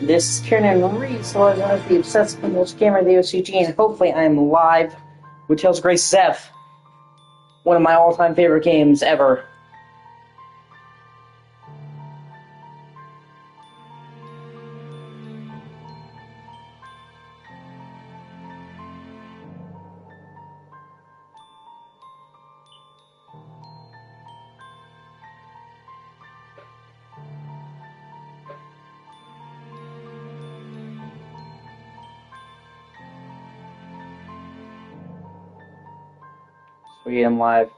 This is Kieran Maurice, so I was the obsessive most gamer of the O.C.G, and hopefully I'm live with Tales of Grace F, one of my all-time favorite games ever. Sweet, I'm live.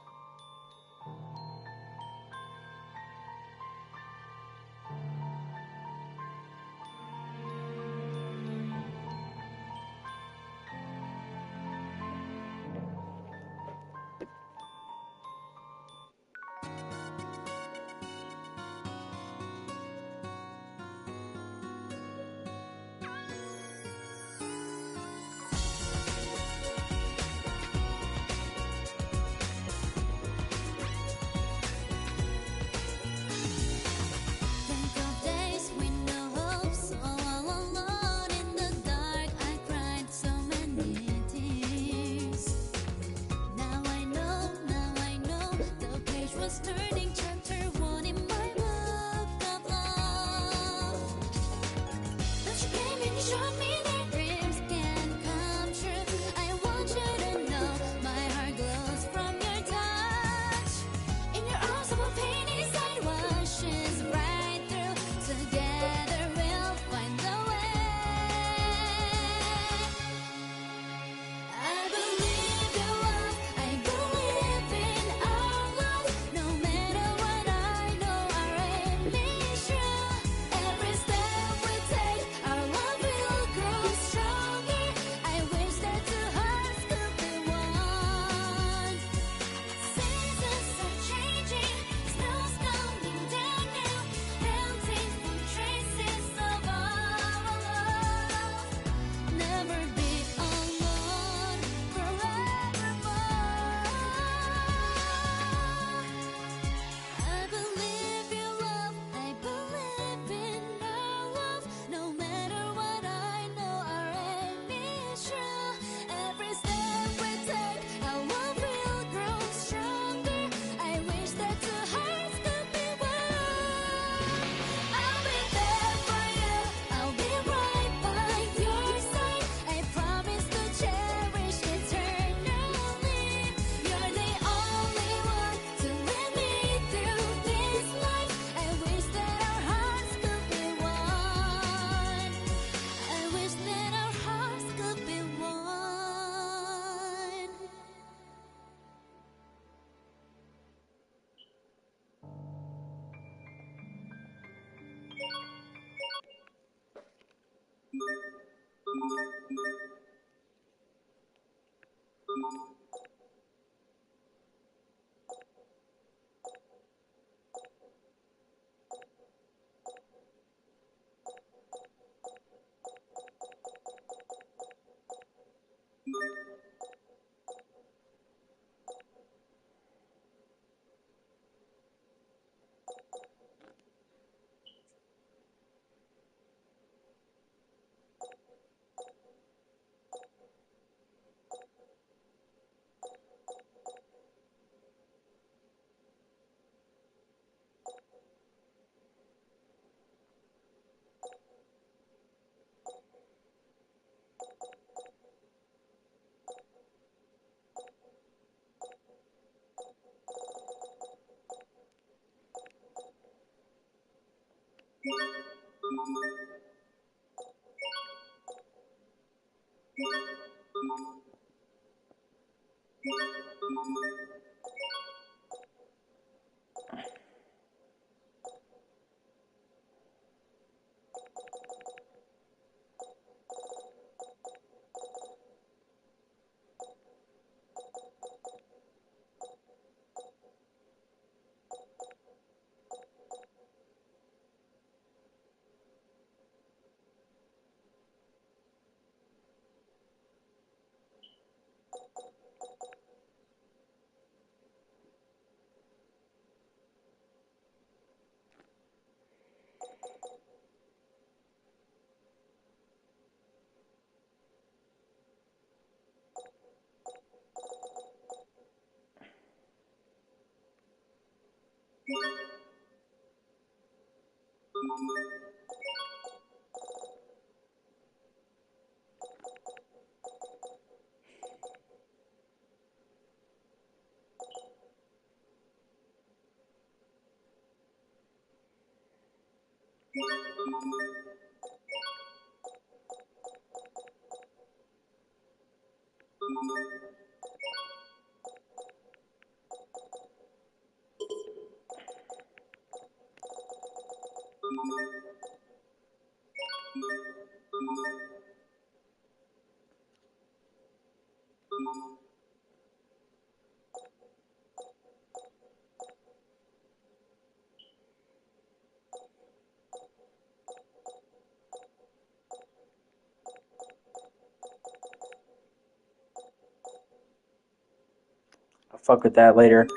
I'll fuck with that later.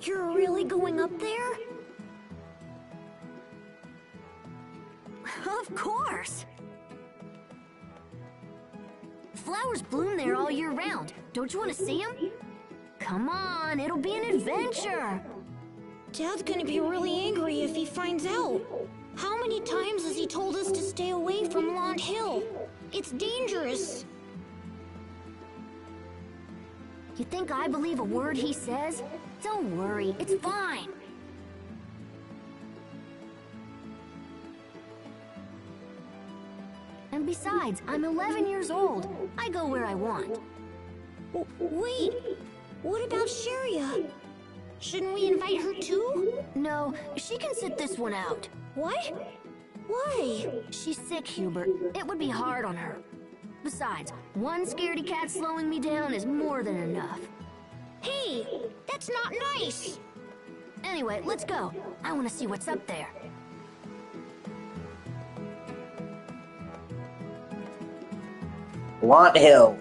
You're really going up there? Of course! Flowers bloom there all year round. Don't you want to see them? Come on, it'll be an adventure! Dad's gonna be really angry if he finds out. How many times has he told us to stay away from Lond Hill? It's dangerous. You think I believe a word he says? Don't worry, it's fine. And besides, I'm 11 years old. I go where I want. Wait, what about Sheria? Shouldn't we invite her too? No, she can sit this one out. What? Why? She's sick, Hubert. It would be hard on her. Besides, one scaredy cat slowing me down is more than enough. Hey, that's not nice! Anyway, let's go. I want to see what's up there. Lont Hill.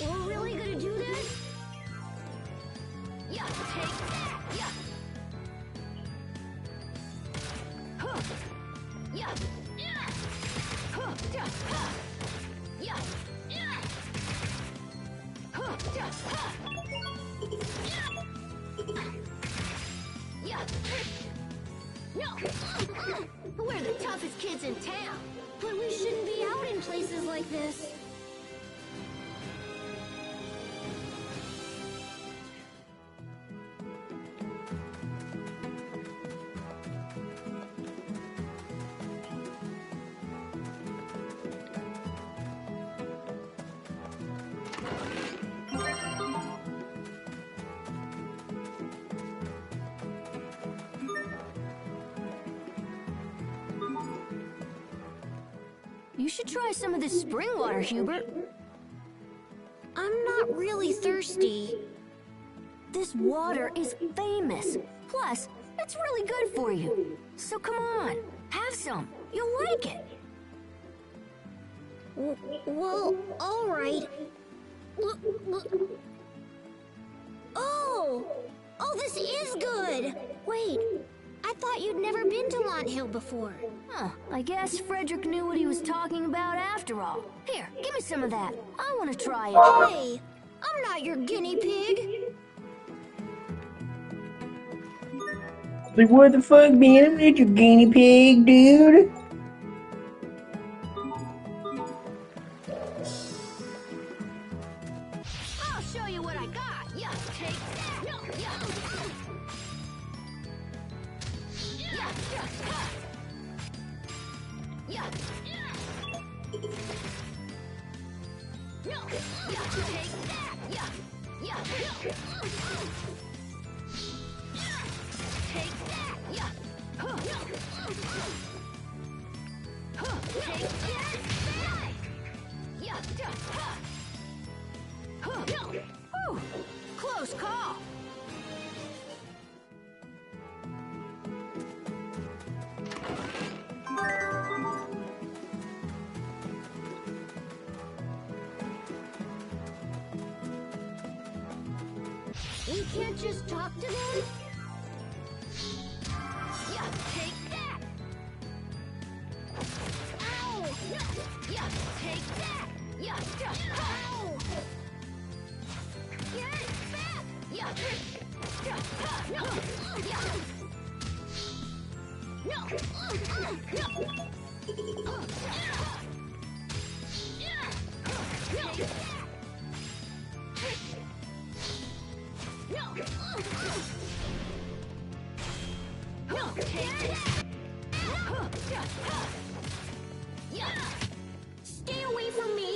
We're really gonna do this? Yeah, take that! Yeah! Huh! Yeah! Yeah! Huh! Yeah! Huh! Yeah! Yeah! Huh! Yeah! Huh! Yeah! Yeah! No! We're the toughest kids in town! But we shouldn't be out in places like this. You should try some of this spring water, Hubert. I'm not thirsty. This water is famous. Plus, it's really good for you. So come on, have some. You'll like it. Well, all right. Oh, this is good. Wait, I thought you'd never been to Lont Hill before. Huh, I guess Frederick knew what he was talking about after all. Here, give me some of that. I want to try it. Hey, I'm not your guinea pig. Like, what the fuck, man? I'm not your guinea pig, dude. I'll show you what I got. Yeah, take that. No, yeah. Yeah, yeah. No, yeah, take that. Yeah, yeah. Take that. Yeah. Take that. Yeah. Ooh, close call. We can't just talk to them? Yeah, take that! Ow! No! Yeah, take that! Yeah, ow! Get back! Yeah! No! Yeah! No! No! Take that! No! No! Take that! Yeah! Stay away from me!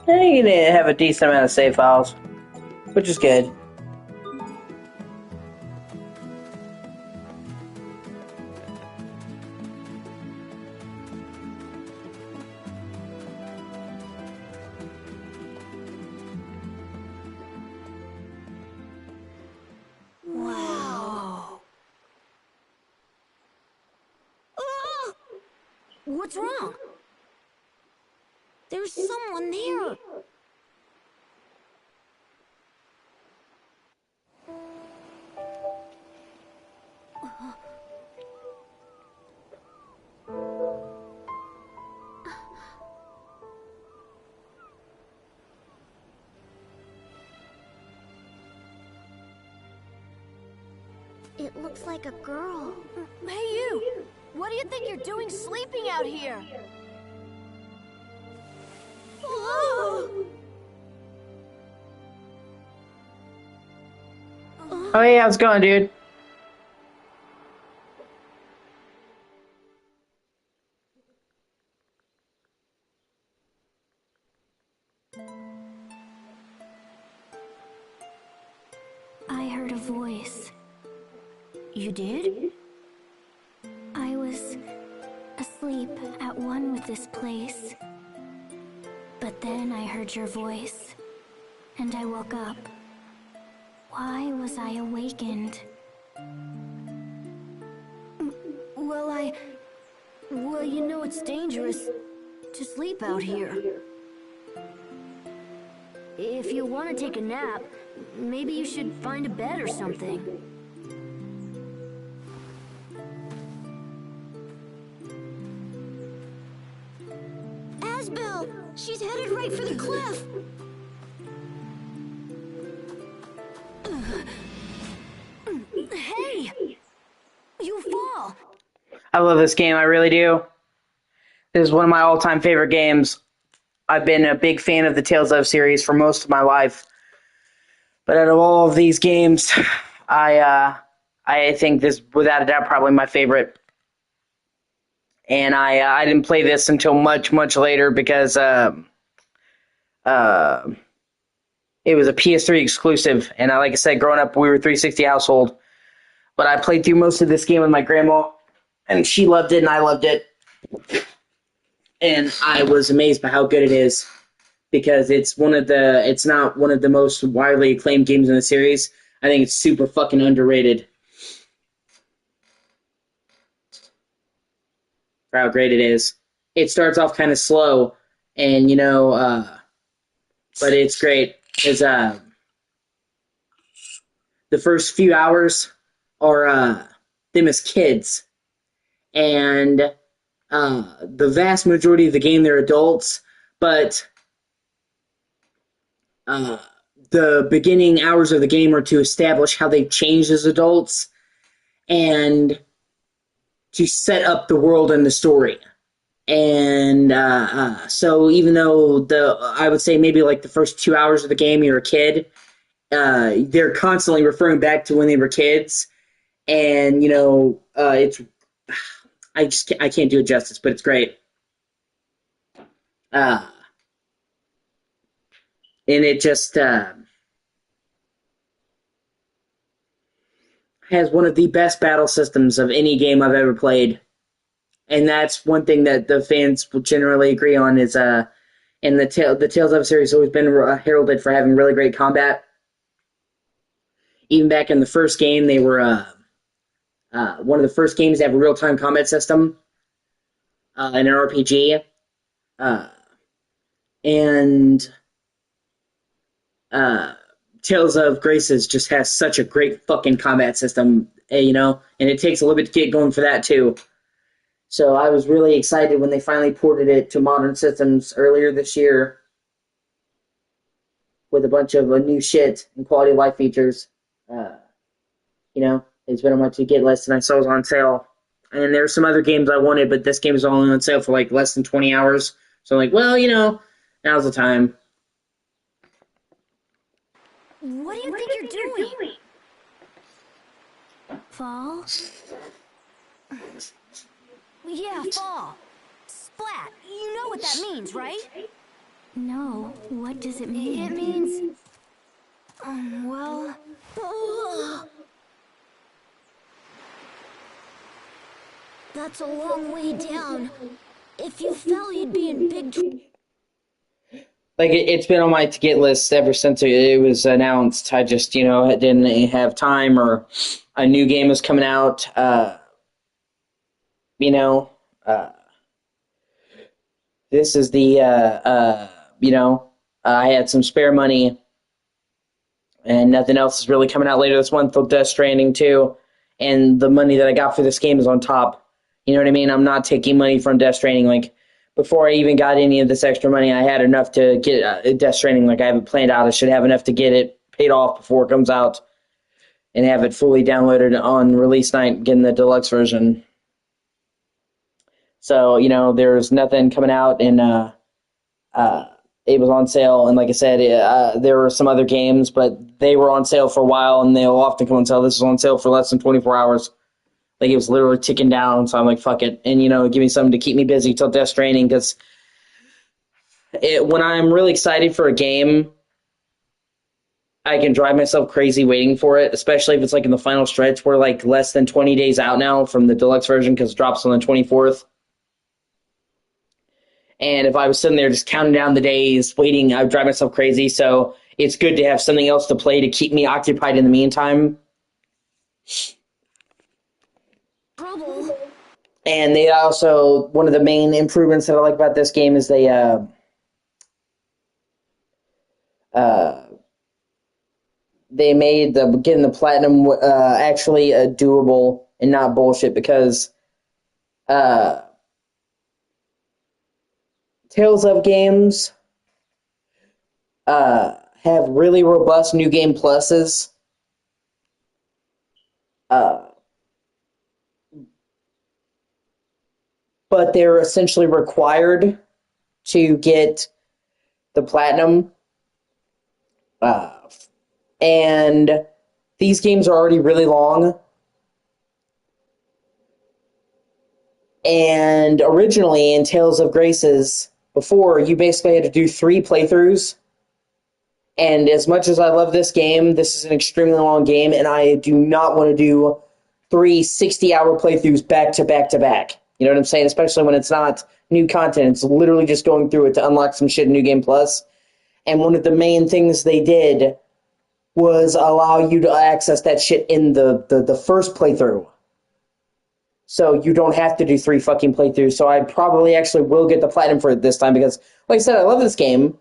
You need to have a decent amount of save files, which is good. Wow. Ah! What's wrong? There's someone there. It looks like a girl. Hey, you! What do you think you're doing sleeping out here? Oh, hey, how's it going, dude? I heard a voice. You did? I was asleep at one with this place. But then I heard your voice, and I woke up. Why was I awakened? Well, you know it's dangerous to sleep out here. If you want to take a nap, maybe you should find a bed or something. this bell. She's headed right for the cliff. Hey! You fall. I love this game, I really do. This is one of my all-time favorite games. I've been a big fan of the Tales of series for most of my life. But out of all of these games, I think this, without a doubt, probably my favorite. And I didn't play this until much, much later because it was a PS3 exclusive. And like I said, growing up, we were a 360 household. But I played through most of this game with my grandma, and she loved it, and I loved it. And I was amazed by how good it is, because it's not one of the most widely acclaimed games in the series. I think it's super fucking underrated for how great it is. It starts off kind of slow, and but it's great. It's the first few hours are them as kids, and the vast majority of the game they're adults, but the beginning hours of the game are to establish how they've changed as adults and to set up the world and the story. And so even though I would say maybe like the first 2 hours of the game you're a kid, they're constantly referring back to when they were kids, and it's I can't do it justice, but it's great. And it just has one of the best battle systems of any game I've ever played. And that's one thing that the fans will generally agree on is and the Tales of series has always been heralded for having really great combat. Even back in the first game, they were one of the first games to have a real-time combat system in an RPG. And Tales of Graces just has such a great fucking combat system, and it takes a little bit to get going for that too. So I was really excited when they finally ported it to modern systems earlier this year with a bunch of new shit and quality of life features. It's been on my to-get list, and I saw it was on sale. And there's some other games I wanted, but this game is only on sale for like less than 20 hours. So I'm like, well, now's the time. What do you think you're doing? Fall? Yeah, fall. Splat. You know what that means, right? No. What does it mean? It means... well... That's a long way down. If you fell, you'd be in big trouble. Like, it's been on my to-get list ever since it was announced. I just, didn't have time, or a new game was coming out. This is the, I had some spare money, and nothing else is really coming out later this month with Death Stranding 2, and the money that I got for this game is on top. You know what I mean? I'm not taking money from Death Stranding. Like, before I even got any of this extra money, I had enough to get Death Stranding. Like, I have it planned out. I should have enough to get it paid off before it comes out and have it fully downloaded on release night, getting the deluxe version. So, there's nothing coming out, and it was on sale. And like I said, there were some other games, but they were on sale for a while, and they'll often come on sale. This was on sale for less than 24 hours. Like, it was literally ticking down, so I'm like, fuck it. And, give me something to keep me busy till Death Stranding, because when I'm really excited for a game, I can drive myself crazy waiting for it, especially if it's, like, in the final stretch. We're, like, less than 20 days out now from the deluxe version, because it drops on the 24th. And if I was sitting there just counting down the days, waiting, I would drive myself crazy. So it's good to have something else to play to keep me occupied in the meantime. Trouble. And they also, one of the main improvements that I like about this game is they made getting the platinum actually doable and not bullshit, because Tales of games have really robust new game pluses. Uh, but they're essentially required to get the platinum. Uh, and these games are already really long. And originally in Tales of Graces, before, you basically had to do 3 playthroughs. And as much as I love this game, this is an extremely long game, and I do not want to do 3 60-hour playthroughs back to back to back. You know what I'm saying? Especially when it's not new content. It's literally just going through it to unlock some shit in New Game Plus. And one of the main things they did was allow you to access that shit in the first playthrough. So you don't have to do 3 fucking playthroughs. So I probably actually will get the platinum for it this time because, like I said, I love this game.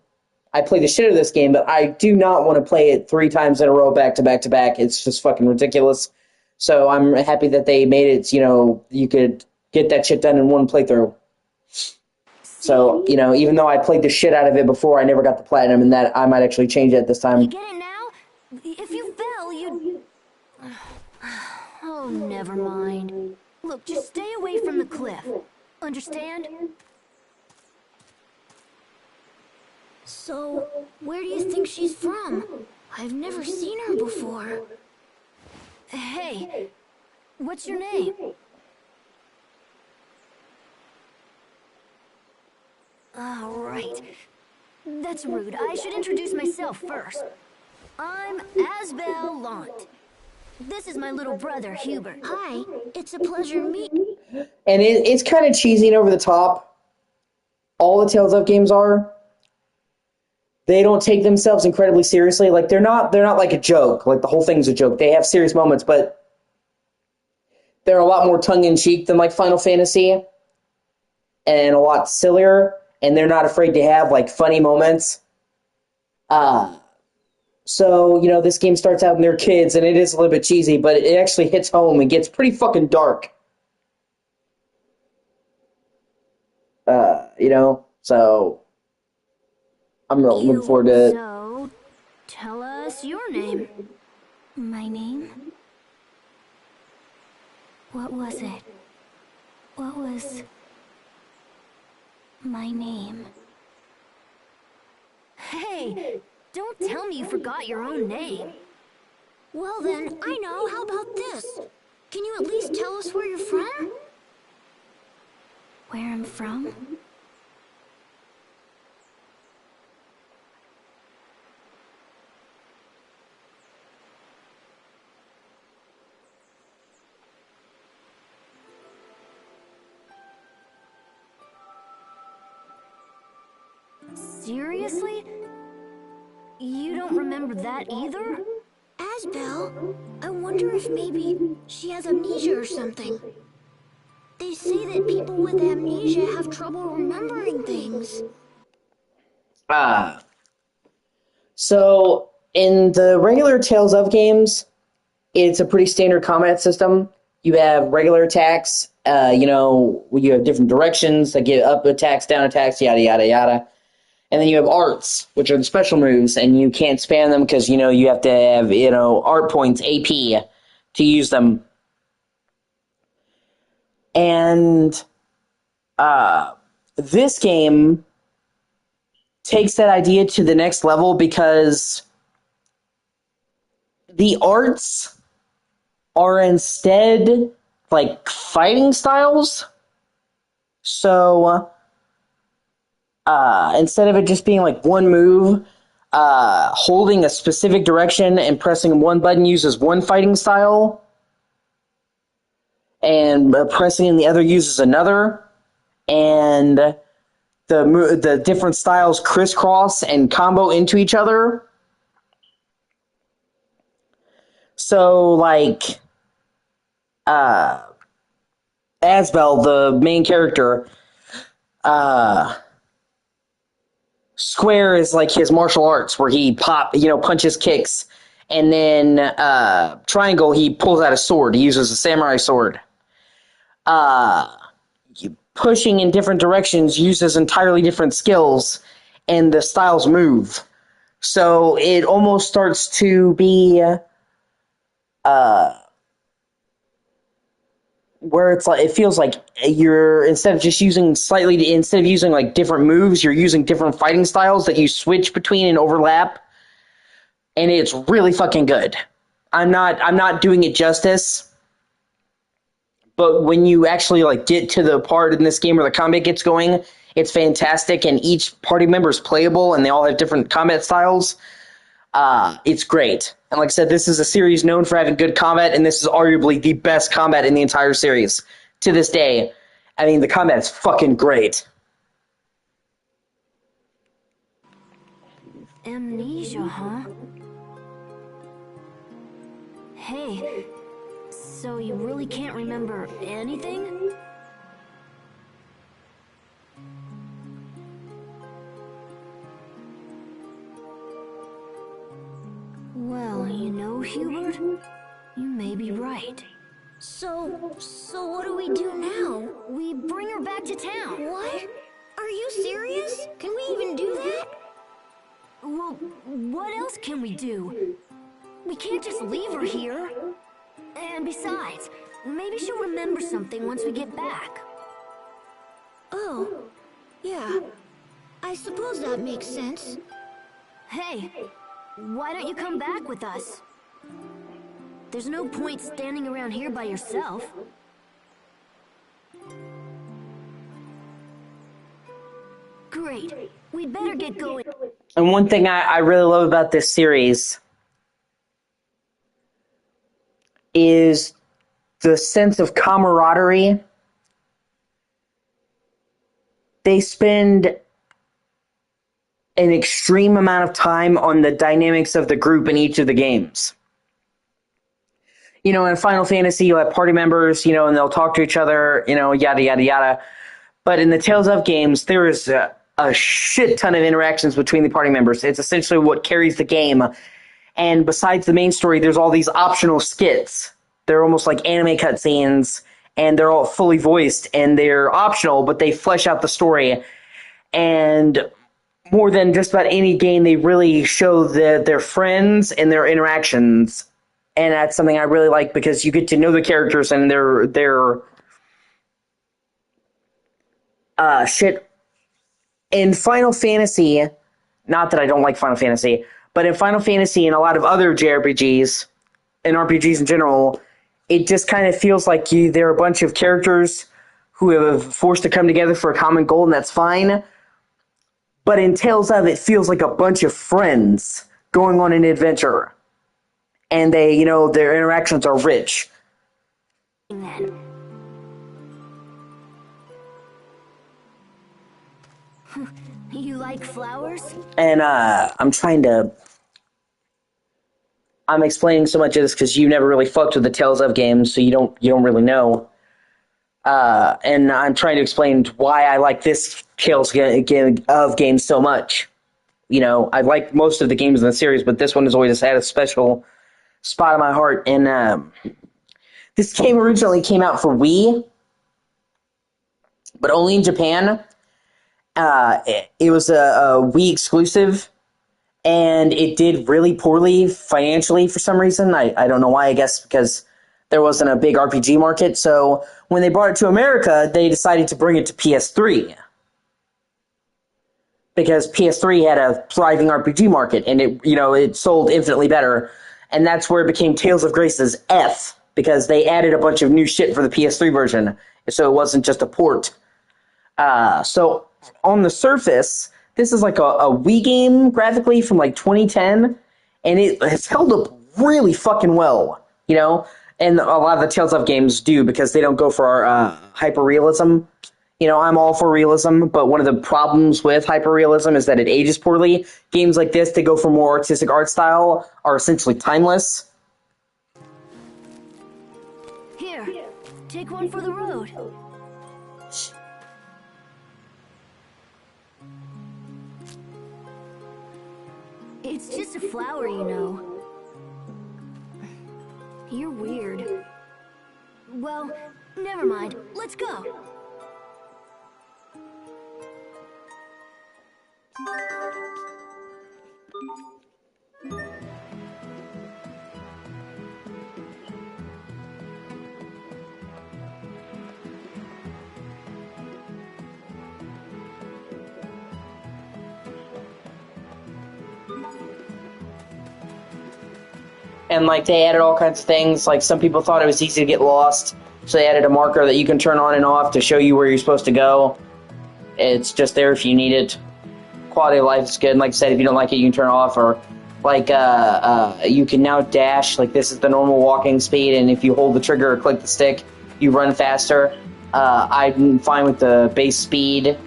I play the shit out of this game, but I do not want to play it 3 times in a row back to back to back. It's just fucking ridiculous. So I'm happy that they made it, you could get that shit done in 1 playthrough. So, even though I played the shit out of it before, I never got the platinum, and that I might actually change it this time. You get it now? If you fell, you'd... Oh, never mind. Look, just stay away from the cliff. Understand? So, where do you think she's from? I've never seen her before. Hey, what's your name? Right. That's rude. I should introduce myself first. I'm Asbel Lant. This is my little brother, Hubert. Hi, it's a pleasure meeting. And it's kind of cheesy and over the top. All the Tales of games are. They don't take themselves incredibly seriously. Like they're not like a joke. Like the whole thing's a joke. They have serious moments, but they're a lot more tongue in cheek than like Final Fantasy, and a lot sillier. And they're not afraid to have like funny moments. So this game starts out when they're kids, and it is a little bit cheesy, but it actually hits home and gets pretty fucking dark. So I'm really looking forward to it. So, tell us your name. My name? What was it? What was my name? Hey, don't tell me you forgot your own name. Well then, I know. How about this? Can you at least tell us where you're from? Where I'm from? Seriously? You don't remember that either? Asbel, I wonder if maybe she has amnesia or something. They say that people with amnesia have trouble remembering things. So in the regular Tales of games, it's a pretty standard combat system. You have regular attacks, you have different directions that get up attacks, down attacks, yada, yada, yada. And then you have arts, which are the special moves, and you can't spam them because, you have to have, art points, AP, to use them. And this game takes that idea to the next level because the arts are instead like fighting styles. So instead of it just being like one move, holding a specific direction and pressing one button uses one fighting style, and pressing in the other uses another, and the different styles crisscross and combo into each other. So, like, Asbel, the main character, Square is like his martial arts where he punches, kicks, and then Triangle, he pulls out a sword. He uses a samurai sword. pushing in different directions uses entirely different skills, and the styles move. So it almost starts to be where it's like it feels like you're instead of using like different moves, you're using different fighting styles that you switch between and overlap, and it's really fucking good. I'm not doing it justice, but when you actually like get to the part in this game where the combat gets going, it's fantastic, and each party member is playable, and they all have different combat styles. It's great. And like I said, this is a series known for having good combat, and this is arguably the best combat in the entire series to this day. I mean, the combat is fucking great. Amnesia, huh? Hey, so you really can't remember anything? Well, you know, Hubert, you may be right. So what do we do now? We bring her back to town. What? Are you serious? Can we even do that? Well, what else can we do? We can't just leave her here. And besides, maybe she'll remember something once we get back. Oh, yeah. I suppose that makes sense. Hey, why don't you come back with us? There's no point standing around here by yourself. Great. We'd better get going. And one thing I really love about this series is the sense of camaraderie. They spend an extreme amount of time on the dynamics of the group in each of the games. You know, in Final Fantasy, you have party members, you know, and they'll talk to each other, you know, yada, yada, yada. But in the Tales of games, there is a shit ton of interactions between the party members. It's essentially what carries the game. And besides the main story, there's all these optional skits. They're almost like anime cutscenes, and they're all fully voiced, and they're optional, but they flesh out the story. And more than just about any game, they really show their friends and their interactions. And that's something I really like because you get to know the characters and their shit. In Final Fantasy, not that I don't like Final Fantasy, but in Final Fantasy and a lot of other JRPGs and RPGs in general, it just kind of feels like there are a bunch of characters who have forced to come together for a common goal, and that's fine. But in Tales of, it feels like a bunch of friends going on an adventure. And they, you know, their interactions are rich. Then. You like flowers? And I'm explaining so much of this because you never really fucked with the Tales of games, so you don't really know. And I'm trying to explain why I like this Tales of games so much. You know, I like most of the games in the series, but this one has always had a special spot in my heart. And this game originally came out for Wii, but only in Japan. It was a Wii exclusive, and it did really poorly financially for some reason. I don't know why, I guess because there wasn't a big RPG market. So when they brought it to America, they decided to bring it to PS3. Because PS3 had a thriving RPG market, and it sold infinitely better. And that's where it became Tales of Grace's F, because they added a bunch of new shit for the PS3 version. So it wasn't just a port. So on the surface, this is like a Wii game graphically from like 2010, and it has held up really fucking well, you know? And a lot of the Tales of games do, because they don't go for hyper-realism. You know, I'm all for realism, but one of the problems with hyper-realism is that it ages poorly. Games like this, they go for more artistic art style, are essentially timeless. Here, take one for the road. It's just a flower, you know. You're weird. Well, never mind. Let's go. And, like, they added all kinds of things. Like, some people thought it was easy to get lost, so they added a marker that you can turn on and off to show you where you're supposed to go. It's just there if you need it. Quality of life is good. And like I said, if you don't like it, you can turn it off. Or, like, you can now dash. Like, this is the normal walking speed, and if you hold the trigger or click the stick, you run faster. I'm fine with the base speed,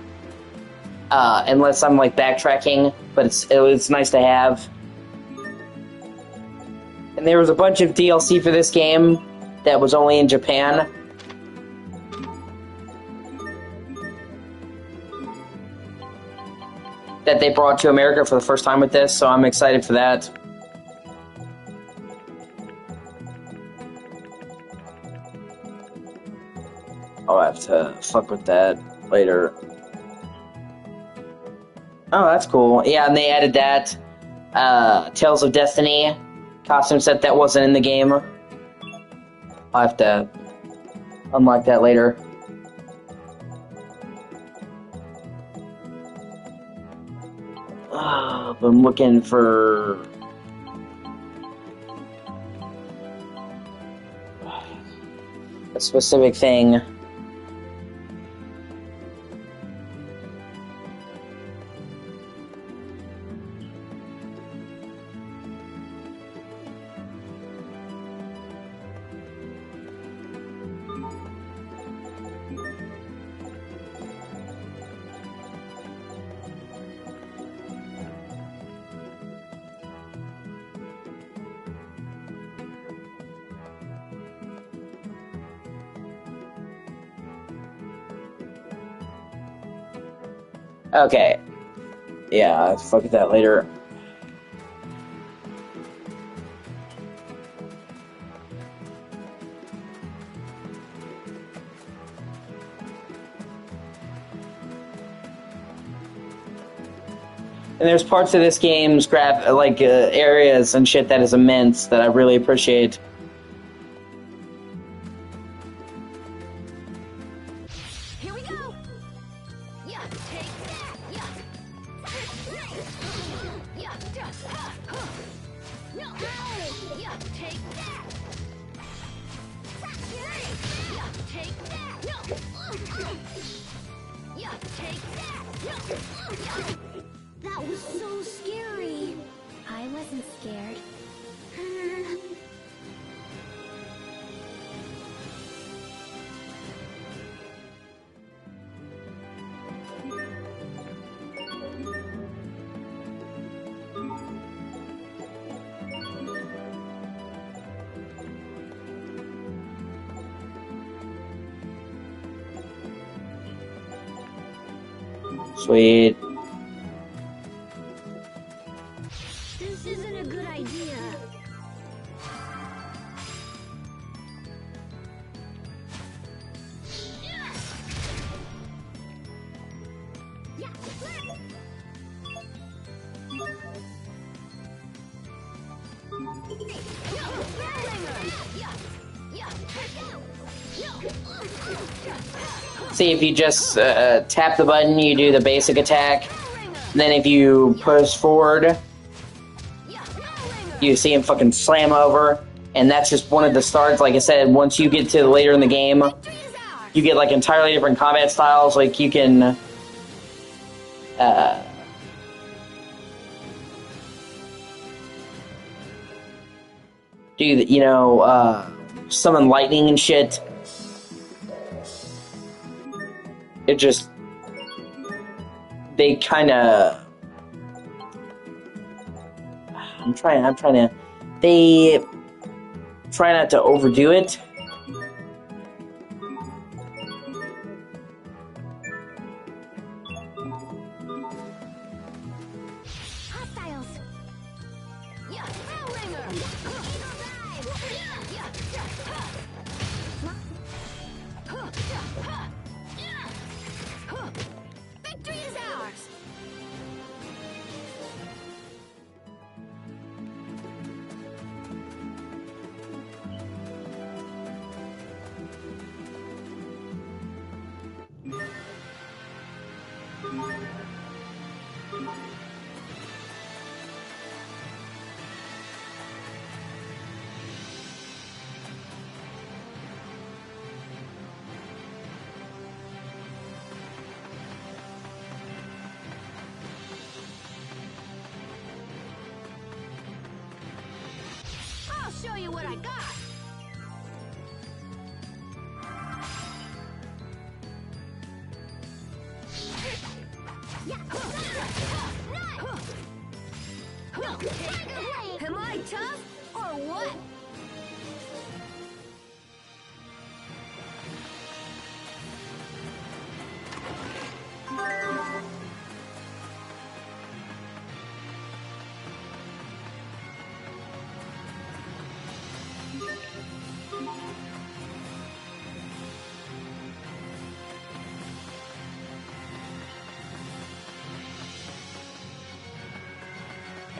unless I'm, like, backtracking, but it's nice to have. And there was a bunch of DLC for this game that was only in Japan. That they brought to America for the first time with this, so I'm excited for that. I'll have to fuck with that later. Oh, that's cool. Yeah, and they added that Tales of Destiny costume set that wasn't in the game. I'll have to unlock that later. I'm looking for a specific thing. Okay. Yeah, I'll fuck with that later. And there's parts of this game's areas and shit that is immense that I really appreciate. Here we go. Yeah, take that. Yeah. Yeah, just no. Yeah, take that. Yeah, take that. No. Yeah, take that. No. That was so scary. I wasn't scared. Sweet. This isn't a good idea. See, if you just tap the button, you do the basic attack. Then if you push forward, you see him fucking slam over. And that's just one of the starts. Like I said, once you get to later in the game, you get like entirely different combat styles. Like you can do the, summon lightning and shit. It just, they kind of, they try not to overdo it. Hostiles. Yeah, Howlinger. Victory is ours. you what I got. Am I tough or what?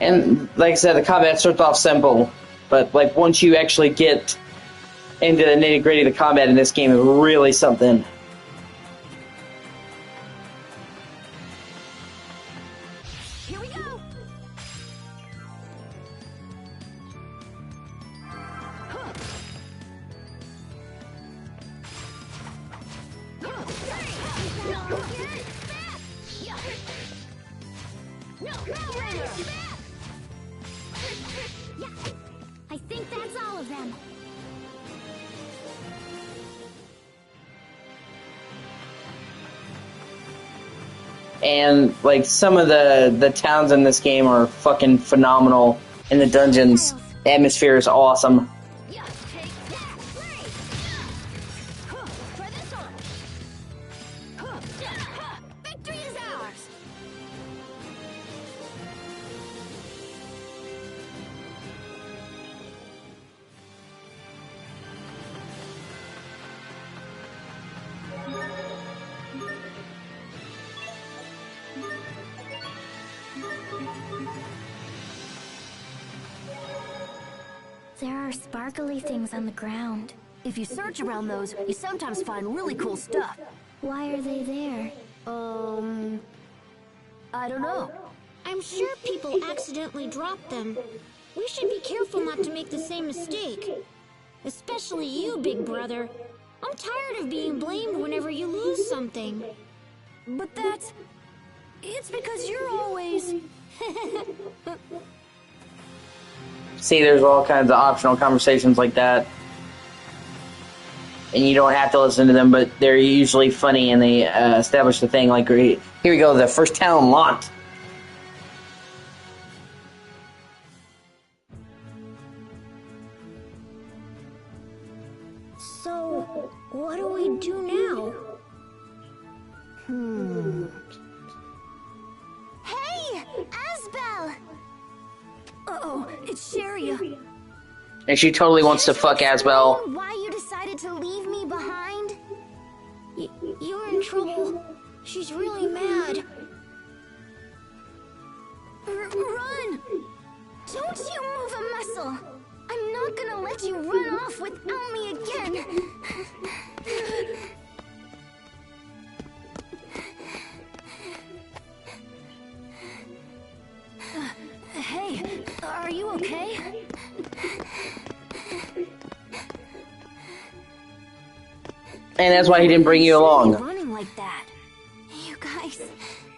And like I said, the combat starts off simple, but like once you actually get into the nitty gritty of the combat in this game, is really something. Here we go. I think that's all of them. And like some of the towns in this game are fucking phenomenal. In the dungeons, the atmosphere is awesome. Yeah, take that. Great. Try this on. Victory is ours. There are sparkly things on the ground. If you search around those, you sometimes find really cool stuff. Why are they there? I don't know. I'm sure people accidentally drop them. We should be careful not to make the same mistake. Especially you, big brother. I'm tired of being blamed whenever you lose something. But that's... It's because you're always... See, there's all kinds of optional conversations like that. And you don't have to listen to them, but they're usually funny and they establish the thing. Like, here we go, the first town unlocked. So, what do we do now? Hey! Asbel! Uh-oh, it's Sharia. And she totally wants to fuck Asbel. Why you decided to leave me behind? You're in trouble. She's really mad. Run! Don't you move a muscle! I'm not gonna let you run off without me again! Hey, are you okay? And that's why he didn't bring you along. Running like that. You guys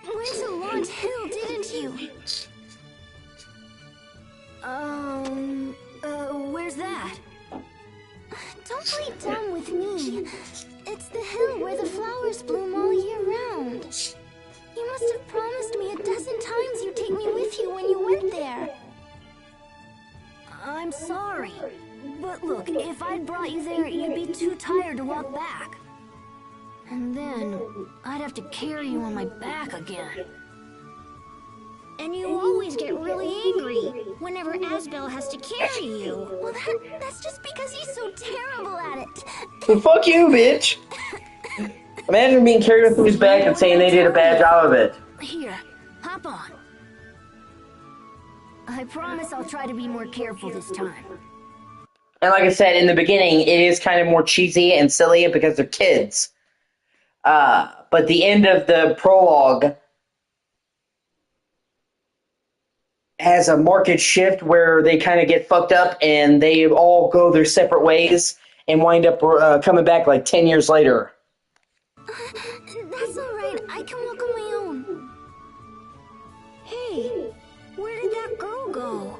went to Launch Hill, didn't you? Where's that? Don't play dumb with me. It's the hill where the flowers bloom all year round. You must have promised me a dozen times you'd take me with you when you went there. I'm sorry. But look, if I'd brought you there, you'd be too tired to walk back. And then, I'd have to carry you on my back again. And you always get really angry whenever Asbel has to carry you. Well, that's just because he's so terrible at it. Well, fuck you, bitch. Imagine being carried through his back and saying they did a bad job of it. Here, hop on. I promise I'll try to be more careful this time. And like I said, in the beginning, it is kind of more cheesy and silly because they're kids. But the end of the prologue has a market shift where they kind of get fucked up and they all go their separate ways and wind up coming back like 10 years later. That's alright, I can walk on my own. Hey, where did that girl go?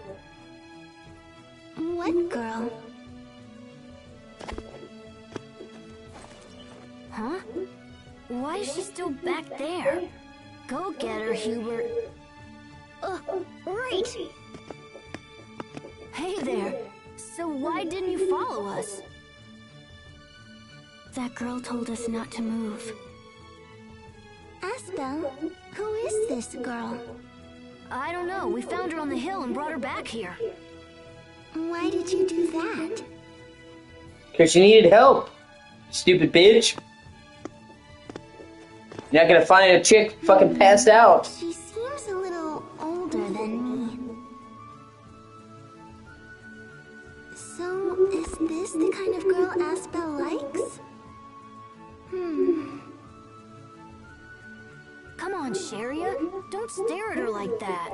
What girl? Look at her, Hubert. Right. Hey there. So why didn't you follow us? That girl told us not to move. Aspel, who is this girl? I don't know. We found her on the hill and brought her back here. Why did you do that? Because you needed help, stupid bitch. You're not gonna find a chick fucking passed out. She seems a little older than me. So, is this the kind of girl Aspel likes? Come on, Sharia. Don't stare at her like that.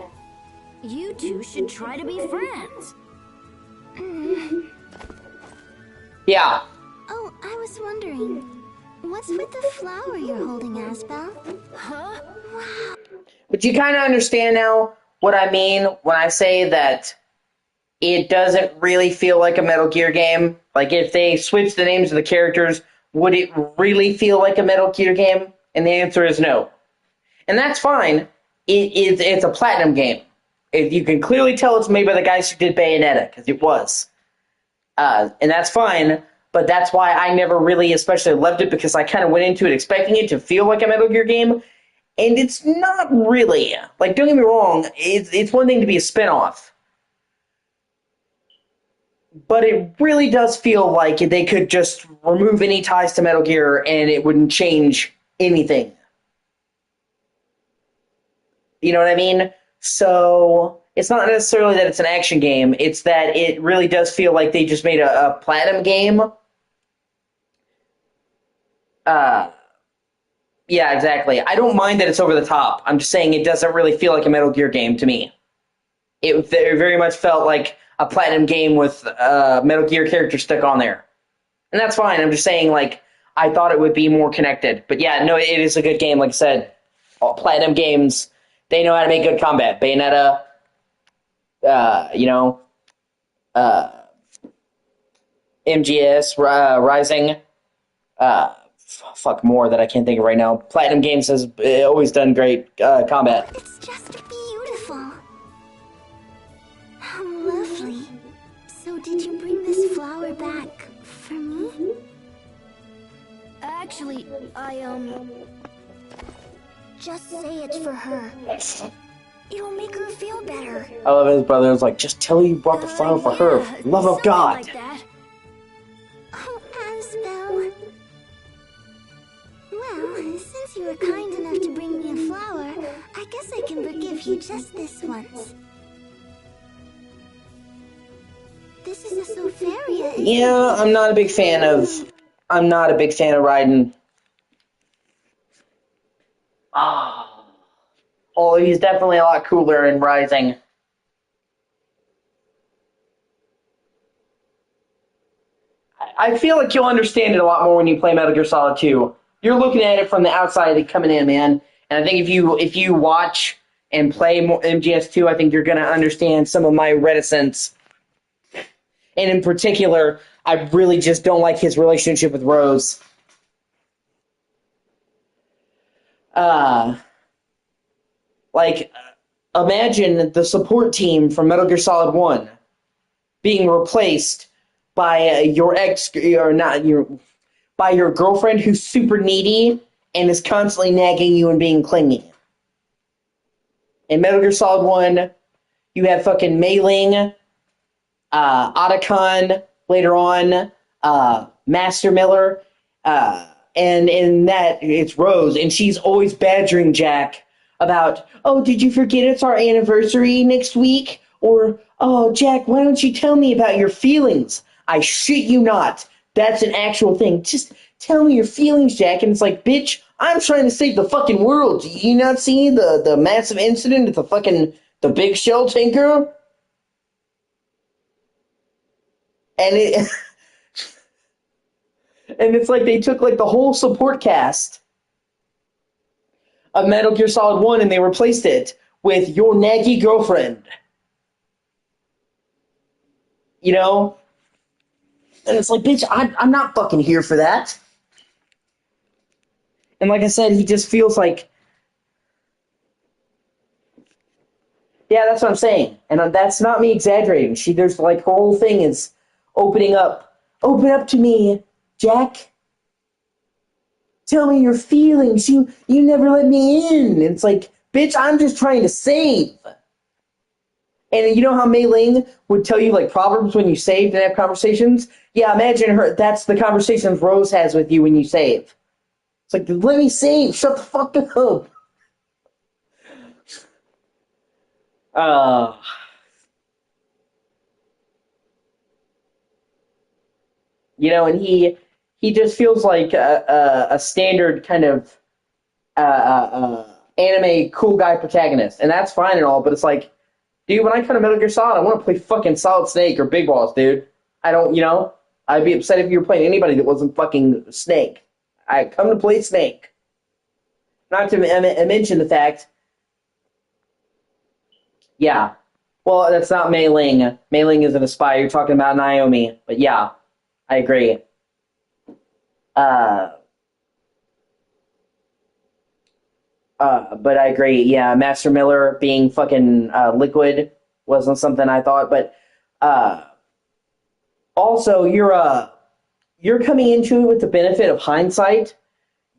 You two should try to be friends. Yeah. Oh, I was wondering, what's with the flower you're holding, Aspel? Huh? But you kind of understand now what I mean when I say that it doesn't really feel like a Metal Gear game. Like, if they switch the names of the characters, would it really feel like a Metal Gear game? And the answer is no. And that's fine. It's a Platinum game. You can clearly tell it's made by the guys who did Bayonetta, because it was. And that's fine, but that's why I never really especially loved it, because I kind of went into it expecting it to feel like a Metal Gear game, and it's not really. Like, don't get me wrong, it's one thing to be a spinoff, but it really does feel like they could just remove any ties to Metal Gear and it wouldn't change anything. You know what I mean? So, it's not necessarily that it's an action game, it's that it really does feel like they just made a Platinum game. Yeah, exactly. I don't mind that it's over the top. I'm just saying it doesn't really feel like a Metal Gear game to me. It very much felt like a Platinum game with Metal Gear characters stuck on there. And that's fine. I'm just saying, like, I thought it would be more connected. But yeah, no, it is a good game. Like I said, all Platinum games, they know how to make good combat. Bayonetta, MGS, Rising, fuck more that I can't think of right now. Platinum Games has always done great combat. It's just beautiful. How lovely. So did you bring this flower back for me? Actually, Just say it's for her. It'll make her feel better. I love his brother. Was like, just tell her you brought the flower for her. Love of God. Like that. Oh, Aspel. Well, since you were kind enough to bring me a flower, I guess I can forgive you just this once. This is a Sofaria, isn't it? Yeah, I'm not a big fan of Raiden. Oh, he's definitely a lot cooler in Rising. I feel like you'll understand it a lot more when you play Metal Gear Solid 2. You're looking at it from the outside coming in, man. And I think if you watch and play more MGS2, I think you're going to understand some of my reticence. And in particular, I really just don't like his relationship with Rose. Imagine the support team from Metal Gear Solid 1 being replaced by by your girlfriend who's super needy and is constantly nagging you and being clingy. In Metal Gear Solid 1, you have fucking Mei Ling, Otacon, later on, Master Miller, and in that, it's Rose, and she's always badgering Jack about, oh, did you forget it's our anniversary next week? Or, oh, Jack, why don't you tell me about your feelings? I shit you not. That's an actual thing. Just tell me your feelings, Jack. And it's like, bitch, I'm trying to save the fucking world. Do you not see the massive incident at the big shell tanker? And it... and it's like they took like the whole support cast of Metal Gear Solid 1 and they replaced it with your naggy girlfriend. You know? And it's like, bitch, I'm not fucking here for that. And like I said, he just feels like Yeah, that's what I'm saying. And that's not me exaggerating. There's like, her whole thing is opening up. Open up to me, Jack. Tell me your feelings. You never let me in. And it's like, bitch, I'm just trying to save. And you know how Mei Ling would tell you like proverbs when you saved and have conversations? Yeah, imagine her. That's the conversations Rose has with you when you save. It's like, let me save. Shut the fuck up. Uh, and he just feels like a standard kind of anime cool guy protagonist, and that's fine and all. But it's like, dude, when I come to Metal Gear Solid, I want to play fucking Solid Snake or Big Boss, dude. I don't, I'd be upset if you were playing anybody that wasn't fucking Snake. I come to play Snake. Not to mention the fact, yeah. Well, that's not Mei Ling. Mei Ling isn't a spy. You're talking about Naomi. But yeah, I agree. But I agree. Yeah, Master Miller being fucking liquid wasn't something I thought. But also, you're coming into it with the benefit of hindsight.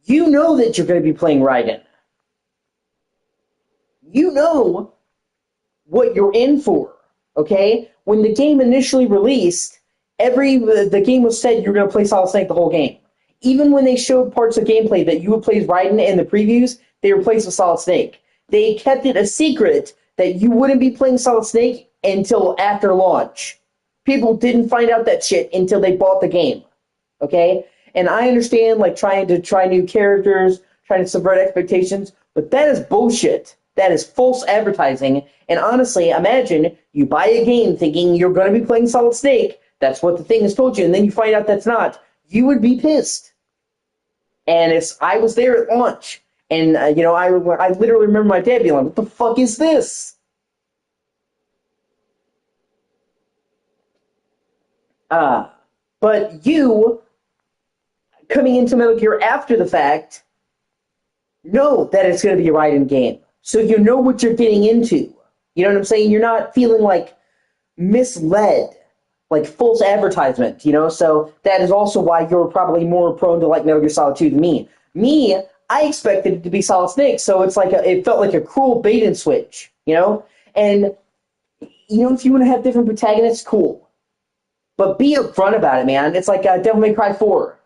You know that you're going to be playing Raiden. You know what you're in for. Okay, when the game initially released, the game was said you're going to play Solid Snake the whole game. Even when they showed parts of gameplay that you would play as Raiden in the previews, they replaced with Solid Snake. They kept it a secret that you wouldn't be playing Solid Snake until after launch. People didn't find out that shit until they bought the game. Okay? And I understand, like, trying to try new characters, trying to subvert expectations, but that is bullshit. That is false advertising. And honestly, imagine you buy a game thinking you're going to be playing Solid Snake. That's what the thing has told you. And then you find out that's not. You would be pissed. And I was there at launch. And, I literally remember my dad being like, what the fuck is this? But you, coming into Metal Gear after the fact, know that it's going to be a Raiden game. So you know what you're getting into. You know what I'm saying? You're not feeling like misled, like false advertisement, So that is also why you're probably more prone to like Metal Gear Solid 2 than me. Me, I expected it to be Solid Snake, so it's like it felt like a cruel bait and switch, And, if you want to have different protagonists, cool. But be upfront about it, man. It's like Devil May Cry 4.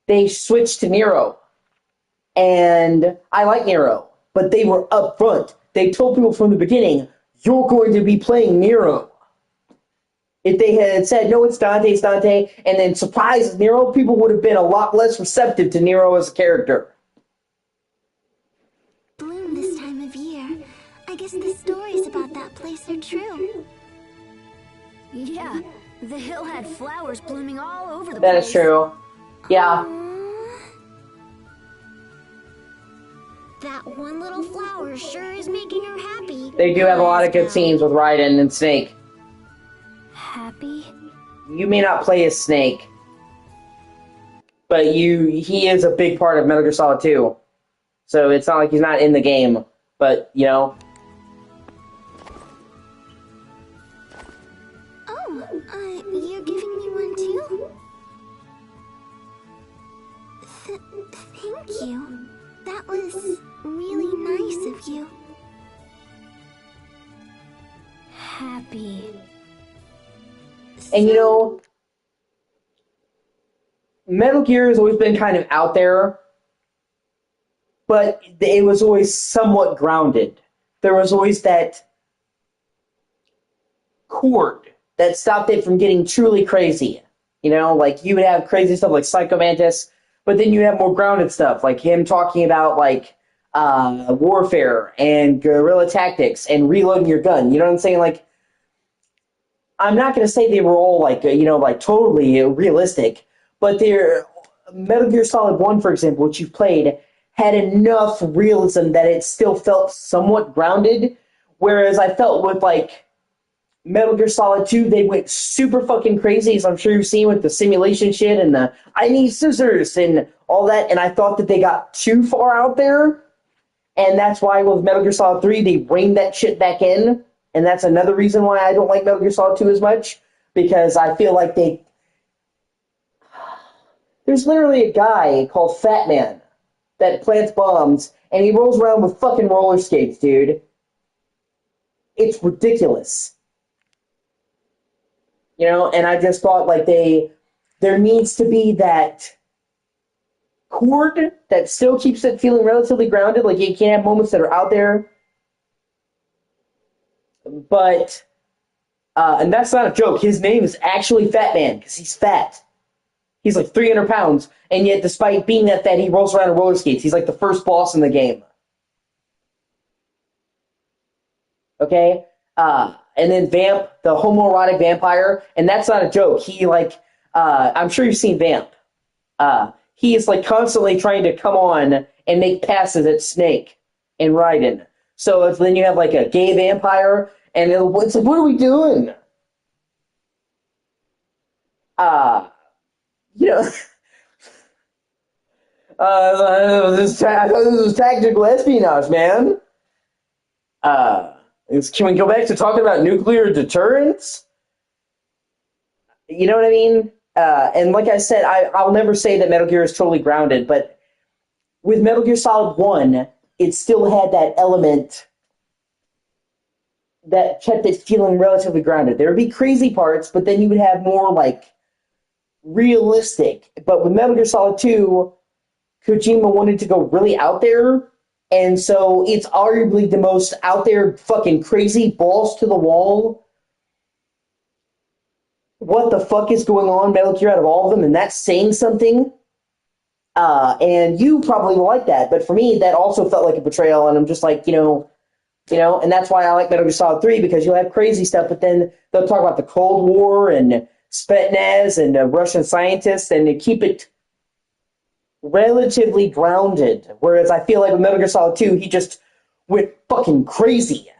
They switched to Nero. And I like Nero. But they were upfront. They told people from the beginning, you're going to be playing Nero. If they had said, no, it's Dante, and then surprised Nero, people would have been a lot less receptive to Nero as a character. Bloom this time of year. I guess the stories about that place are true. Yeah, the hill had flowers blooming all over the place. That is true. Yeah. That one little flower sure is making her happy. They do have a lot of good scenes with Raiden and Snake. Happy? You may not play as Snake, but he is a big part of Metal Gear Solid 2. So it's not like he's not in the game, but, Oh, you're giving me one too? Thank you. That was really nice of you. Happy. and Metal Gear has always been kind of out there, but it was always somewhat grounded. There was always that chord that stopped it from getting truly crazy. Like you would have crazy stuff like Psycho Mantis, but then you have more grounded stuff like him talking about like warfare and guerrilla tactics and reloading your gun. You know what I'm saying? Like, I'm not going to say they were all like like totally realistic, but Metal Gear Solid 1, for example, which you've played, had enough realism that it still felt somewhat grounded, whereas I felt with like Metal Gear Solid 2, they went super fucking crazy, as I'm sure you've seen with the simulation shit and the I need scissors and all that, and I thought that they got too far out there, And that's why with Metal Gear Solid 3, they reined that shit back in. And that's another reason why I don't like Metal Gear Solid 2 as much. Because I feel like there's literally a guy called Fat Man that plants bombs, and he rolls around with fucking roller skates, dude. It's ridiculous. You know, and I just thought, like, there needs to be that chord that still keeps it feeling relatively grounded. Like, you can't have moments that are out there. But, and that's not a joke. His name is actually Fat Man, because he's fat. He's like 300 pounds, and yet despite being that fat, he rolls around on roller skates. He's like the first boss in the game. Okay? And then Vamp, the homoerotic vampire, and that's not a joke. He, like, I'm sure you've seen Vamp. He is, like, constantly trying to come on and make passes at Snake and Raiden. So then you have, like, a gay vampire, and it's like, what are we doing? You know, I thought this was tactical espionage, man. Can we go back to talking about nuclear deterrence? You know what I mean? And like I said, I'll never say that Metal Gear is totally grounded, but with Metal Gear Solid 1, it still had that element that kept it feeling relatively grounded. There would be crazy parts, but then you would have more, like, realistic. But with Metal Gear Solid 2, Kojima wanted to go really out there, and so it's arguably the most out there fucking crazy, balls to the wall. What the fuck is going on, Metal Gear, out of all of them, and that's saying something. And you probably will like that, but for me, that also felt like a betrayal, and I'm just like, you know, and that's why I like Metal Gear Solid 3, because you'll have crazy stuff, but then they'll talk about the Cold War and Spetsnaz and Russian scientists, and they keep it relatively grounded. Whereas I feel like with Metal Gear Solid 2, he just went fucking crazy.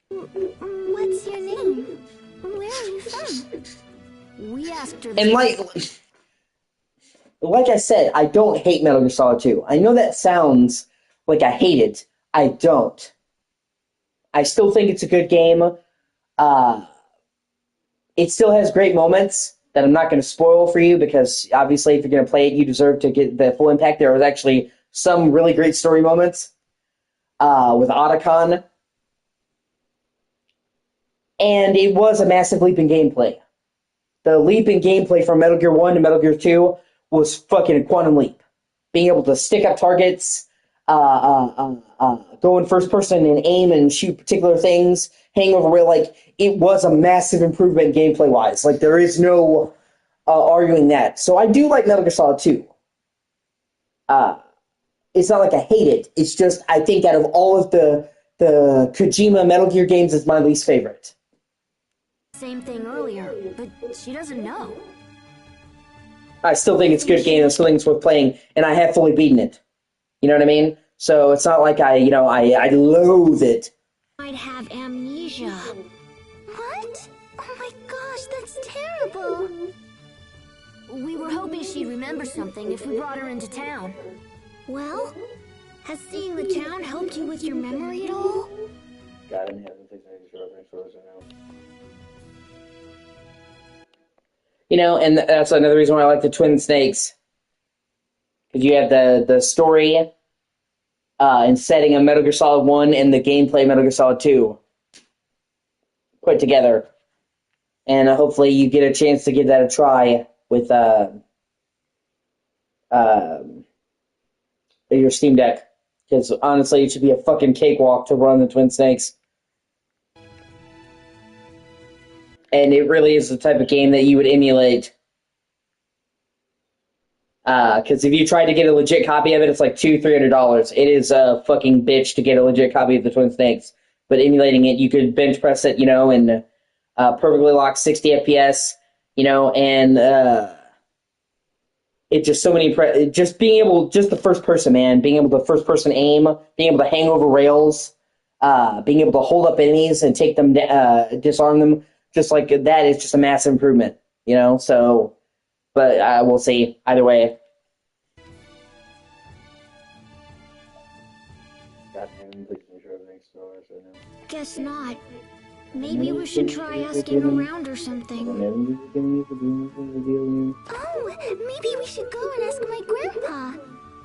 What's your name? Where are you from? We asked her. And like I said, I don't hate Metal Gear Solid 2. I know that sounds like I hate it. I don't. I still think it's a good game. It still has great moments that I'm not going to spoil for you, because obviously if you're going to play it, you deserve to get the full impact. There was actually some really great story moments with Otacon. And it was a massive leap in gameplay. The leap in gameplay from Metal Gear 1 to Metal Gear 2 was fucking a quantum leap. Being able to stick up targets, go in first person and aim and shoot particular things, hang over rail, like, it was a massive improvement gameplay-wise. Like, there is no arguing that. So I do like Metal Gear Solid 2. It's not like I hate it. It's just, I think out of all of the Kojima Metal Gear games, it's my least favorite. Same thing earlier, but she doesn't know. I still think it's a good game. I still think it's worth playing, and I have fully beaten it. You know what I mean? So it's not like I loathe it. I'd have amnesia. What? Oh my gosh, that's terrible. We were hoping she'd remember something if we brought her into town. Well, has seeing the town helped you with your memory at all? God in heaven, please make sure you know, and that's another reason why I like the Twin Snakes. Because you have the story and setting of Metal Gear Solid 1 and the gameplay of Metal Gear Solid 2 put together. And hopefully you get a chance to give that a try with your Steam Deck. Because honestly, it should be a fucking cakewalk to run the Twin Snakes. And it really is the type of game that you would emulate. Because if you try to get a legit copy of it, it's like $200-$300. It is a fucking bitch to get a legit copy of the Twin Snakes. But emulating it, you could bench press it, and perfectly lock 60 FPS, and it just so many just being able, just the first person, man, being able to first person aim, being able to hang over rails, being able to hold up enemies and take them, disarm them, just like that is just a massive improvement, so, but we'll see either way. Guess not. Maybe we should try asking around or something. Oh, maybe we should go and ask my grandpa.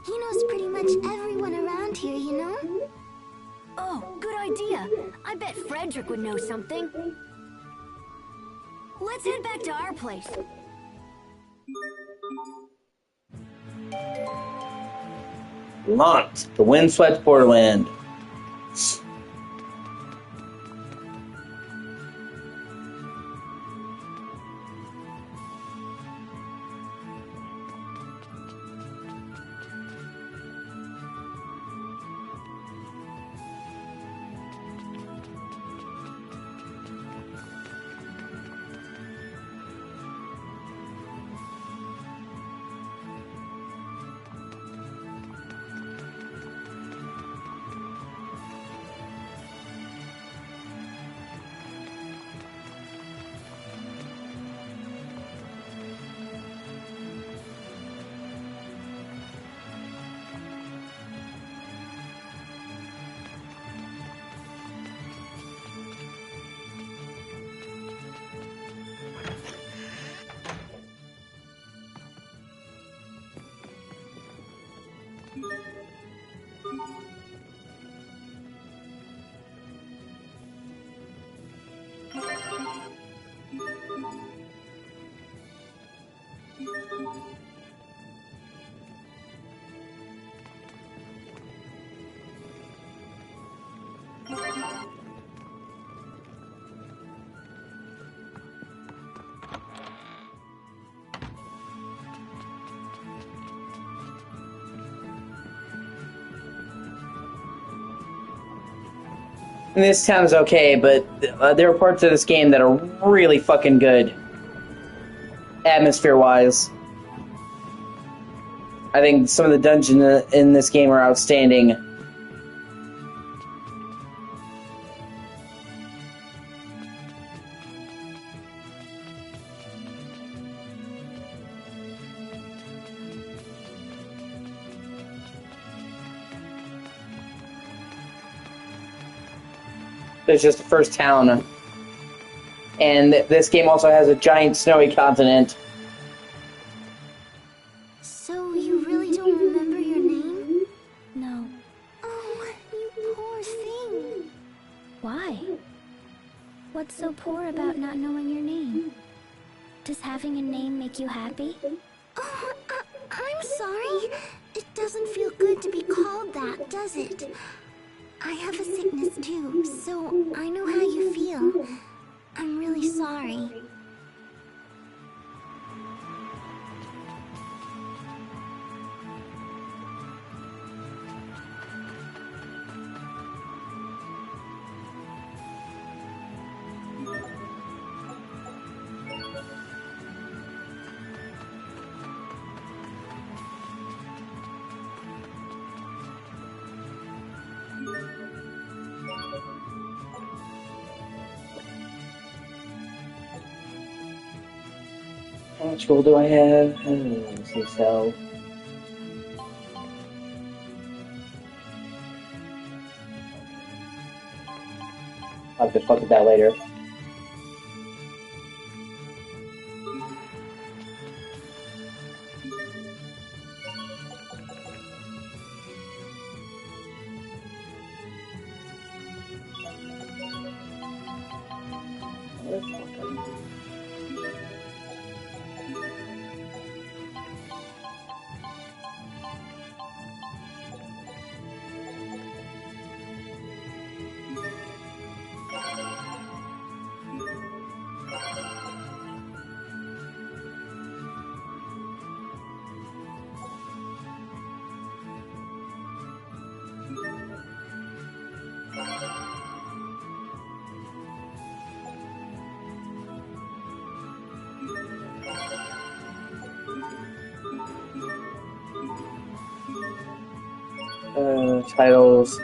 He knows pretty much everyone around here, you know? Oh, good idea. I bet Frederick would know something. Let's head back to our place. Launch the windswept borderland. This town is okay, but there are parts of this game that are really fucking good. Atmosphere-wise. I think some of the dungeons in this game are outstanding. It's just the first town. And this game also has a giant snowy continent. So you really don't remember your name? No. Oh, you poor thing. Why? What's so poor about not knowing your name? Does having a name make you happy? Oh, I'm sorry. It doesn't feel good to be called that, does it? I have a sickness too, so I know how you feel. I'm really sorry. How much gold do I have? Let's see, sell. I'll have to fuck with that later. Titles.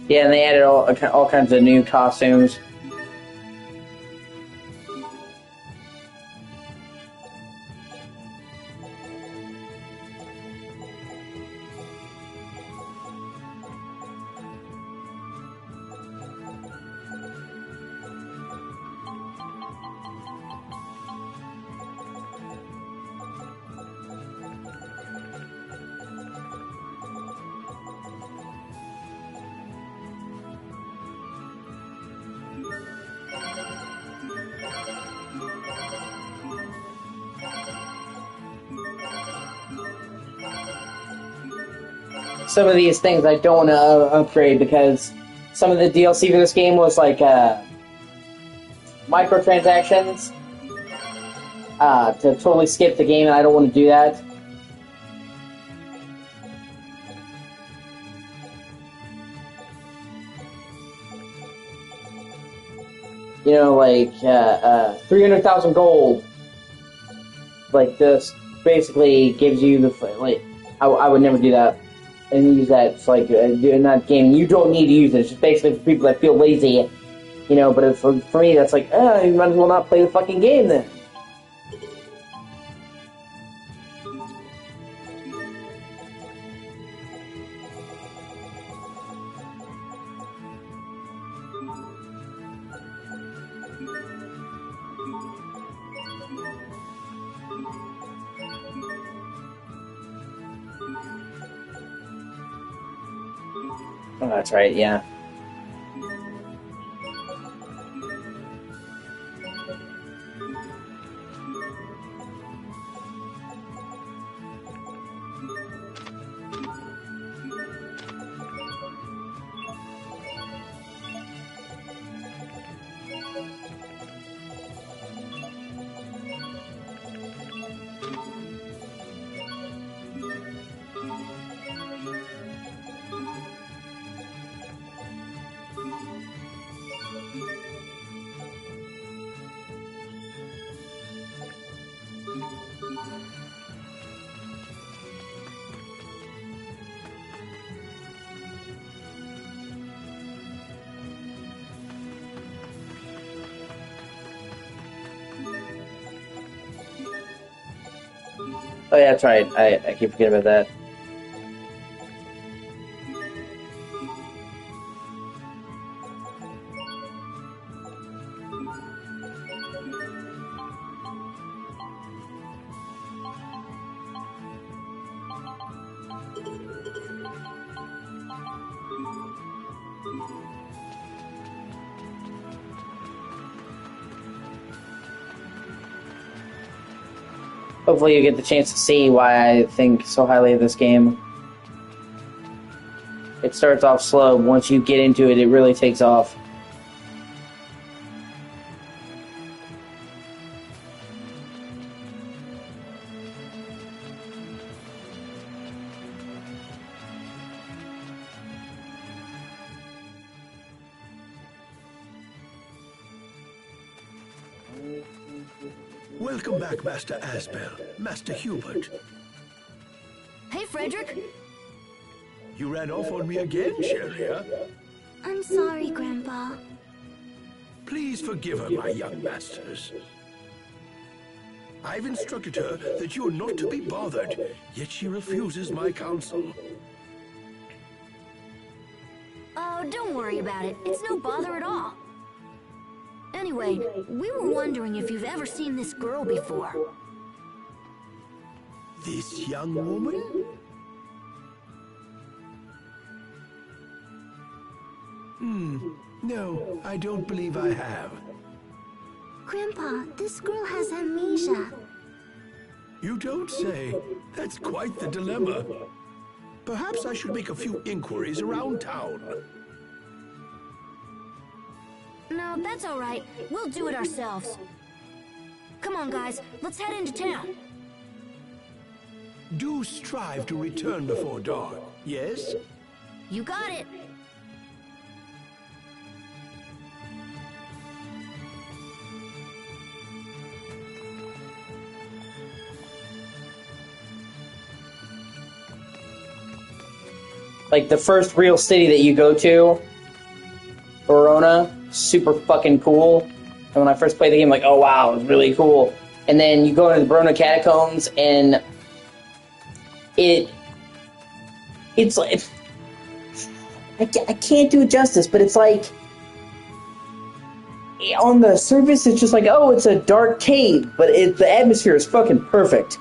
Yeah, and they added all kinds of new costumes. Some of these things I don't want to upgrade because some of the DLC for this game was like microtransactions to totally skip the game, and I don't want to do that. You know, like 300,000 gold. Like this basically gives you the like. I would never do that. And use that. It's like not gaming. You don't need to use it. It's just basically for people that feel lazy, you know. But for me, that's like, you might as well not play the fucking game then. Oh, that's right. Yeah. Oh yeah, that's right. I keep forgetting about that. Hopefully you get the chance to see why I think so highly of this game. It starts off slow. Once you get into it, it really takes off. Welcome back, Master Asbel. Master Hubert. Hey, Frederick. You ran off on me again, Sheria. I'm sorry, Grandpa. Please forgive her, my young masters. I've instructed her that you're not to be bothered, yet she refuses my counsel. Oh, don't worry about it. It's no bother at all. Anyway, we were wondering if you've ever seen this girl before. This young woman? No, I don't believe I have. Grandpa, this girl has amnesia. You don't say. That's quite the dilemma. Perhaps I should make a few inquiries around town. No, that's all right. We'll do it ourselves. Come on, guys. Let's head into town. Do strive to return before dark, yes? You got it. Like, the first real city that you go to Verona, super fucking cool. And when I first played the game, like, oh wow, it was really cool. And then you go into the Verona catacombs, and it's like, I can't do it justice, but it's like, on the surface, it's just like, oh, it's a dark cave, but the atmosphere is fucking perfect.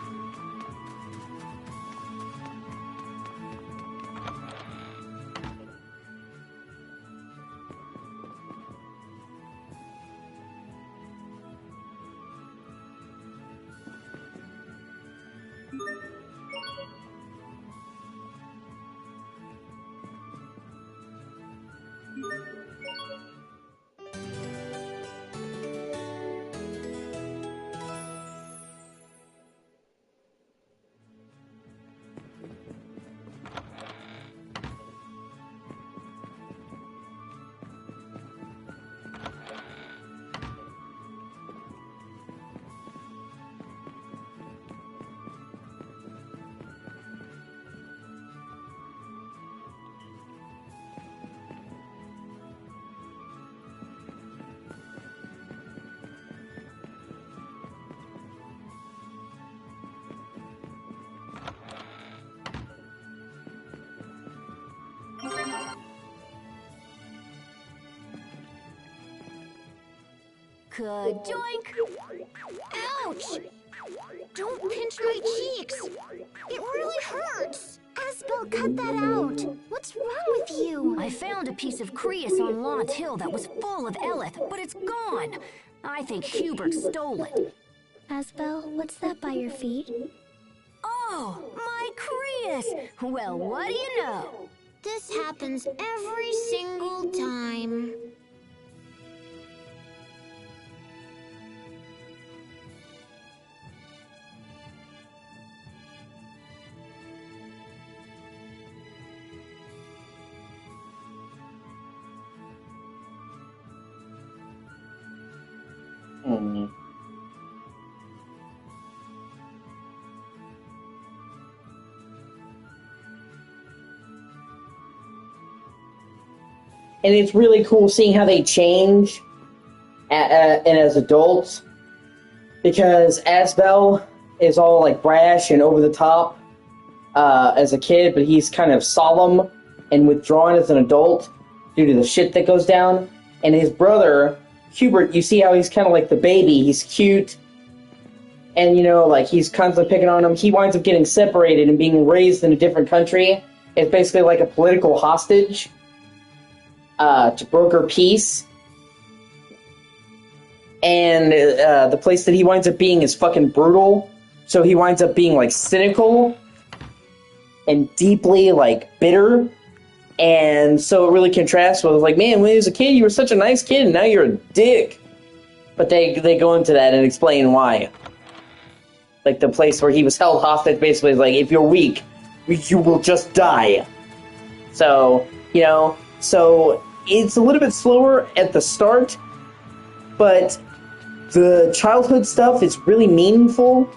Ka-doink! Ouch! Don't pinch my cheeks! It really hurts! Asbel, cut that out! What's wrong with you? I found a piece of Creus on Lawrence Hill that was full of Eleth, but it's gone. I think Hubert stole it. Asbel, what's that by your feet? Oh, my Creus! Well, what do you know? This happens every single time. And it's really cool seeing how they change and as adults, because Asbel is all like brash and over the top as a kid, but he's kind of solemn and withdrawn as an adult due to the shit that goes down. And his brother, Hubert, you see how he's kind of like the baby. He's cute, and like he's constantly picking on him. He winds up getting separated and being raised in a different country. It's basically like a political hostage to broker peace. And the place that he winds up being is fucking brutal. So he winds up being like cynical and deeply like bitter. And so it really contrasts with like, man, when he was a kid, you were such a nice kid, and now you're a dick. But they go into that and explain why. Like the place where he was held hostage basically is like, if you're weak, you will just die. So, so it's a little bit slower at the start, but the childhood stuff is really meaningful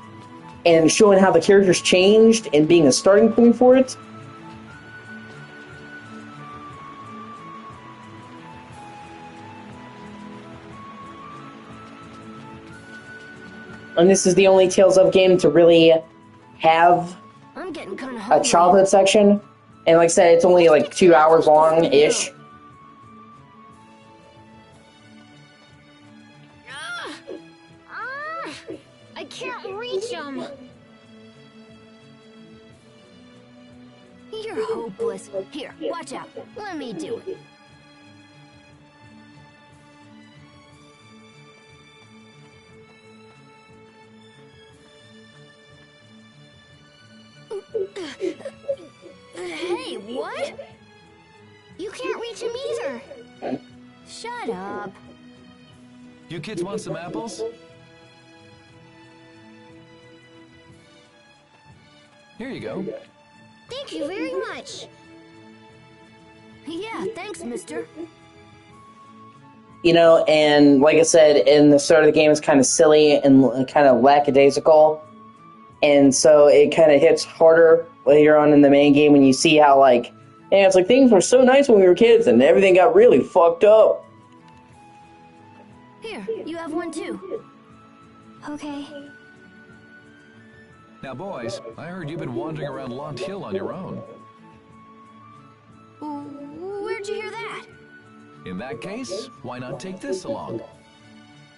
and showing how the characters changed and being a starting point for it. And this is the only Tales of game to really have I'm getting kind of hungry. a childhood section. And like I said, it's only like 2 hours long-ish. I can't reach him. You're hopeless. Here, watch out. Let me do it. Hey, what? You can't reach him either. Shut up. You kids want some apples? Here you go. Thank you very much. Yeah, thanks, mister. And like I said, in the start of the game, it's kind of silly and kind of lackadaisical. And so it kind of hits harder later on in the main game when you see how, like, it's like things were so nice when we were kids and everything got really fucked up. Here, you have one too. Okay. Now, boys, I heard you've been wandering around Lost Hill on your own. Where'd you hear that? In that case, why not take this along?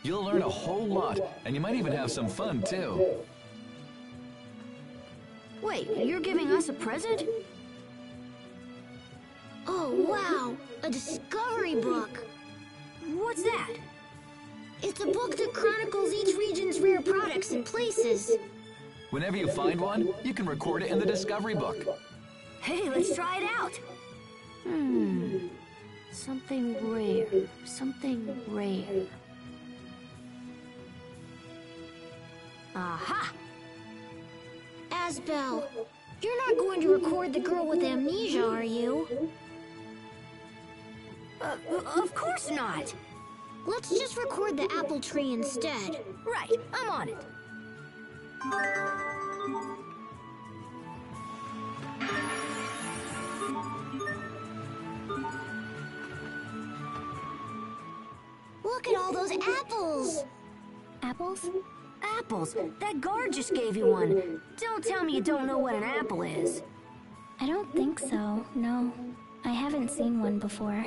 You'll learn a whole lot, and you might even have some fun, too. Wait, you're giving us a present? Oh, wow! A discovery book! What's that? It's a book that chronicles each region's rare products and places. Whenever you find one, you can record it in the discovery book. Hey, let's try it out. Something rare. Something rare. Aha! Asbel, you're not going to record the girl with amnesia, are you? Of course not. Let's just record the apple tree instead. Right, I'm on it. Look at all those apples! Apples? Apples. That guard just gave you one. Don't tell me you don't know what an apple is. I don't think so, no. I haven't seen one before.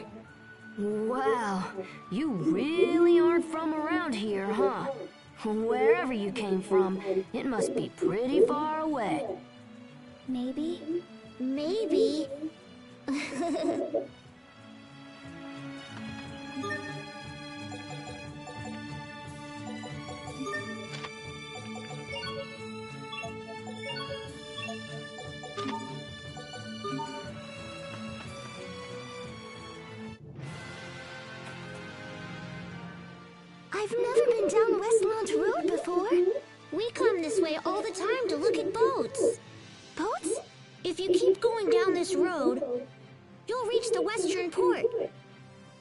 Wow, you really aren't from around here, huh? Wherever you came from, it must be pretty far away. Maybe? Maybe. I've never been down Westmont Road before. We come this way all the time to look at boats. Boats? If you keep going down this road, you'll reach the western port.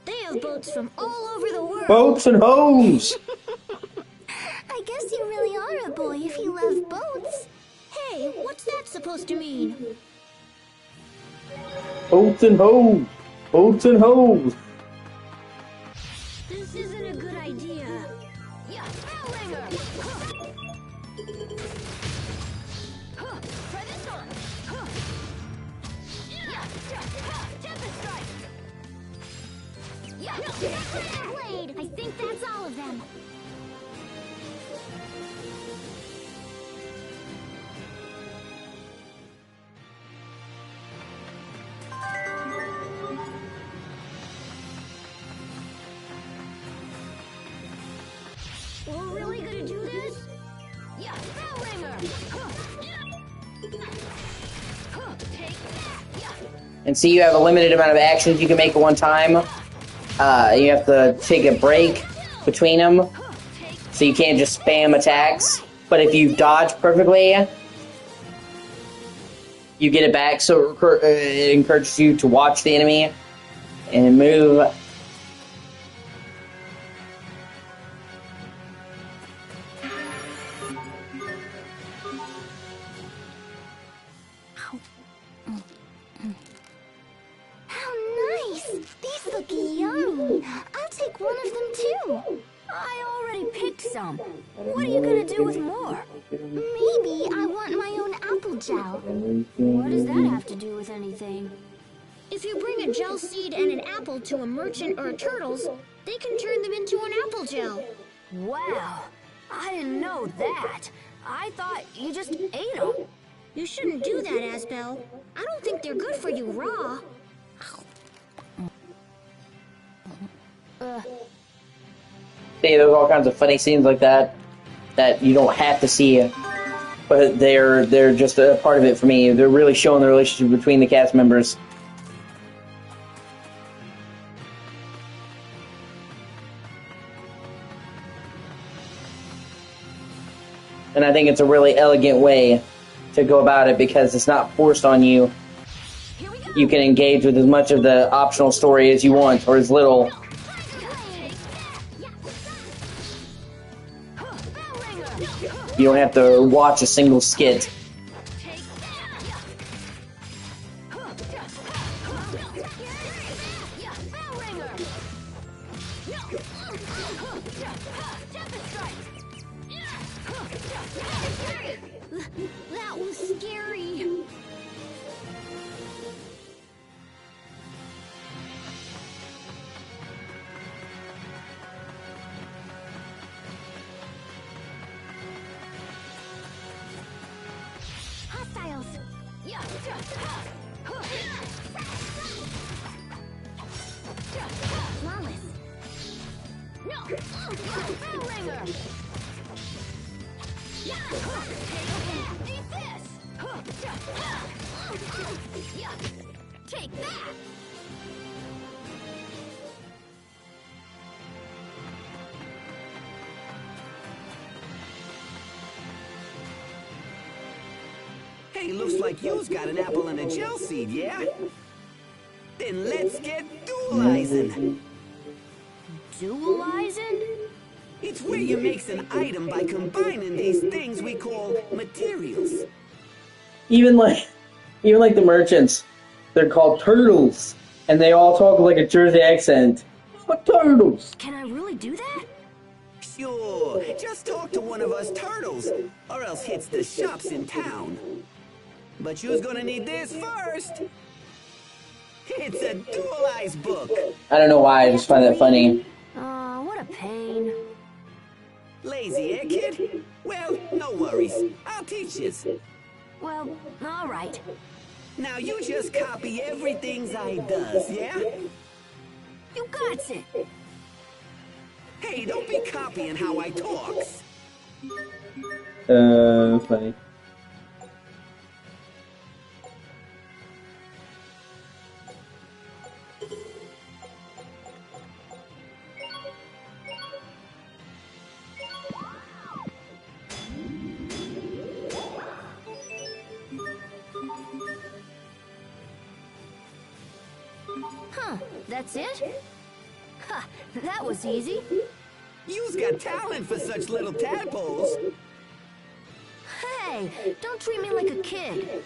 They have boats from all over the world. Boats and hoes! I guess you really are a boy if you love boats. Hey, what's that supposed to mean? Boats and hoes! Boats and hoes! This isn't a good idea. Yeah, Bellringer! Try this on! Yeah, Tempest Strike! Yeah, blade. I think that's all of them. We're really gonna do this? Yeah, Bellringer! Take that! Yeah! And see, you have a limited amount of actions you can make at one time. You have to take a break between them, so you can't just spam attacks. But if you dodge perfectly, you get it back, so it encourages you to watch the enemy and move. How nice! These look yummy. I'll take one of them too. I already picked some. What are you gonna do with more? Maybe I want my own apple gel. What does that have to do with anything? If you bring a gel seed and an apple to a merchant or a turtles, they can turn them into an apple gel. Wow, I didn't know that. I thought you just ate them. You shouldn't do that, Asbel. I don't think they're good for you raw. See, there's all kinds of funny scenes like that that you don't have to see, but they're just a part of it for me. They're really showing the relationship between the cast members. And I think it's a really elegant way to go about it because it's not forced on you. You can engage with as much of the optional story as you want, or as little. You don't have to watch a single skit. That was scary. Hostiles. Flawless. No! Bellringer! Eat this! Take that! Hey, looks like you's got an apple and a gel seed, yeah? Then let's get dualizing. Dualizing? It's where you makes an item by combining these things we call materials. Even like the merchants, they're called turtles, and they all talk like a Jersey accent. What turtles? Can I really do that? Sure, just talk to one of us turtles, or else hits the shops in town. But you's gonna need this first. It's a dualized book. I don't know why, I just find that funny. What a pain. Lazy, eh, kid? Well, no worries. I'll teach yous. Well, all right. Now you just copy everything I does, yeah? You got it. Hey, don't be copying how I talks. Funny. Huh, that's it? Ha, that was easy. You's got talent for such little tadpoles. Hey, don't treat me like a kid.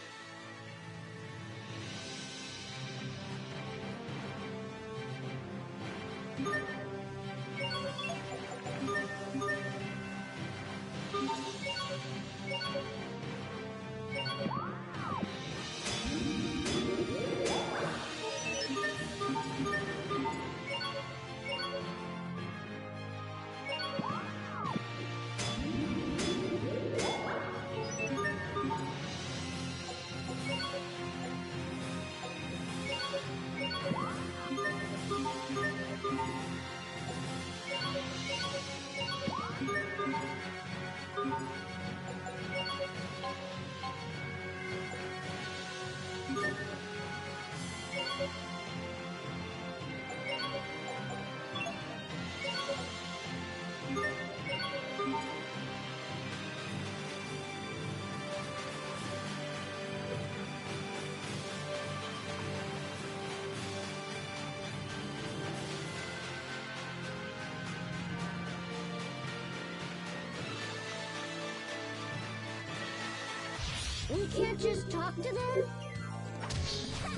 We can't just talk to them?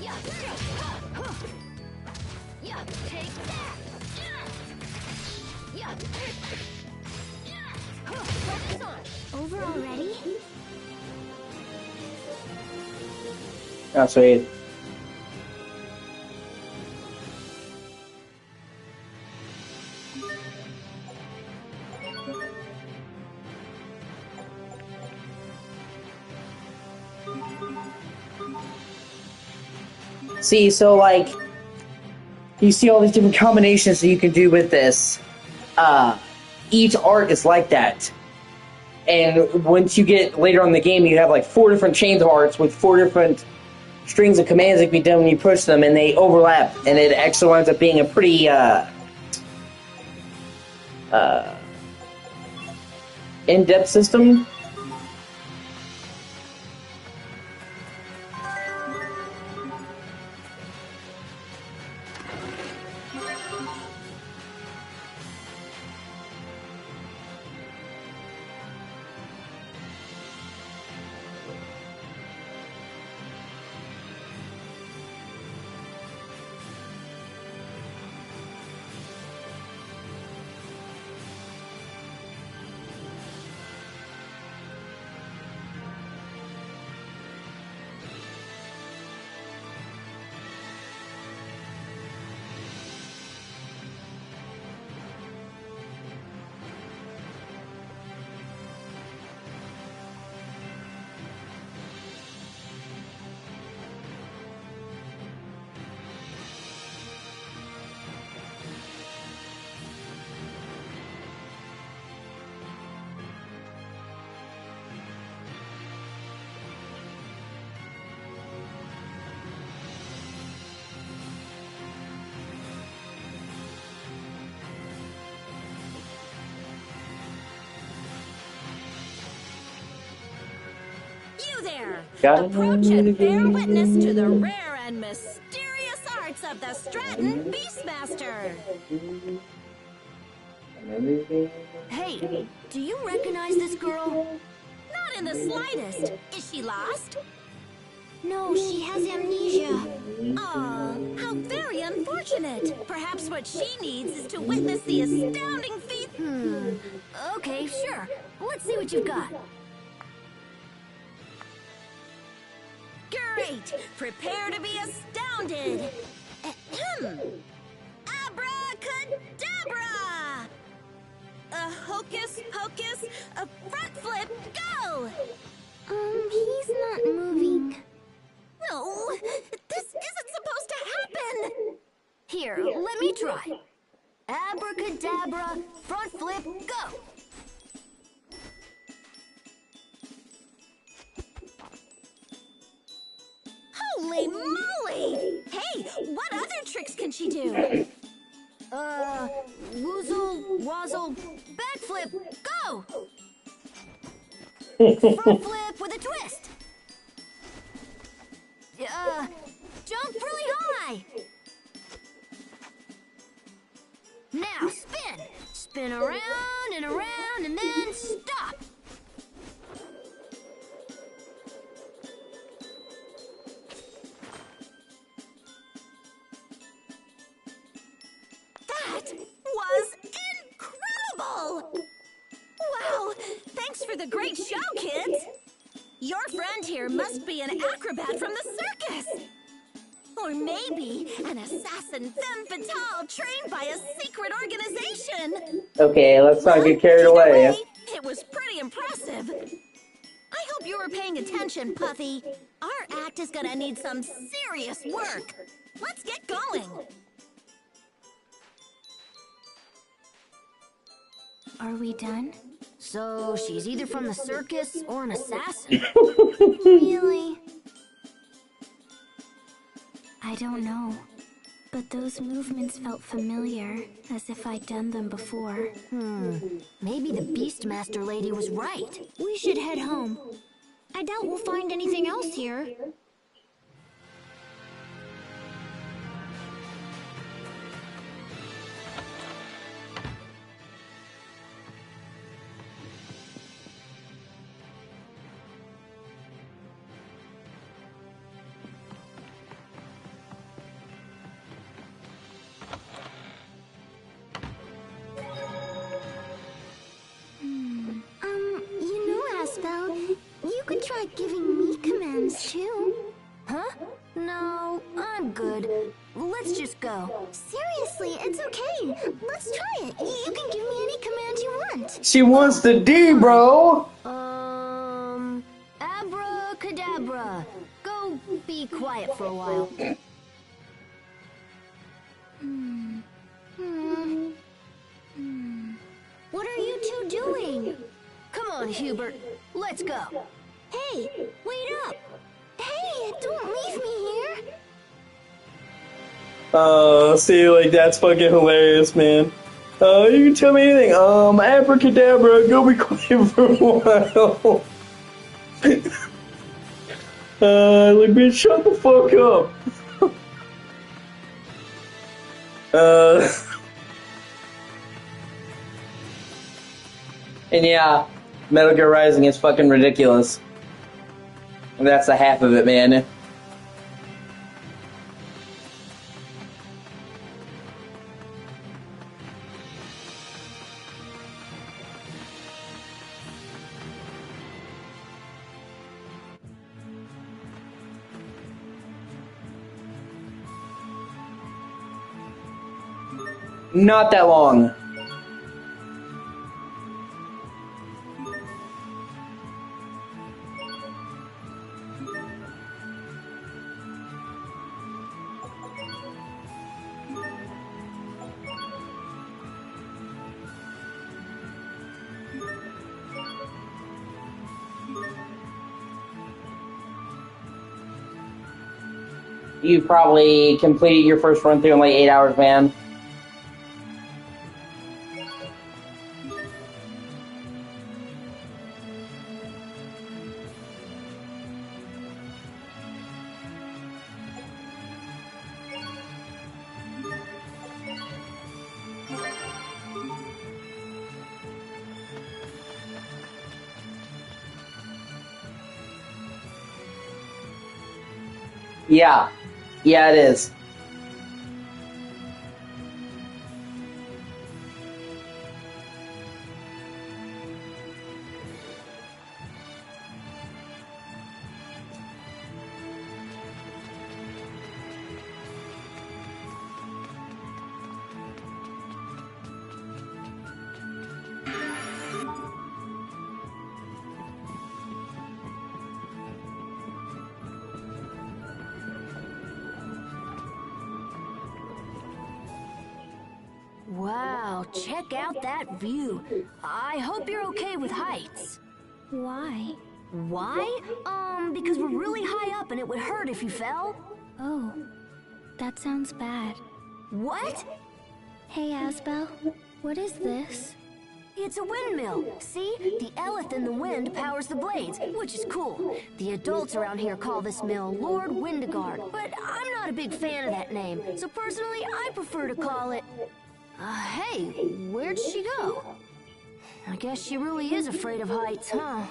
Yeah, take that. Yeah. Focus on. Over already? Oh, sweet. See, so like, you see all these different combinations that you can do with this. Each art is like that. And once you get later on in the game, you have like 4 different chains of arts with 4 different strings of commands that can be done when you push them, and they overlap, and it actually winds up being a pretty, in-depth system. there! Got Approach and bear witness to the rare and mysterious arts of the Stratton Beastmaster! Hey, do you recognize this girl? Not in the slightest. Is she lost? No, she has amnesia. Aw, how very unfortunate. Perhaps what she needs is to witness the astounding feat. Okay, sure. Let's see what you've got. Great! Prepare to be astounded! Ahem. Abracadabra! A hocus pocus, a front flip, go! He's not moving. No, this isn't supposed to happen! Here, let me try. Abracadabra, front flip, go! Holy moly! Hey, what other tricks can she do? Woozle, wazzle, backflip, go! Front flip with a twist. Jump really high. Now spin. Spin around and then stop. That was incredible! Wow, thanks for the great show, kids! Your friend here must be an acrobat from the circus! Or maybe an assassin femme fatale trained by a secret organization! Okay, let's not get carried Either away. way, it was pretty impressive. I hope you were paying attention, Puffy. Our act is gonna need some serious work. Let's get going. Are we done? So she's either from the circus or an assassin. Really? I don't know. But those movements felt familiar, as if I'd done them before. Maybe the Beastmaster lady was right. We should head home. I doubt we'll find anything else here. You know, Aspel, you could try giving me commands too. Huh? No, I'm good. Let's just go. Seriously, it's okay. Let's try it. You can give me any command you want. She wants the D, bro. Abracadabra. Go be quiet for a while. What are you two doing? Come on, Hubert. Let's go. Hey, wait up. Hey, don't leave me here. See, like, that's fucking hilarious, man. You can tell me anything. Abracadabra, go be quiet for a while. Like, bitch, shut the fuck up. And yeah, Metal Gear Rising is fucking ridiculous. And that's the half of it, man. Not that long. You probably completed your first run through in like 8 hours, man. Yeah. Yeah, it is. Wow, check out that view. I hope you're okay with heights. Why? Why? Because we're really high up and it would hurt if you fell. Oh, that sounds bad. What? Hey, Asbel, what is this? It's a windmill. See? The Eleth in the wind powers the blades, which is cool. The adults around here call this mill Lord Windigard, but I'm not a big fan of that name, so personally I prefer to call it... hey, where'd she go? I guess she really is afraid of heights, huh?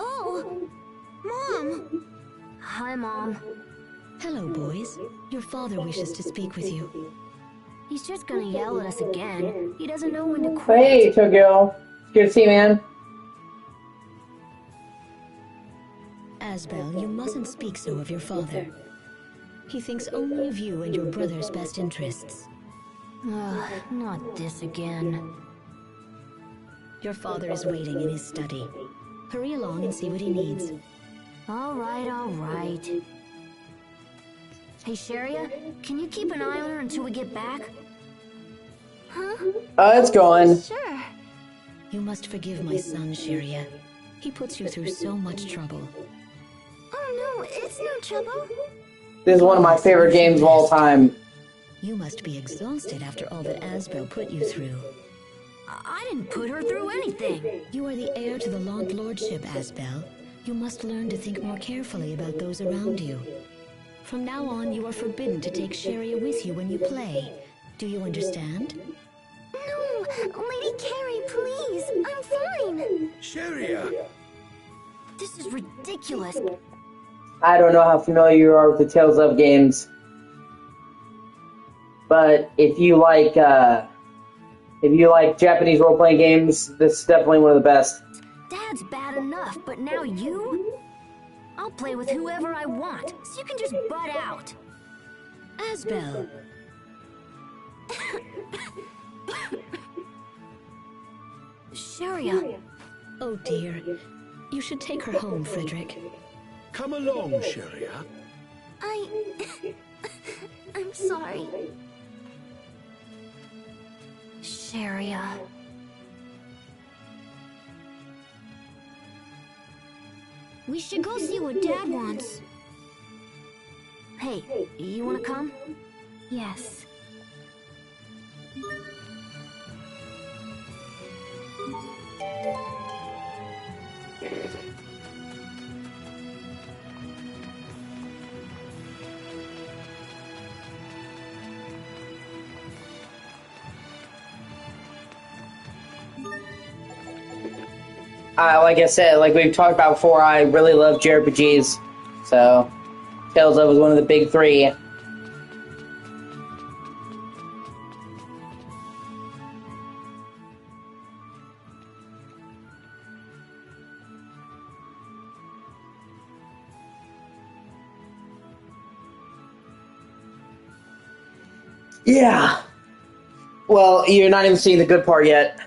Oh, Mom! Hi, Mom. Hello, boys. Your father wishes to speak with you. He's just gonna yell at us again. He doesn't know when to quit. Hey, Tokyo. It's good to see you, man. Asbel, you mustn't speak so of your father. He thinks only of you and your brother's best interests. Ugh, not this again. Your father is waiting in his study. Hurry along and see what he needs. All right, all right. Hey, Sharia, can you keep an eye on her until we get back? Huh? It's going. Sure. You must forgive my son, Sharia. He puts you through so much trouble. Oh no, it's no trouble. This is one of my favorite games of all time. You must be exhausted after all that Asbel put you through. I didn't put her through anything. You are the heir to the Land Lordship, Asbel. You must learn to think more carefully about those around you. From now on, you are forbidden to take Sharia with you when you play. Do you understand? No, Lady Carrie, please. I'm fine. Sharia! This is ridiculous. I don't know how familiar you are with the Tales of games, but if you like Japanese role-playing games, this is definitely one of the best. Dad's bad enough, but now you? I'll play with whoever I want, so you can just butt out. Asbel! Sharia. Oh dear. You should take her home, Frederick. Come along, Sharia. I'm sorry. Sharia. We should go see what Dad wants. Hey, you wanna come? Yes. Like I said, like we've talked about before, I really love JRPGs. So, Tales of was one of the big three. Yeah. Well, you're not even seeing the good part yet.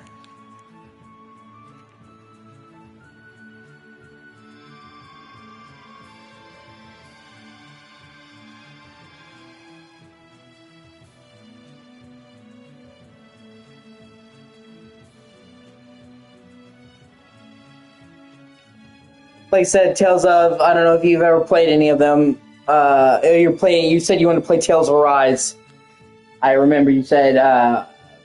Like I said, Tales of, I don't know if you've ever played any of them. You said you want to play Tales of Arise. I remember you said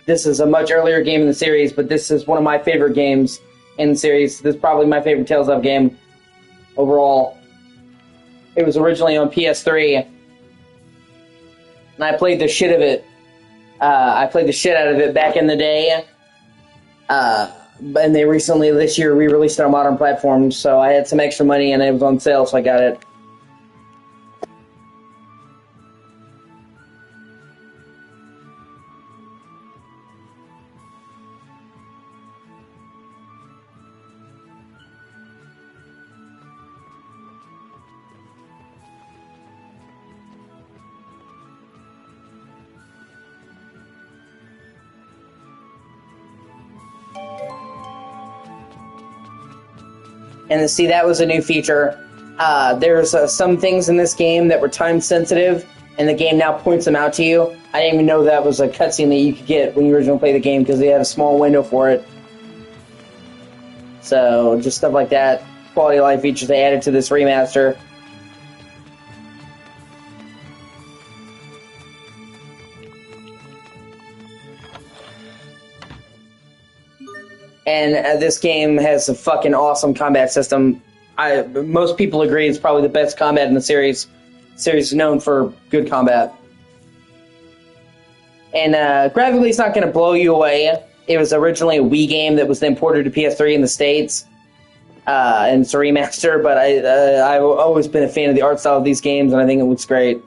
this is a much earlier game in the series, but this is one of my favorite games in the series. This is probably my favorite Tales of game overall. It was originally on PS3, and I played the shit of it. I played the shit out of it back in the day. And they recently, this year, re-released it on modern platforms, so I had some extra money and it was on sale, so I got it. And see, that was a new feature. There's some things in this game that were time sensitive, and the game now points them out to you. I didn't even know that was a cutscene that you could get when you originally played the game, because they had a small window for it. So, just stuff like that. Quality of life features they added to this remaster. And this game has a fucking awesome combat system. Most people agree it's probably the best combat in the series. The series is known for good combat. And graphically, it's not going to blow you away. It was originally a Wii game that was then ported to PS3 in the States. And it's a remaster, but I've always been a fan of the art style of these games, and I think it looks great.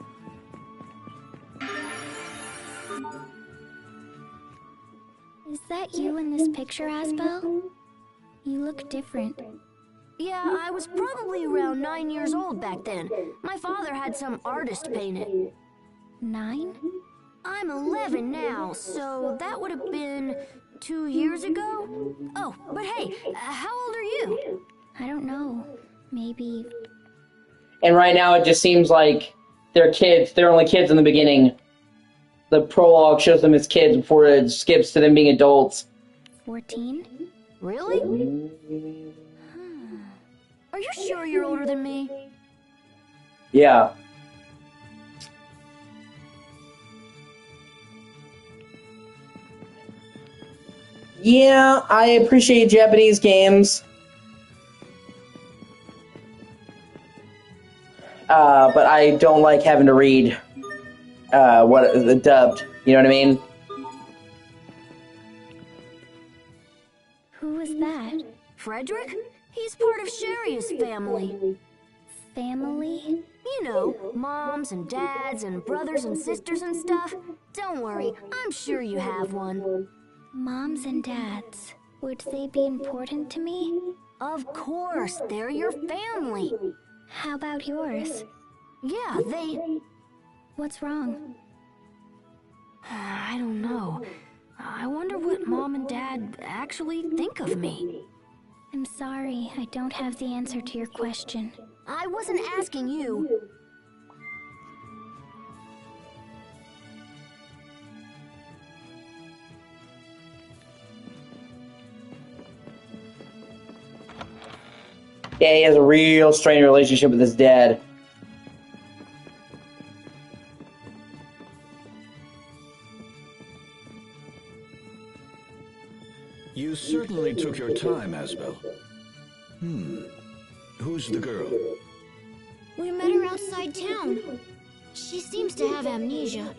Is that you in this picture, Asbel? You look different. Yeah, I was probably around 9 years old back then. My father had some artist paint it. 9? I'm 11 now, so that would have been 2 years ago? Oh, but hey, how old are you? I don't know. Maybe... And right now it just seems like they're kids. They're only kids in the beginning. The prologue shows them as kids before it skips to them being adults. 14? Really? Are you sure you're older than me? Yeah. Yeah, I appreciate Japanese games. But I don't like having to read what the dubbed. You know what I mean? Who is that? Frederick? He's part of Sharia's family. Family? You know, moms and dads and brothers and sisters and stuff. Don't worry, I'm sure you have one. Moms and dads. Would they be important to me? Of course, they're your family. How about yours? Yeah, they... What's wrong? I don't know. I wonder what Mom and Dad actually think of me. I'm sorry, I don't have the answer to your question. I wasn't asking you. Yeah, he has a real strained relationship with his dad. You certainly took your time, Asbel. Who's the girl? We met her outside town. She seems to have amnesia.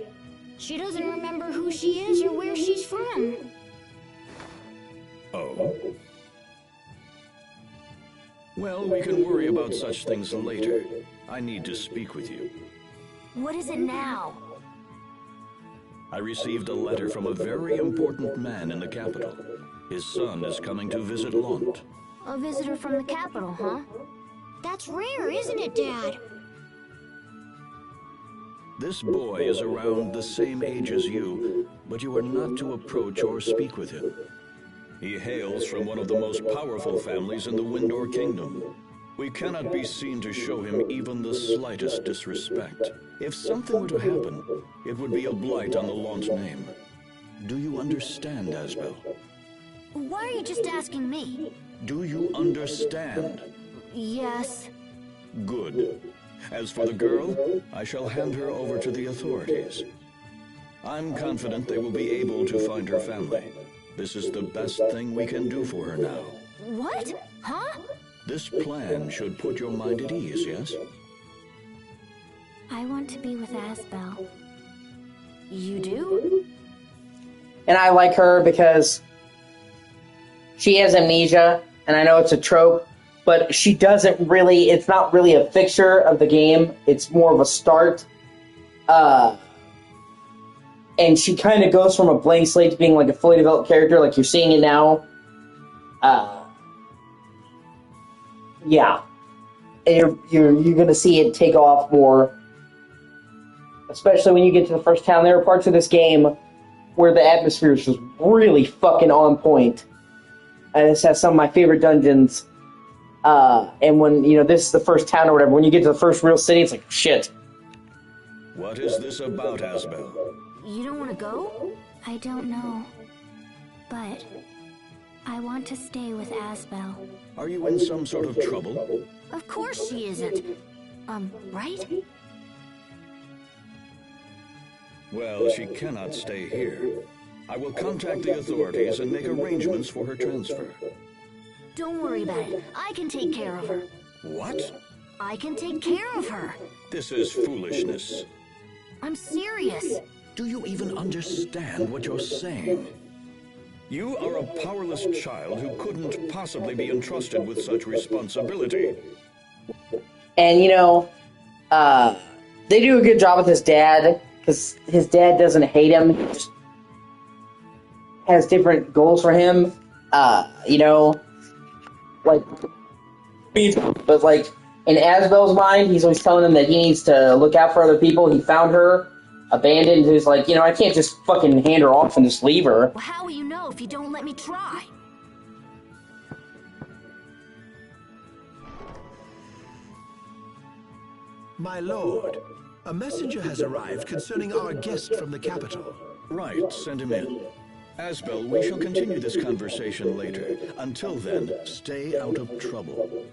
She doesn't remember who she is or where she's from. Oh? Well, we can worry about such things later. I need to speak with you. What is it now? I received a letter from a very important man in the capital. His son is coming to visit Lont. A visitor from the capital, huh? That's rare, isn't it, Dad? This boy is around the same age as you, but you are not to approach or speak with him. He hails from one of the most powerful families in the Windor Kingdom. We cannot be seen to show him even the slightest disrespect. If something were to happen, it would be a blight on the Lont name. Do you understand, Asbel? Why are you just asking me? Do you understand? Yes. Good. As for the girl, I shall hand her over to the authorities. I'm confident they will be able to find her family. This is the best thing we can do for her now. What? Huh? This plan should put your mind at ease, yes? I want to be with Asbel. You do? And I like her because she has amnesia, and I know it's a trope, but she doesn't really, it's not really a fixture of the game, it's more of a start. And she kind of goes from a blank slate to being like a fully developed character, like you're seeing it now. Yeah. And you're gonna see it take off more. Especially when you get to the first town. There are parts of this game where the atmosphere is just really fucking on point. And this has some of my favorite dungeons. And when, this is the first town or whatever, when you get to the first real city, it's like, shit. What is this about, Asbel? You don't want to go? I don't know. But I want to stay with Asbel. Are you in some sort of trouble? Of course she isn't. Right? Well, she cannot stay here. I will contact the authorities and make arrangements for her transfer. Don't worry about it. I can take care of her. What? I can take care of her. This is foolishness. I'm serious. Do you even understand what you're saying? You are a powerless child who couldn't possibly be entrusted with such responsibility. And, they do a good job with his dad, because his dad doesn't hate him. He just has different goals for him. But in Asbel's mind, he's always telling him that he needs to look out for other people. He found her abandoned. He's like, I can't just fucking hand her off and just leave her. Well, how will you know if you don't let me try? My lord, a messenger has arrived concerning our guest from the capital. Right, send him in. Asbel, we shall continue this conversation later. Until then, stay out of trouble.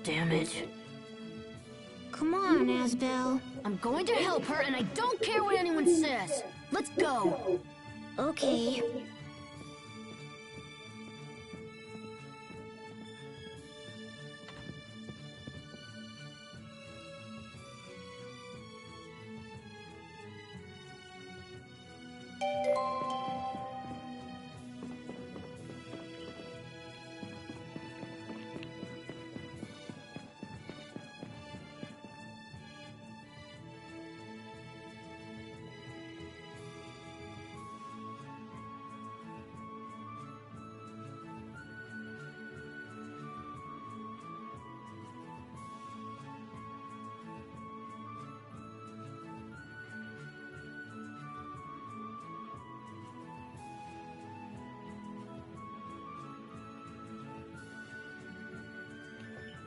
Damn it. Come on, Asbel. I'm going to help her, and I don't care what anyone says. Let's go. Okay.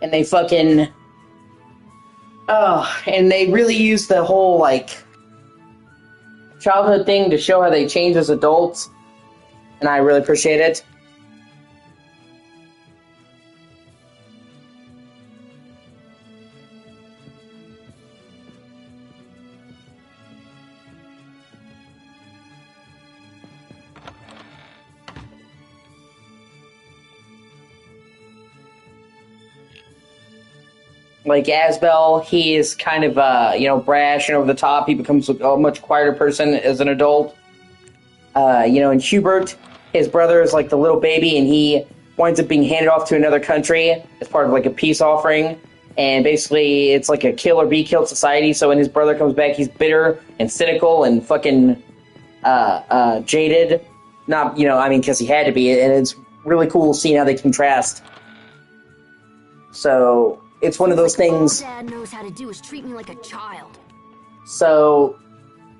And they fucking... and they really use the whole, childhood thing to show how they change as adults. And I really appreciate it. Like Asbel, he is kind of, brash and over the top. He becomes a much quieter person as an adult. And Hubert, his brother, is like the little baby, and he winds up being handed off to another country as part of like a peace offering. And basically, it's like a kill or be killed society. So when his brother comes back, he's bitter and cynical and fucking jaded. Not, because he had to be. And it's really cool seeing how they contrast. So it's one of those things. All Dad knows how to do is treat me like a child. So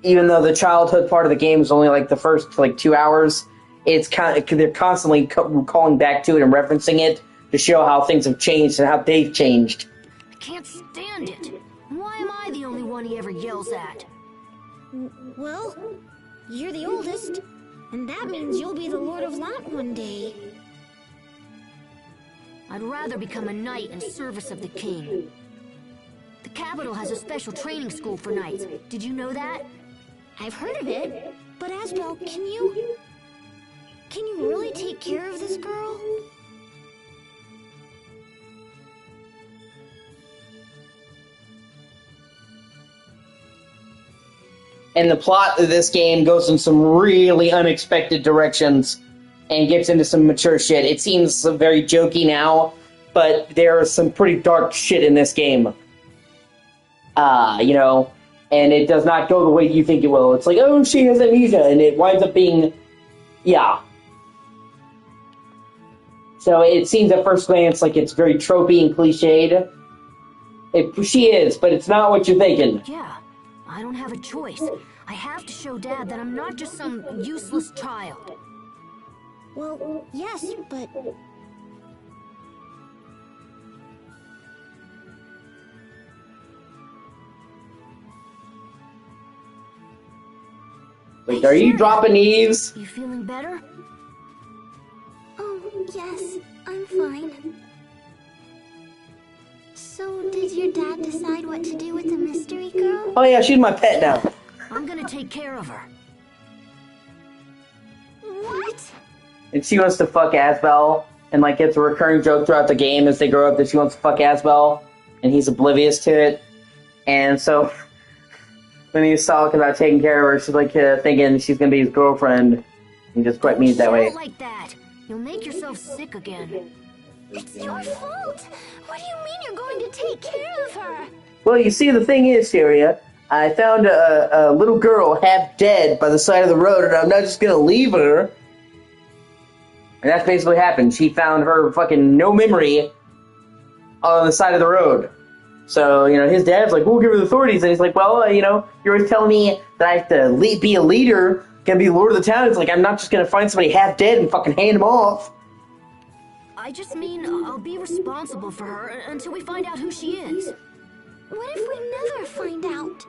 even though the childhood part of the game is only like the first 2 hours, it's they're constantly calling back to it and referencing it to show how things have changed and how they've changed. I can't stand it. Why am I the only one he ever yells at? Well, you're the oldest, and that means you'll be the Lord of Lant one day. I'd rather become a knight in service of the king. The capital has a special training school for knights. Did you know that? I've heard of it, but Asbel, can you really take care of this girl? And the plot of this game goes in some really unexpected directions and gets into some mature shit. It seems very jokey now, but there is some pretty dark shit in this game. You know, and it does not go the way you think it will. It's like, oh, she has amnesia, and it winds up being, yeah. So it seems at first glance like it's very tropey and cliched. She is, but it's not what you're thinking. Yeah, I don't have a choice. I have to show Dad that I'm not just some useless child. Well, yes, but... Like, are you dropping Eves? You feeling better? Oh, yes, I'm fine. So, did your dad decide what to do with the mystery girl? Oh yeah, she's my pet now. I'm gonna take care of her. What? And she wants to fuck Asbel, and like it's a recurring joke throughout the game as they grow up that she wants to fuck Asbel, and he's oblivious to it. And so when he's talking about taking care of her, she's like thinking she's gonna be his girlfriend. He just quite means that way. Don't shout like that. You'll make yourself sick again. It's your fault! What do you mean you're going to take care of her? Well, you see, the thing is, Syria, I found a little girl half dead by the side of the road, and I'm not just gonna leave her. And that's basically what happened. She found her fucking no memory on the side of the road. So, you know, his dad's like, we'll give her the authorities. And he's like, well, you know, you're always telling me that I have to be a leader, gonna be lord of the town. It's like, I'm not just gonna find somebody half dead and fucking hand him off. I just mean I'll be responsible for her until we find out who she is. What if we never find out?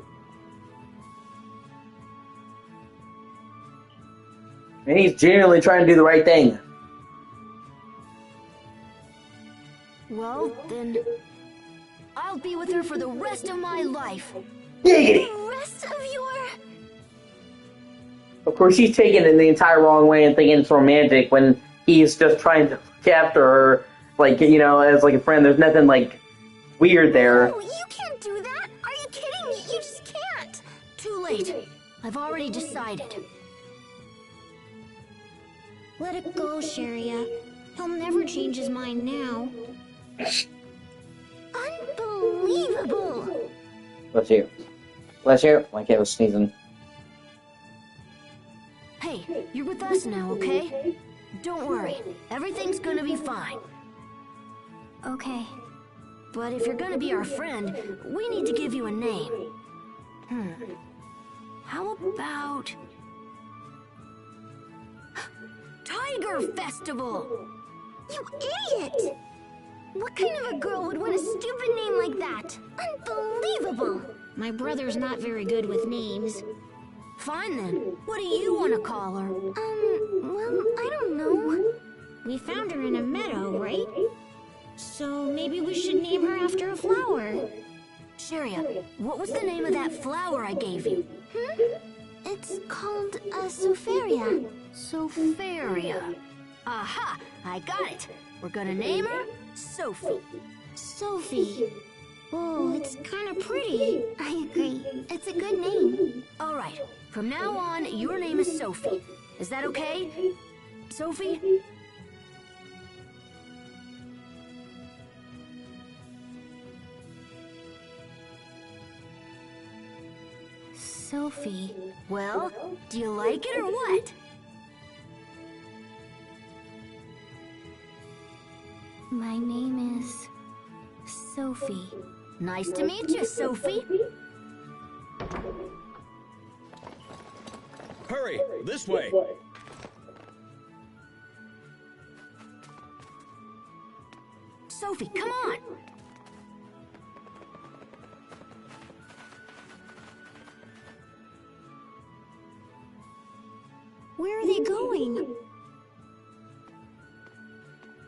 And he's genuinely trying to do the right thing. Well, then, I'll be with her for the rest of my life. Giggity! The rest of your... Of course, she's taking it the entire wrong way and thinking it's romantic when he's just trying to look after her, like, you know, as like a friend. There's nothing, like, weird there. Oh, you can't do that! Are you kidding me? You just can't! Too late. I've already decided. Let it go, Sharia. He'll never change his mind now. Unbelievable! Bless you. Bless you. My cat was sneezing. Hey, you're with us now, okay? Don't worry. Everything's gonna be fine. Okay. But if you're gonna be our friend, we need to give you a name. How about... Tiger Festival! You idiot! What kind of a girl would want a stupid name like that? Unbelievable! My brother's not very good with names. Fine then. What do you want to call her? Well, I don't know. We found her in a meadow, right? So maybe we should name her after a flower. Sharia, what was the name of that flower I gave you? It's called a Sofaria. Sofaria. Aha! I got it. We're gonna name her Sophie. Sophie. Oh, it's kind of pretty. I agree. It's a good name. All right. From now on, your name is Sophie. Is that okay? Sophie? Sophie. Well, do you like it or what? My name is Sophie. Nice to meet you, Sophie. Hurry, this way. Sophie, come on. Where are they going?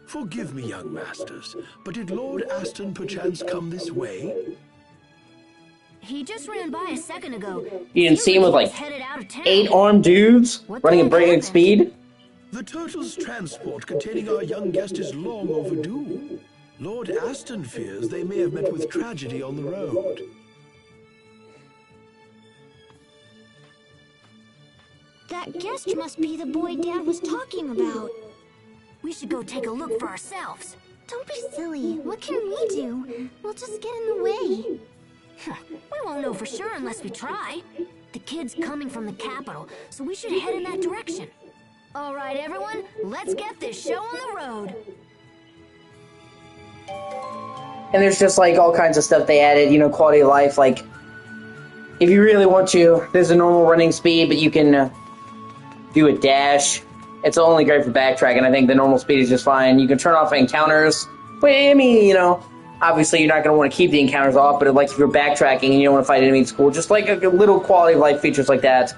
Forgive me, young masters, but did Lord Aston perchance come this way? He just ran by a second ago. You didn't see him with like Headed out of town. 8 armed dudes running at breakneck speed? The turtle's transport containing our young guest is long overdue. Lord Aston fears they may have met with tragedy on the road. That guest must be the boy Dad was talking about. We should go take a look for ourselves. Don't be silly. What can we do? We'll just get in the way. We won't know for sure unless we try. The kid's coming from the capital, so we should head in that direction. All right, everyone, let's get this show on the road. And there's just like all kinds of stuff they added, you know, quality of life. Like, if you really want to, there's a normal running speed, but you can do a dash. It's only great for backtracking. I think the normal speed is just fine. You can turn off encounters. But, I mean, you know, obviously you're not going to want to keep the encounters off, but like if you're backtracking and you don't want to fight enemies, it's cool. Just like a little quality of life features like that.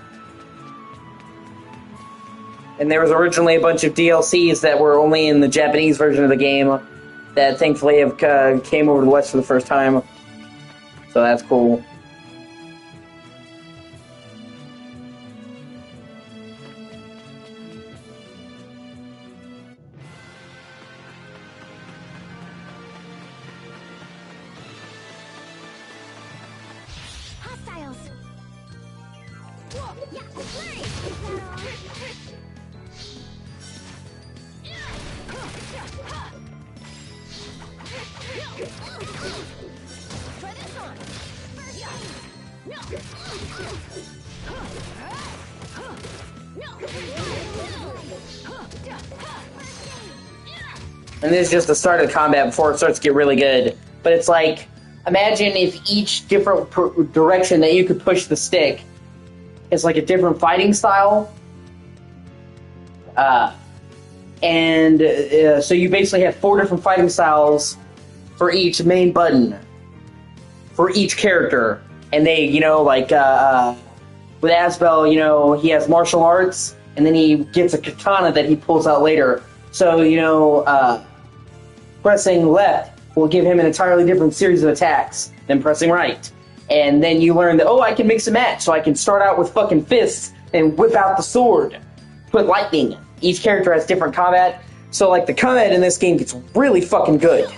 And there was originally a bunch of DLCs that were only in the Japanese version of the game that thankfully have came over to the West for the first time. So that's cool. Hostiles. Yeah, play! Try this on. And this is just the start of the combat before it starts to get really good. But it's like, imagine if each different direction that you could push the stick is like a different fighting style. So you basically have 4 different fighting styles for each main button, for each character. And they, you know, like, with Asbel, you know, he has martial arts, and then he gets a katana that he pulls out later. So, you know, pressing left will give him an entirely different series of attacks than pressing right. And then you learn that, oh, I can mix and match, so I can start out with fucking fists and whip out the sword, put lightning. Each character has different combat, so like the combat in this game gets really fucking good.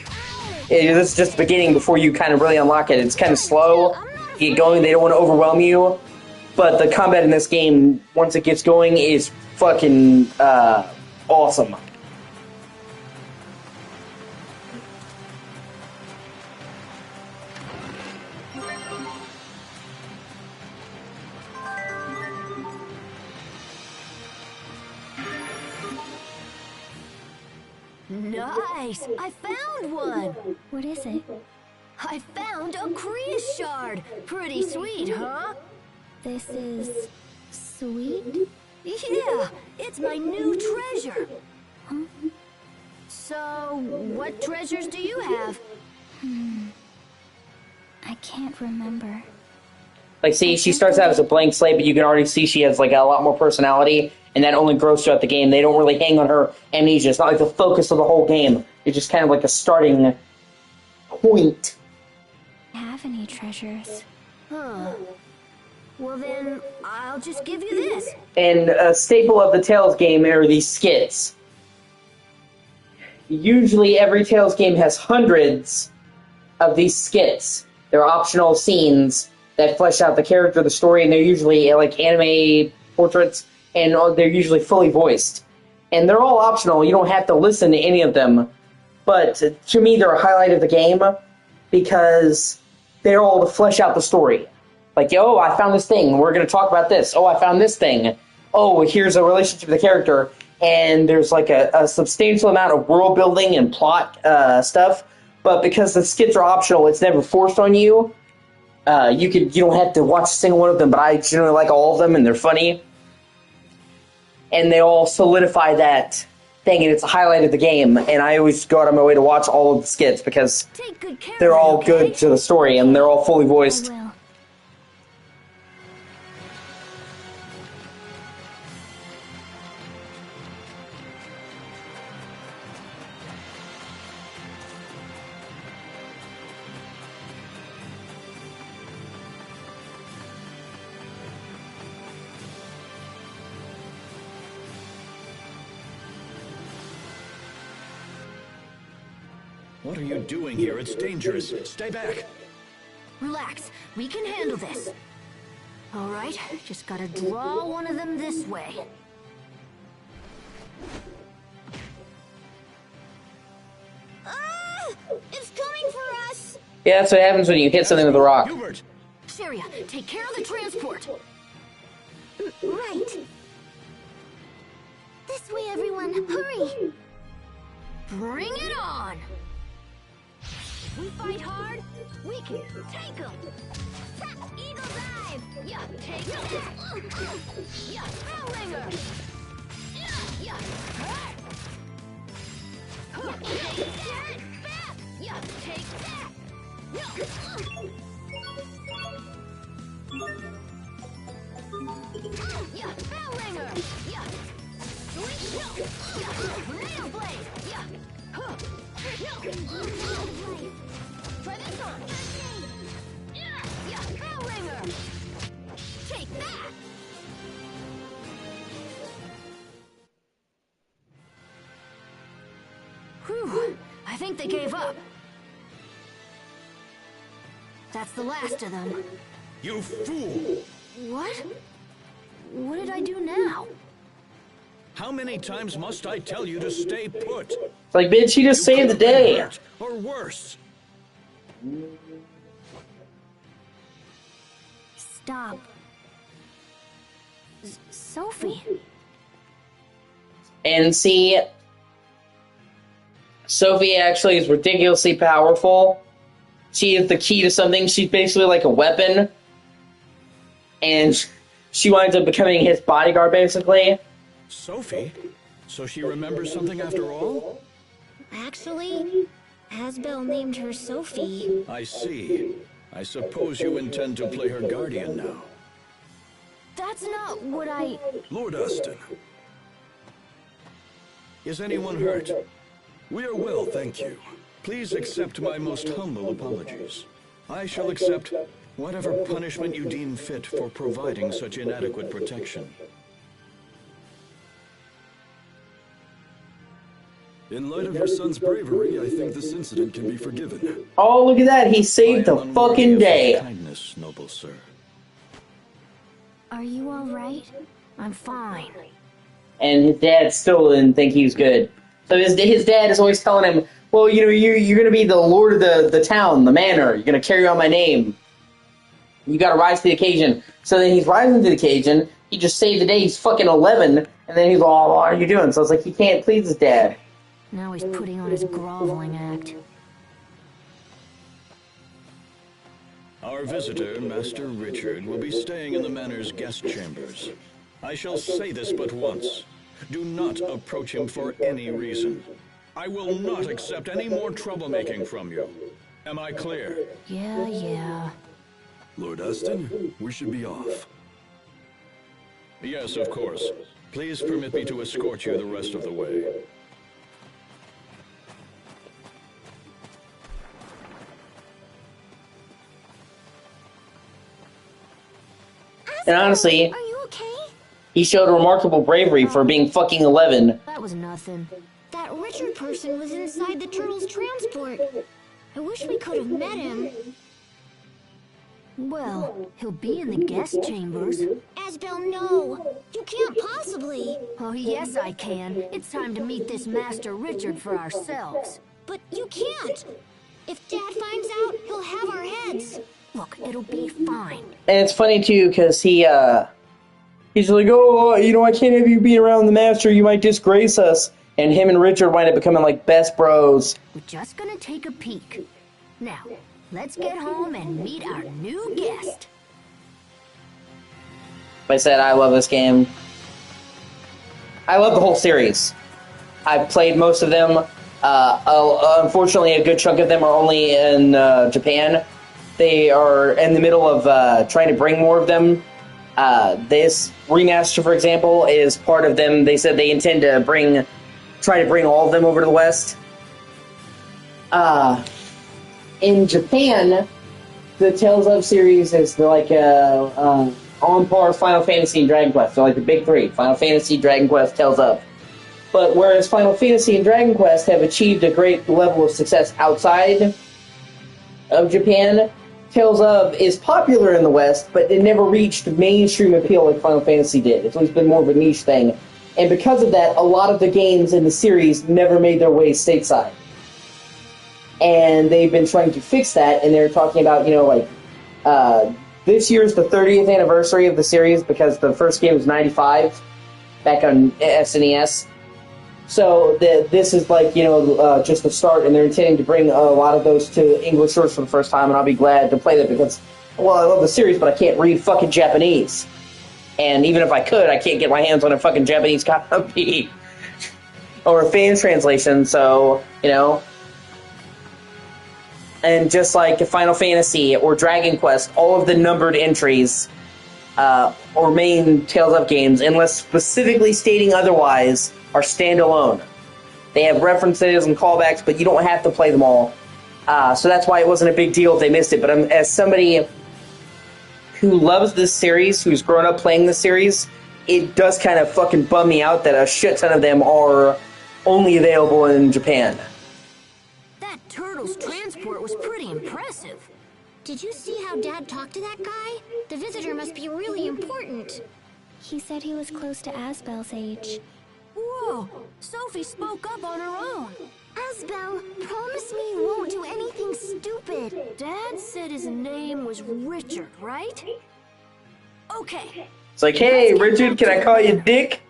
This is just the beginning before you kind of really unlock it. It's kind of slow to get going, they don't want to overwhelm you, but the combat in this game, once it gets going, is fucking awesome. Nice! I found one! What is it? I found a Kriya shard! Pretty sweet, huh? This is sweet? Yeah, it's my new treasure! Huh? So, what treasures do you have? I can't remember. Like, see, she starts out as a blank slate, but you can already see she has, like, a lot more personality, and that only grows throughout the game. They don't really hang on her amnesia. It's not like the focus of the whole game. It's just kind of like a starting point. Have any treasures? Huh. Well then, I'll just give you this. And a staple of the Tales game are these skits. Usually every Tales game has hundreds of these skits. They're optional scenes that flesh out the character, the story, and they're usually like anime portraits, and they're usually fully voiced. And they're all optional, you don't have to listen to any of them. But to me, they're a highlight of the game because they're all to flesh out the story. Like, oh, I found this thing, we're going to talk about this. Oh, I found this thing. Oh, here's a relationship with the character. And there's like a substantial amount of world building and plot stuff. But because the skits are optional, it's never forced on you. You don't have to watch a single one of them, but I generally like all of them, and they're funny. And they all solidify that thing, and it's a highlight of the game. And I always go out of my way to watch all of the skits because they're all good to the story, and they're all fully voiced. I will. What are you doing here? It's dangerous. Stay back. Relax, we can handle this. All right, just gotta draw one of them this way. Ah! It's coming for us! Yeah, that's what happens when you hit something with a rock. Hubert! Sharia, take care of the transport. Right. This way, everyone. Hurry! Bring it on! If we fight hard, we can take them. Eagle dive! Yeah, take them. Yeah, Hellringer. Yeah, take that. Yeah, take that. Yeah, Hellringer. Yeah. Sweet. Yeah, Tornado Blade. Yeah. Try this on. Yeah, Hellringer. Take that. Whew, I think they gave up. That's the last of them. You fool! What? What did I do now? How many times must I tell you to stay put? It's like, bitch, she just You saved the could have been day. hurt, or worse. Stop. Sophie. And see, Sophie actually is ridiculously powerful. She is the key to something. She's basically like a weapon. And she winds up becoming his bodyguard, basically. Sophie? So she remembers something after all? Actually, Asbel named her Sophie. I see. I suppose you intend to play her guardian now. That's not what I... Lord Aston, Is anyone hurt? we are well, thank you. Please accept my most humble apologies. I shall accept whatever punishment you deem fit for providing such inadequate protection. In light of your son's bravery, I think this incident can be forgiven. Oh, look at that. He saved the I am unworthy fucking of such day. kindness, noble sir. Are you all right? I'm fine. And his dad still didn't think he was good. So his dad is always telling him, well, you know, you're going to be the lord of the town, the manor. You're going to carry on my name. You got to rise to the occasion. So then he's rising to the occasion. He just saved the day. He's fucking 11. And then he's like, oh, what are you doing? So it's like he can't please his dad. Now he's putting on his groveling act. Our visitor, Master Richard, will be staying in the manor's guest chambers. I shall say this but once. Do not approach him for any reason. I will not accept any more troublemaking from you. Am I clear? Yeah. Lord Aston, we should be off. Yes, of course. Please permit me to escort you the rest of the way. And honestly, Are you okay? he showed remarkable bravery for being fucking 11. That was nothing. That Richard person was inside the turtle's transport. I wish we could have met him. Well, he'll be in the guest chambers. Asbel, no. You can't possibly. Oh, yes, I can. It's time to meet this Master Richard for ourselves. But you can't. If Dad finds out, he'll have our heads. Look, it'll be fine. And it's funny, too, because he's like, oh, you know, I can't have you be around the master. You might disgrace us. And him and Richard wind up becoming, like, best bros. We're just gonna take a peek. Now, let's get home and meet our new guest. Like I said, I love this game. I love the whole series. I've played most of them. Unfortunately, a good chunk of them are only in Japan. They are in the middle of trying to bring more of them. This remaster, for example, is part of them. They said they intend to try to bring all of them over to the West. In Japan, the Tales of series is like on par with Final Fantasy and Dragon Quest. So like the big three: Final Fantasy, Dragon Quest, Tales of. But whereas Final Fantasy and Dragon Quest have achieved a great level of success outside of Japan, Tales of is popular in the West, but it never reached mainstream appeal like Final Fantasy did. It's always been more of a niche thing. And because of that, a lot of the games in the series never made their way stateside. And they've been trying to fix that, and they're talking about, this year's the 30th anniversary of the series because the first game was 95, back on SNES. So this is just the start, and they're intending to bring a lot of those to English shores for the first time, and I'll be glad to play them because, well, I love the series, but I can't read fucking Japanese. And even if I could, I can't get my hands on a fucking Japanese copy or a fan translation, so, And just like Final Fantasy or Dragon Quest, all of the numbered entries or main Tales of games, unless specifically stating otherwise, are standalone. They have references and callbacks, but you don't have to play them all. So that's why it wasn't a big deal if they missed it. But as somebody who loves this series, who's grown up playing this series, it does kind of fucking bum me out that a shit ton of them are only available in Japan. That turtle's transport was pretty impressive. Did you see how Dad talked to that guy? The visitor must be really important. He said he was close to Asbel's age. Whoa! Sophie spoke up on her own. Asbel, promise me you won't do anything stupid. Dad said his name was Richard, right? Okay. It's like, hey, Richard, can I call you Dick?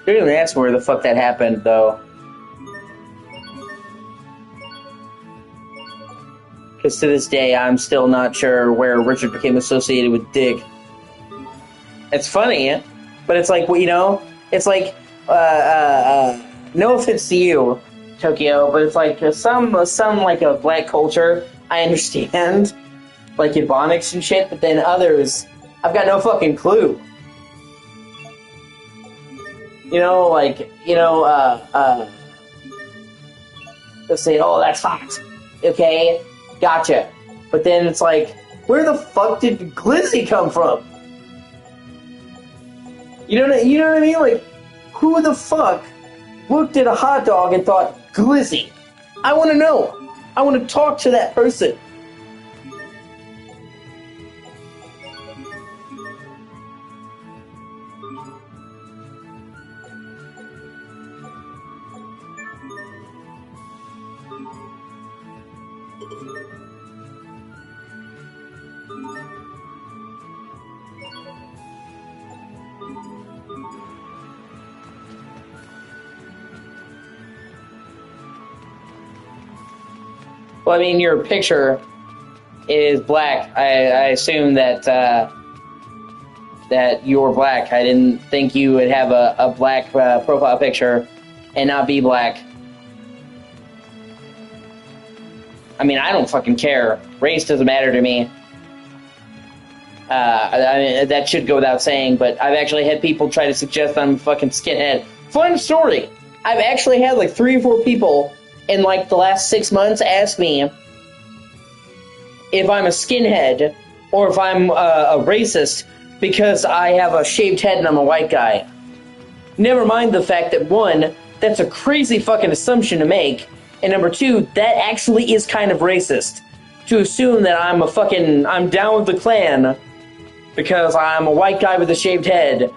They didn't ask where the fuck that happened, though. Because to this day, I'm still not sure where Richard became associated with Dick. It's funny, but it's like, it's like, no offense to you, Tokyo, but it's like some like a black culture, I understand, like Ebonics and shit, but then others, I've got no fucking clue. They'll say, oh, that's hot. Okay, gotcha. But then it's like, where the fuck did Glizzy come from? You know what I mean? Like, who the fuck looked at a hot dog and thought, Glizzy? I want to know. I want to talk to that person. Well, I mean, your picture is black. I assume that that you're black. I didn't think you would have a black profile picture and not be black. I mean, I don't fucking care. Race doesn't matter to me. I mean, that should go without saying, but I've actually had people try to suggest I'm a fucking skinhead. Fun story. I've actually had like 3 or 4 people in like the last 6 months ask me if I'm a skinhead or if I'm a racist because I have a shaved head and I'm a white guy. Never mind the fact that 1, that's a crazy fucking assumption to make, and number 2, that actually is kind of racist to assume that I'm down with the Klan because I'm a white guy with a shaved head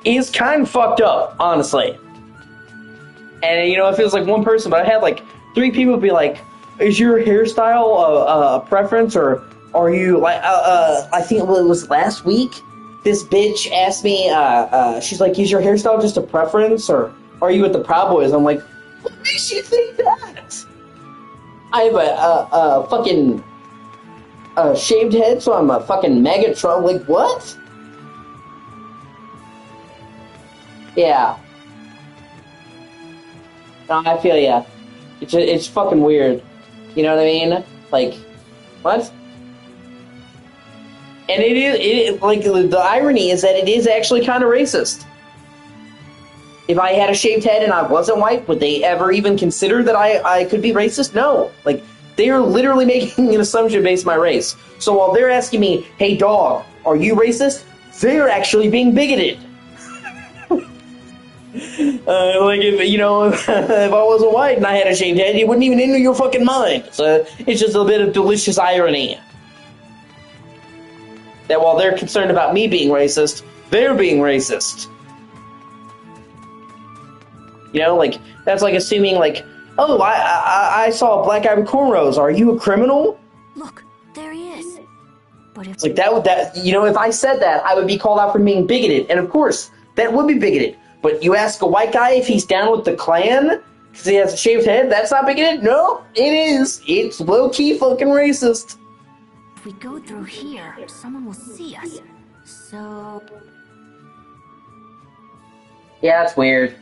is kind of fucked up, honestly. And, it feels like one person, but I had like 3 people be like, is your hairstyle a preference, or are you like, I think it was last week, this bitch asked me, she's like, is your hairstyle just a preference, or are you with the Proud Boys? I'm like, what makes you think that? I have a fucking a shaved head, so I'm a fucking Megatron. Like, what? Yeah. No, I feel ya. It's fucking weird. You know what I mean? Like, what? And like, the irony is that it is actually kind of racist. If I had a shaved head and I wasn't white, would they ever even consider that I could be racist? No. Like, they are literally making an assumption based on my race. So while they're asking me, hey dog, are you racist? They're actually being bigoted. Like, if, you know, if I wasn't white and I had a shaved head, it wouldn't even enter your fucking mind. So it's just a bit of delicious irony. That while they're concerned about me being racist, they're being racist. You know, like, that's like assuming, like, oh, I saw a black guy with cornrows. Are you a criminal? Look, there he is. But if Like, that, you know, if I said that, I would be called out for being bigoted. And of course, that would be bigoted. But you ask a white guy if he's down with the Klan because he has a shaved head, that's not bigoted? No, it is. It's low-key fucking racist. we go through here, someone will see us. So... Yeah, that's weird.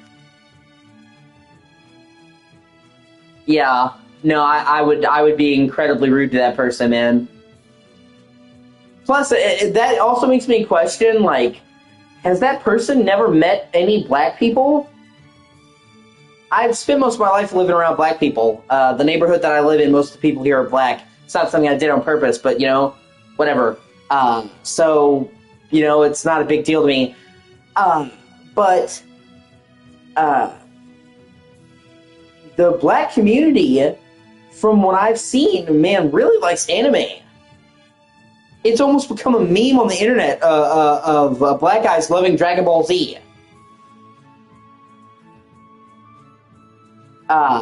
Yeah. No, I would be incredibly rude to that person, man. Plus, that also makes me question, like, has that person never met any black people? I've spent most of my life living around black people. The neighborhood that I live in, most of the people here are black. It's not something I did on purpose, but, you know, whatever. So, you know, it's not a big deal to me. But the black community, from what I've seen, man, really likes anime. It's almost become a meme on the internet of black guys loving Dragon Ball Z.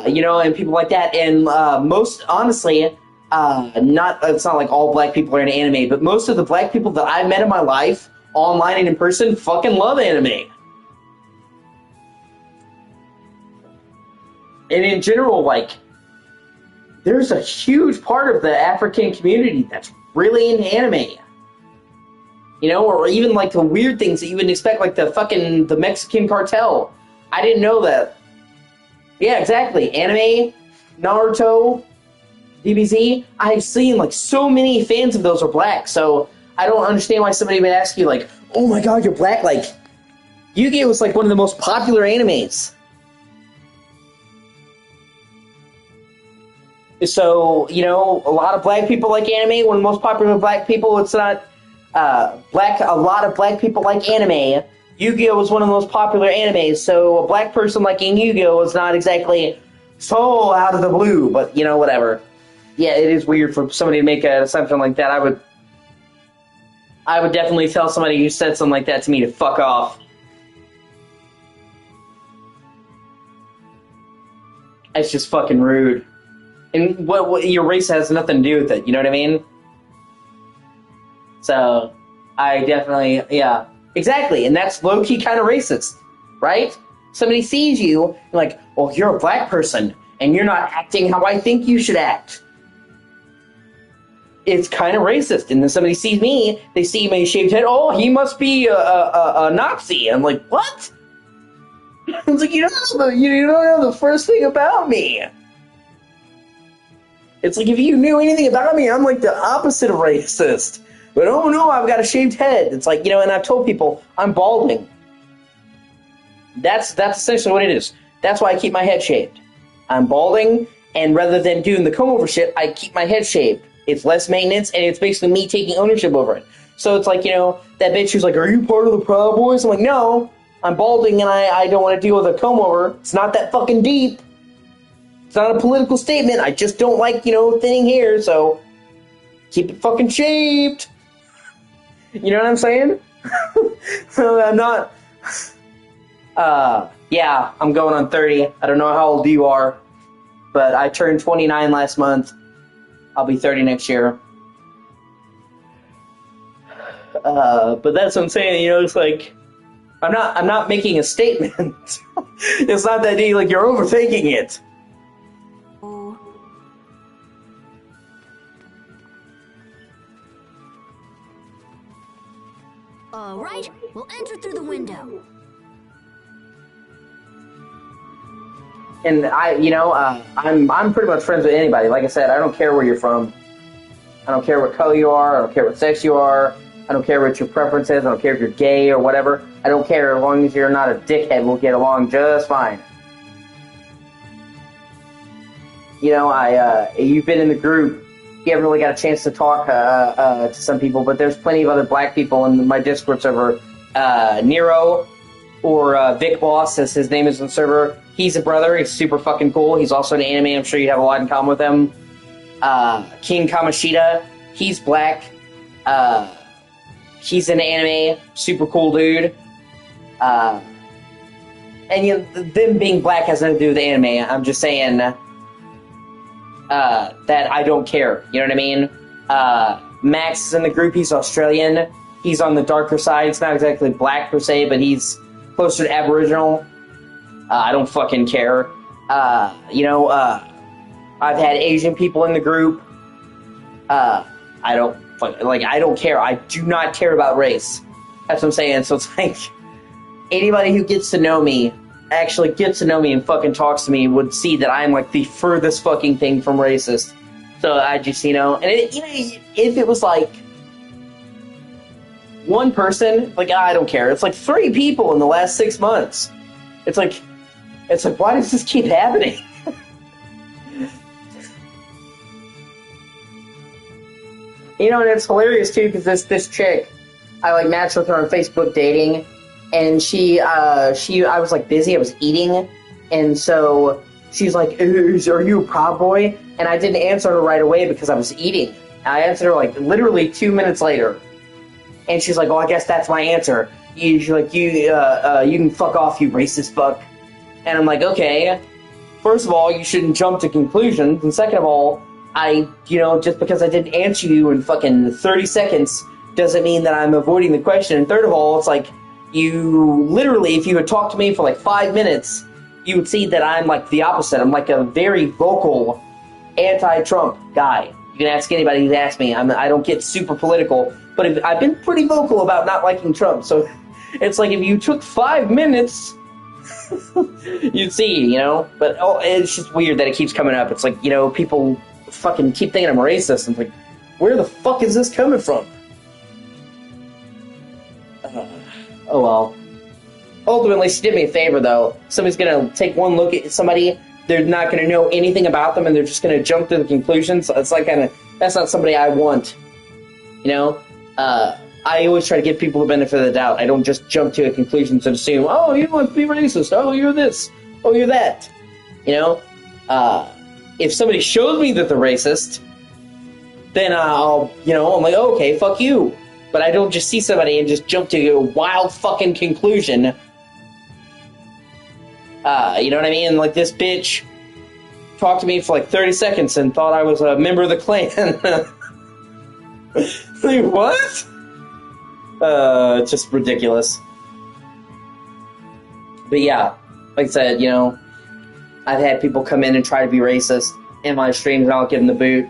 You know, and people like that. And most, honestly, it's not like all black people are into anime, but most of the black people that I've met in my life, online and in person, fucking love anime. And in general, like, there's a huge part of the African community that's really into anime. You know, or even like the weird things that you wouldn't expect, like the Mexican cartel. I didn't know that. Yeah, exactly. Anime, Naruto, DBZ. I've seen like so many fans of those are black, so I don't understand why somebody would ask you like, oh my god, you're black. Like, Yu-Gi-Oh! Was like one of the most popular animes. So, you know, a lot of black people like anime. One of the most popular black people, it's not black. A lot of black people like anime. Yu-Gi-Oh! Was one of the most popular animes, so a black person liking Yu-Gi-Oh! Is not exactly so out of the blue, but, you know, whatever. Yeah, it is weird for somebody to make an assumption like that. I would definitely tell somebody who said something like that to me to fuck off. It's just fucking rude. And what your race has nothing to do with it, you know what I mean? So, I definitely, yeah. Exactly, and that's low-key kind of racist, right? Somebody sees you, like, well, you're a black person, and you're not acting how I think you should act. It's kind of racist, and then somebody sees me, they see my shaved head, oh, he must be a Nazi. I'm like, what? It's like, you don't know the first thing about me. It's like, if you knew anything about me, I'm like the opposite of racist. But oh no, I've got a shaved head. It's like, you know, and I've told people I'm balding. That's essentially what it is. That's why I keep my head shaved. I'm balding, and rather than doing the comb over shit, I keep my head shaved. It's less maintenance, and it's basically me taking ownership over it. So it's like, you know, that bitch who's like, are you part of the Proud Boys? I'm like, no, I'm balding, and I don't want to deal with a comb over. It's not that fucking deep. It's not a political statement. I just don't like, you know, thinning hair, so keep it fucking shaved. You know what I'm saying? So I'm not... yeah, I'm going on 30. I don't know how old you are, but I turned 29 last month. I'll be 30 next year. But that's what I'm saying, you know, it's like... I'm not making a statement. It's not that deep, like, you're overthinking it. All right, we'll enter through the window. And I'm pretty much friends with anybody. Like I said, I don't care where you're from. I don't care what color you are. I don't care what sex you are. I don't care what your preference is. I don't care if you're gay or whatever. I don't care as long as you're not a dickhead. We'll get along just fine. You've been in the group. You haven't really got a chance to talk to some people, but there's plenty of other black people in my Discord server. Nero, or Vic Boss, as his name is on the server. He's a brother. He's super fucking cool. He's also an anime. I'm sure you'd have a lot in common with him. King Kamashita, he's black. He's an anime. Super cool dude. And them being black has nothing to do with the anime. I'm just saying that I don't care. You know what I mean? Max is in the group. He's Australian. He's on the darker side. It's not exactly black per se, but he's closer to Aboriginal. I don't fucking care. I've had Asian people in the group. I don't care. I do not care about race. That's what I'm saying. So it's like, anybody who gets to know me, actually gets to know me and fucking talks to me would see that I'm like the furthest fucking thing from racist. So I just, and if it was like one person, like, I don't care. It's like 3 people in the last 6 months. It's like, why does this keep happening? And it's hilarious too, because this chick, I like matched with her on Facebook dating, and I was like busy, I was eating, and so she's like, are you a Proud Boy? And I didn't answer her right away because I was eating. I answered her like literally 2 minutes later, and she's like, "Oh, I guess that's my answer." She's like, you can fuck off, you racist fuck. And I'm like, okay. First of all, you shouldn't jump to conclusions, and second of all, just because I didn't answer you in fucking 30 seconds doesn't mean that I'm avoiding the question. And third of all, it's like, you literally, if you had talked to me for like 5 minutes, you would see that I'm like the opposite. I'm like a very vocal anti-Trump guy. You can ask anybody who's asked me. I don't get super political, but I've been pretty vocal about not liking Trump. So it's like, if you took 5 minutes, you'd see, But it's just weird that it keeps coming up. It's like, people fucking keep thinking I'm racist. I'm like, where the fuck is this coming from? Oh well. Ultimately, she did me a favor, though. Somebody's gonna take one look at somebody, they're not gonna know anything about them, and they're just gonna jump to the conclusions. It's like that's not somebody I want. I always try to give people the benefit of the doubt. I don't just jump to a conclusion and assume, oh, you want to be racist, oh, you're this, oh, you're that. If somebody shows me that they're racist, then I'm like, oh, okay, fuck you. But I don't just see somebody and just jump to a wild fucking conclusion. You know what I mean? Like, this bitch talked to me for like 30 seconds and thought I was a member of the Klan. Like, what? Just ridiculous. But yeah, like I said, I've had people come in and try to be racist in my streams, and I'll give them the boot.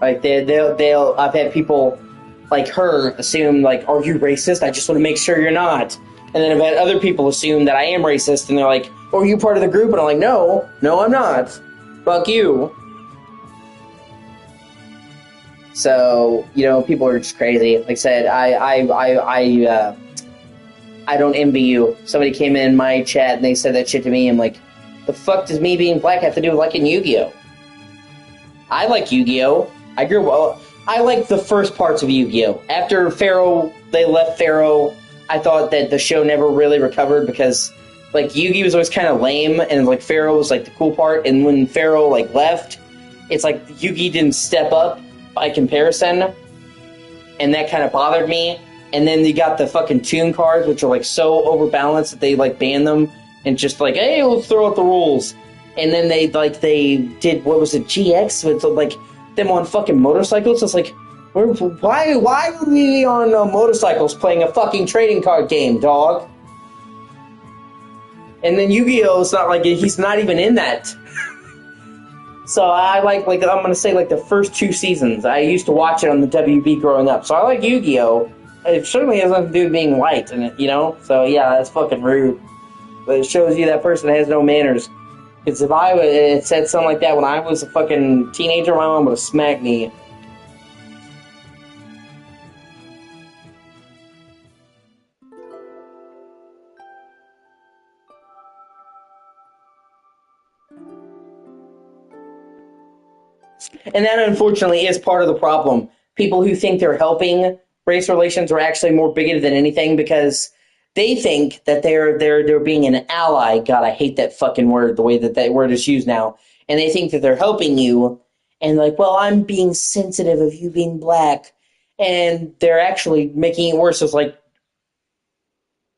Like, I've had people like her assume, like, are you racist? I just want to make sure you're not. And then I've had other people assume that I am racist, and they're like, oh, are you part of the group? And I'm like, no, I'm not. Fuck you. So, people are just crazy. Like I said, I don't envy you. Somebody came in my chat and they said that shit to me. I'm like, the fuck does me being black have to do with liking Yu-Gi-Oh? I like Yu-Gi-Oh. I like the first parts of Yu-Gi-Oh. After they left Pharaoh, I thought that the show never really recovered because, like, Yu-Gi was always kind of lame, and, like, Pharaoh was, like, the cool part, and when Pharaoh, like, left, it's like Yu-Gi didn't step up by comparison, and that kind of bothered me. And then you got the fucking tune cards, which are, like, so overbalanced that they, like, ban them, and just, like, hey, let's throw out the rules. And then they did, what was it, GX, with, like, them on fucking motorcycles. It's like, why would we be on motorcycles playing a fucking trading card game, dog? And then Yu-Gi-Oh! It's not like, he's not even in that. So I like I'm gonna say, like, the first 2 seasons. I used to watch it on the WB growing up. So I like Yu-Gi-Oh! It certainly has nothing to do with being white, and you know. So yeah, that's fucking rude. But it shows you that person has no manners. Because if I had said something like that when I was a fucking teenager, my mom would have smacked me. And that, unfortunately, is part of the problem. People who think they're helping race relations are actually more bigoted than anything because they think that they're being an ally. God, I hate that fucking word, the way that that word is used now. And they think that they're helping you, and like, well, I'm being sensitive of you being black, and they're actually making it worse. It's like,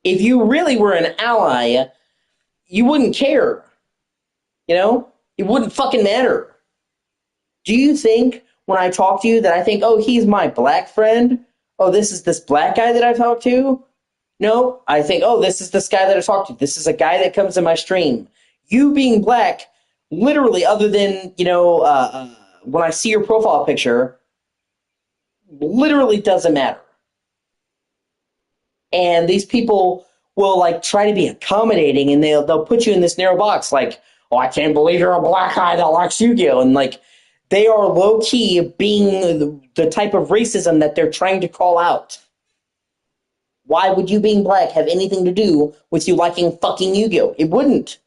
if you really were an ally, you wouldn't care. You know, it wouldn't fucking matter. Do you think when I talk to you that I think, oh, he's my black friend? Oh, this is this black guy that I talk to? No, I think, oh, this is this guy that I talk to. This is a guy that comes in my stream. You being black, literally, other than, you know, when I see your profile picture, literally doesn't matter. And these people will, like, try to be accommodating, and they'll put you in this narrow box, like, oh, I can't believe you're a black guy that likes Yu-Gi-Oh! And, like, they are low-key being the type of racism that they're trying to call out. Why would you being black have anything to do with you liking fucking Yu-Gi-Oh? It wouldn't.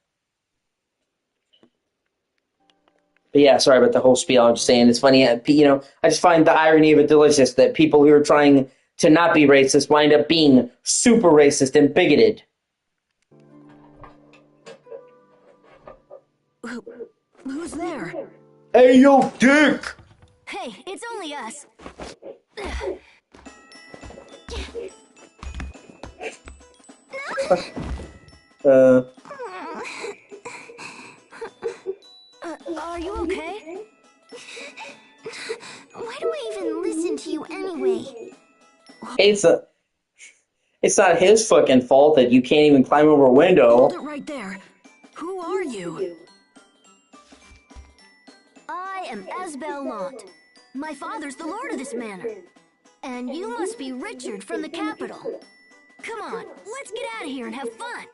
But yeah, sorry about the whole spiel. I'm just saying it's funny. You know, I just find the irony of it delicious that people who are trying to not be racist wind up being super racist and bigoted. Who's there? Hey, yo, dick! Hey, it's only us. Are you okay? Why do I even listen to you anyway? It's not his fucking fault that you can't even climb over a window. Hold it right there. Who are you? I am Asbel Lant. My father's the lord of this manor. And you must be Richard from the capital. Come on, let's get out of here and have fun.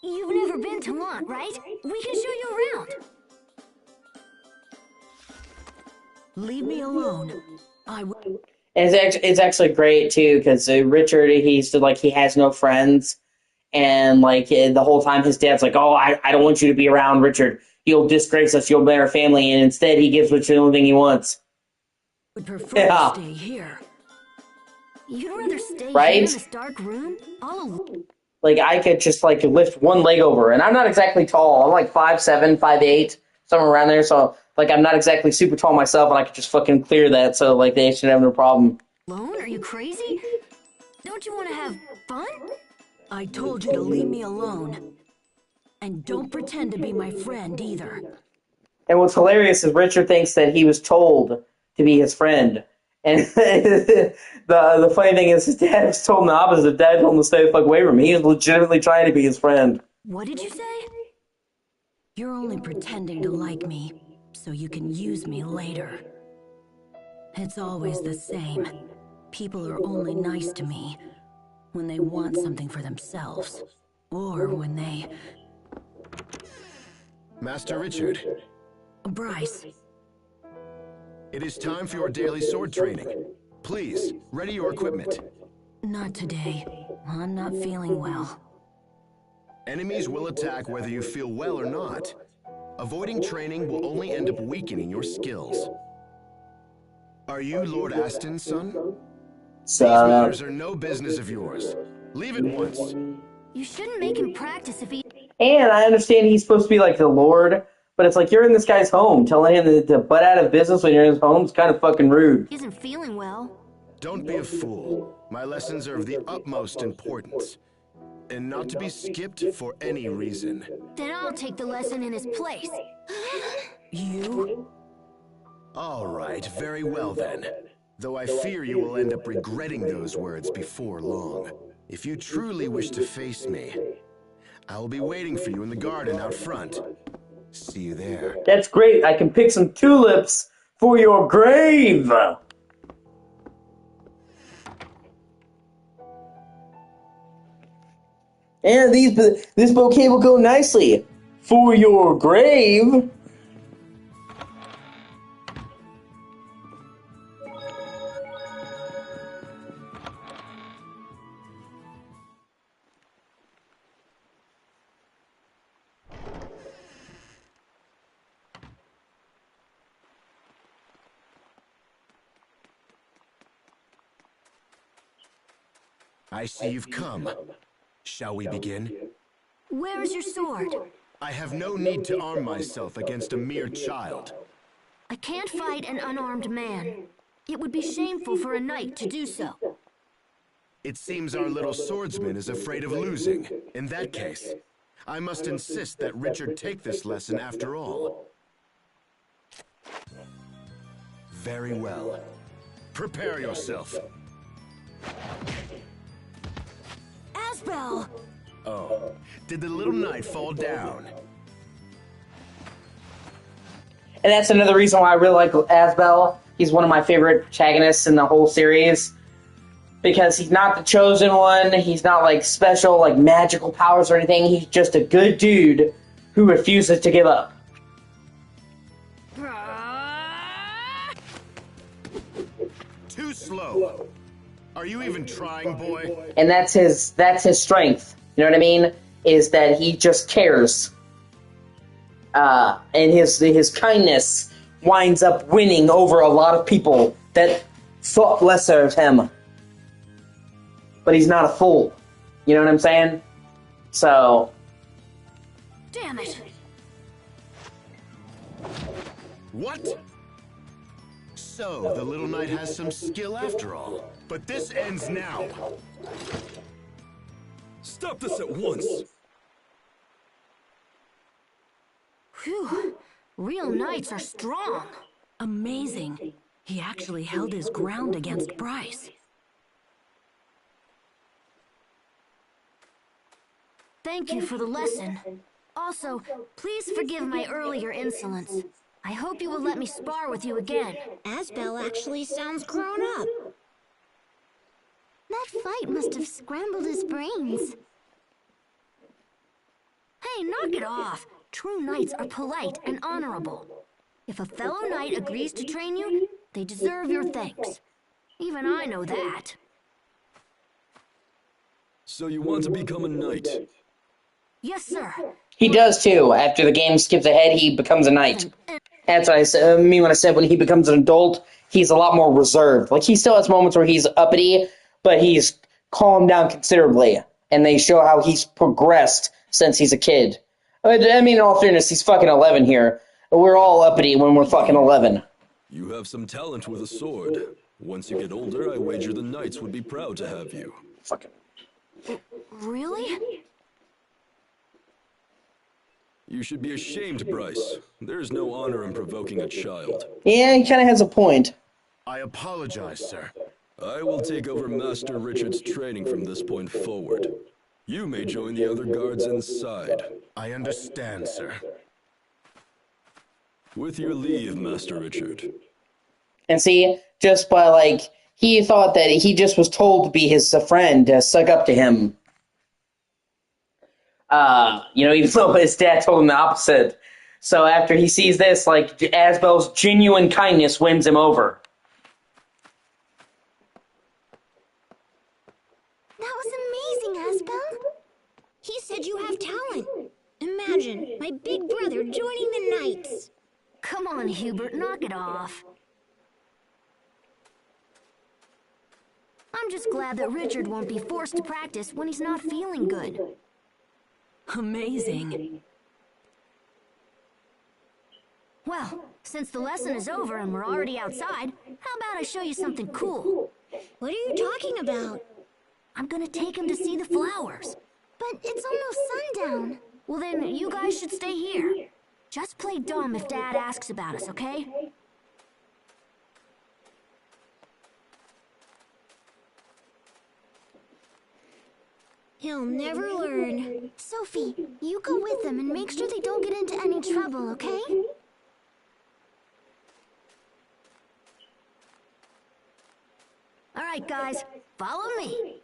You've never been to Lant, right? We can show you around. Leave me alone. And it's actually great too because Richard he has no friends, and like the whole time his dad's like, oh, I don't want you to be around Richard. You'll disgrace us. You'll ban our family, and instead he gives Richard the only thing he wants. Would prefer to stay here. You'd rather stay here in this dark room all alone? Like I could just like lift one leg over, and I'm not exactly tall. I'm like 5'7", 5'8", somewhere around there. So. Like, I'm not exactly super tall myself, and I could just fucking clear that, so, like, they shouldn't have no problem. Alone? Are you crazy? Don't you want to have fun? I told you to leave me alone. And don't pretend to be my friend, either. And what's hilarious is Richard thinks that he was told to be his friend. And the funny thing is his dad was told the opposite. Dad told him to stay the fuck away from him. He was legitimately trying to be his friend. What did you say? You're only pretending to like me. So you can use me later. It's always the same. People are only nice to me when they want something for themselves, or when they... Master Richard. Bryce. It is time for your daily sword training. Please, ready your equipment. Not today. I'm not feeling well. Enemies will attack whether you feel well or not. Avoiding training will only end up weakening your skills. Are you Lord Aston's son? These matters are no business of yours. Leave at once. You shouldn't make him practice if he... And I understand he's supposed to be like the Lord, but it's like you're in this guy's home. Telling him to butt out of business when you're in his home is kind of fucking rude. He isn't feeling well. Don't be a fool. My lessons are of the utmost importance. And not to be skipped for any reason. Then I'll take the lesson in his place. You? All right, very well then. Though I fear you will end up regretting those words before long. If you truly wish to face me, I will be waiting for you in the garden out front. See you there. That's great. I can pick some tulips for your grave. And this bouquet will go nicely for your grave. I see you've come. Shall we begin? Where's your sword? I have no need to arm myself against a mere child. I can't fight an unarmed man. It would be shameful for a knight to do so. It seems our little swordsman is afraid of losing. In that case, I must insist that Richard take this lesson after all. Very well. Prepare yourself. Asbel! Oh, did the little knight fall down? And that's another reason why I really like Asbel. He's one of my favorite protagonists in the whole series. Because he's not the chosen one, he's not like special, like magical powers or anything. He's just a good dude who refuses to give up. Too slow. Are you even trying, boy? And that's his strength. You know what I mean? Is that he just cares. And his kindness winds up winning over a lot of people that thought lesser of him. But he's not a fool. You know what I'm saying? So... Damn it! What? So, the little knight has some skill after all. But this ends now. Stop this at once! Phew. Real knights are strong. Amazing. He actually held his ground against Bryce. Thank you for the lesson. Also, please forgive my earlier insolence. I hope you will let me spar with you again. Asbel actually sounds grown up. That fight must have scrambled his brains. Hey, knock it off. True knights are polite and honorable. If a fellow knight agrees to train you, they deserve your thanks. Even I know that. So you want to become a knight? Yes, sir. He does too. After the game skips ahead, he becomes a knight. That's what I mean when I said when he becomes an adult, he's a lot more reserved. Like, he still has moments where he's uppity, but he's calmed down considerably. And they show how he's progressed since he's a kid. I mean, in all fairness, he's fucking 11 here. We're all uppity when we're fucking 11. You have some talent with a sword. Once you get older, I wager the knights would be proud to have you. Fucking... Really? You should be ashamed, Bryce. There's no honor in provoking a child. Yeah, he kind of has a point. I apologize, sir. I will take over Master Richard's training from this point forward. You may join the other guards inside. I understand, sir. With your leave, Master Richard. And see, just by, like, he thought that he just was told to be his friend, to suck up to him. Even though his dad told him the opposite. So after he sees this, like, Asbel's genuine kindness wins him over. That was amazing, Asbel. He said you have talent. Imagine, my big brother joining the Knights. Come on, Hubert, knock it off. I'm just glad that Richard won't be forced to practice when he's not feeling good. Amazing. Well, since the lesson is over and we're already outside, how about I show you something cool? What are you talking about? I'm gonna take him to see the flowers. But it's almost sundown. Well then, you guys should stay here. Just play dumb if Dad asks about us, okay? He'll never learn. Sophie, you go with them and make sure they don't get into any trouble, okay? All right, guys, follow me.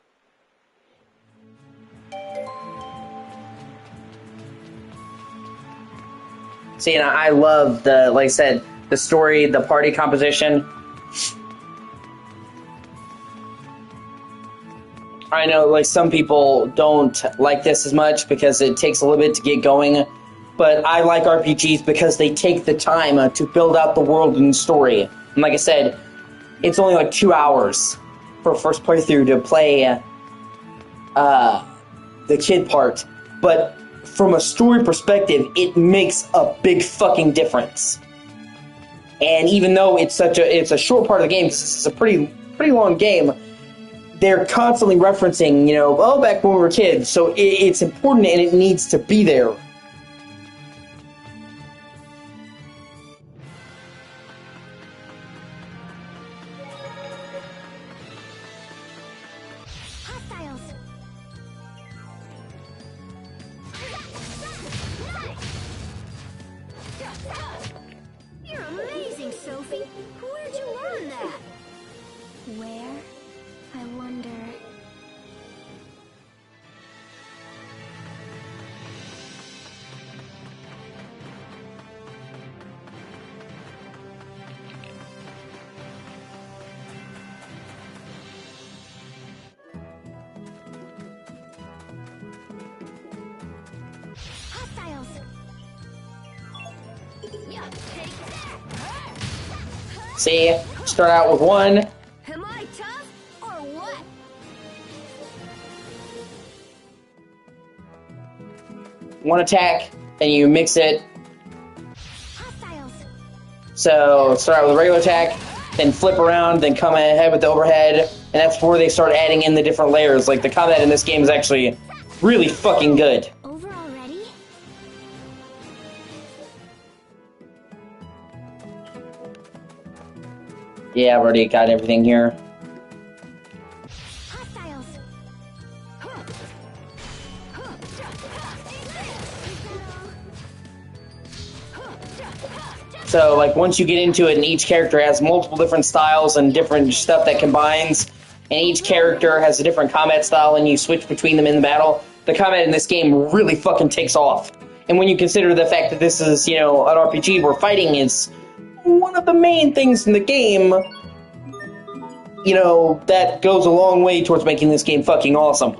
See, and I love the, like I said, the story, the party composition. I know, like, some people don't like this as much because it takes a little bit to get going, but I like RPGs because they take the time to build out the world and story. And like I said, it's only like 2 hours for a first playthrough to play the kid part, but from a story perspective, it makes a big fucking difference. And even though it's a short part of the game, because this is a pretty long game, they're constantly referencing, oh, back when we were kids. So it's important and it needs to be there. Hostiles. You're amazing, Sophie. Where'd you learn that? Where? I wonder. Hostiles. See, start out with one. Am I tough or what? One attack, and you mix it. Hostiles. So start out with a regular attack, then flip around, then come ahead with the overhead, and that's where they start adding in the different layers. Like, the combat in this game is actually really fucking good. Over already? Yeah, I've already got everything here. Hostiles. So, like, once you get into it, and each character has multiple different styles and different stuff that combines, and each character has a different combat style, and you switch between them in the battle, the combat in this game really fucking takes off. And when you consider the fact that this is, an RPG where fighting is one of the main things in the game, that goes a long way towards making this game fucking awesome.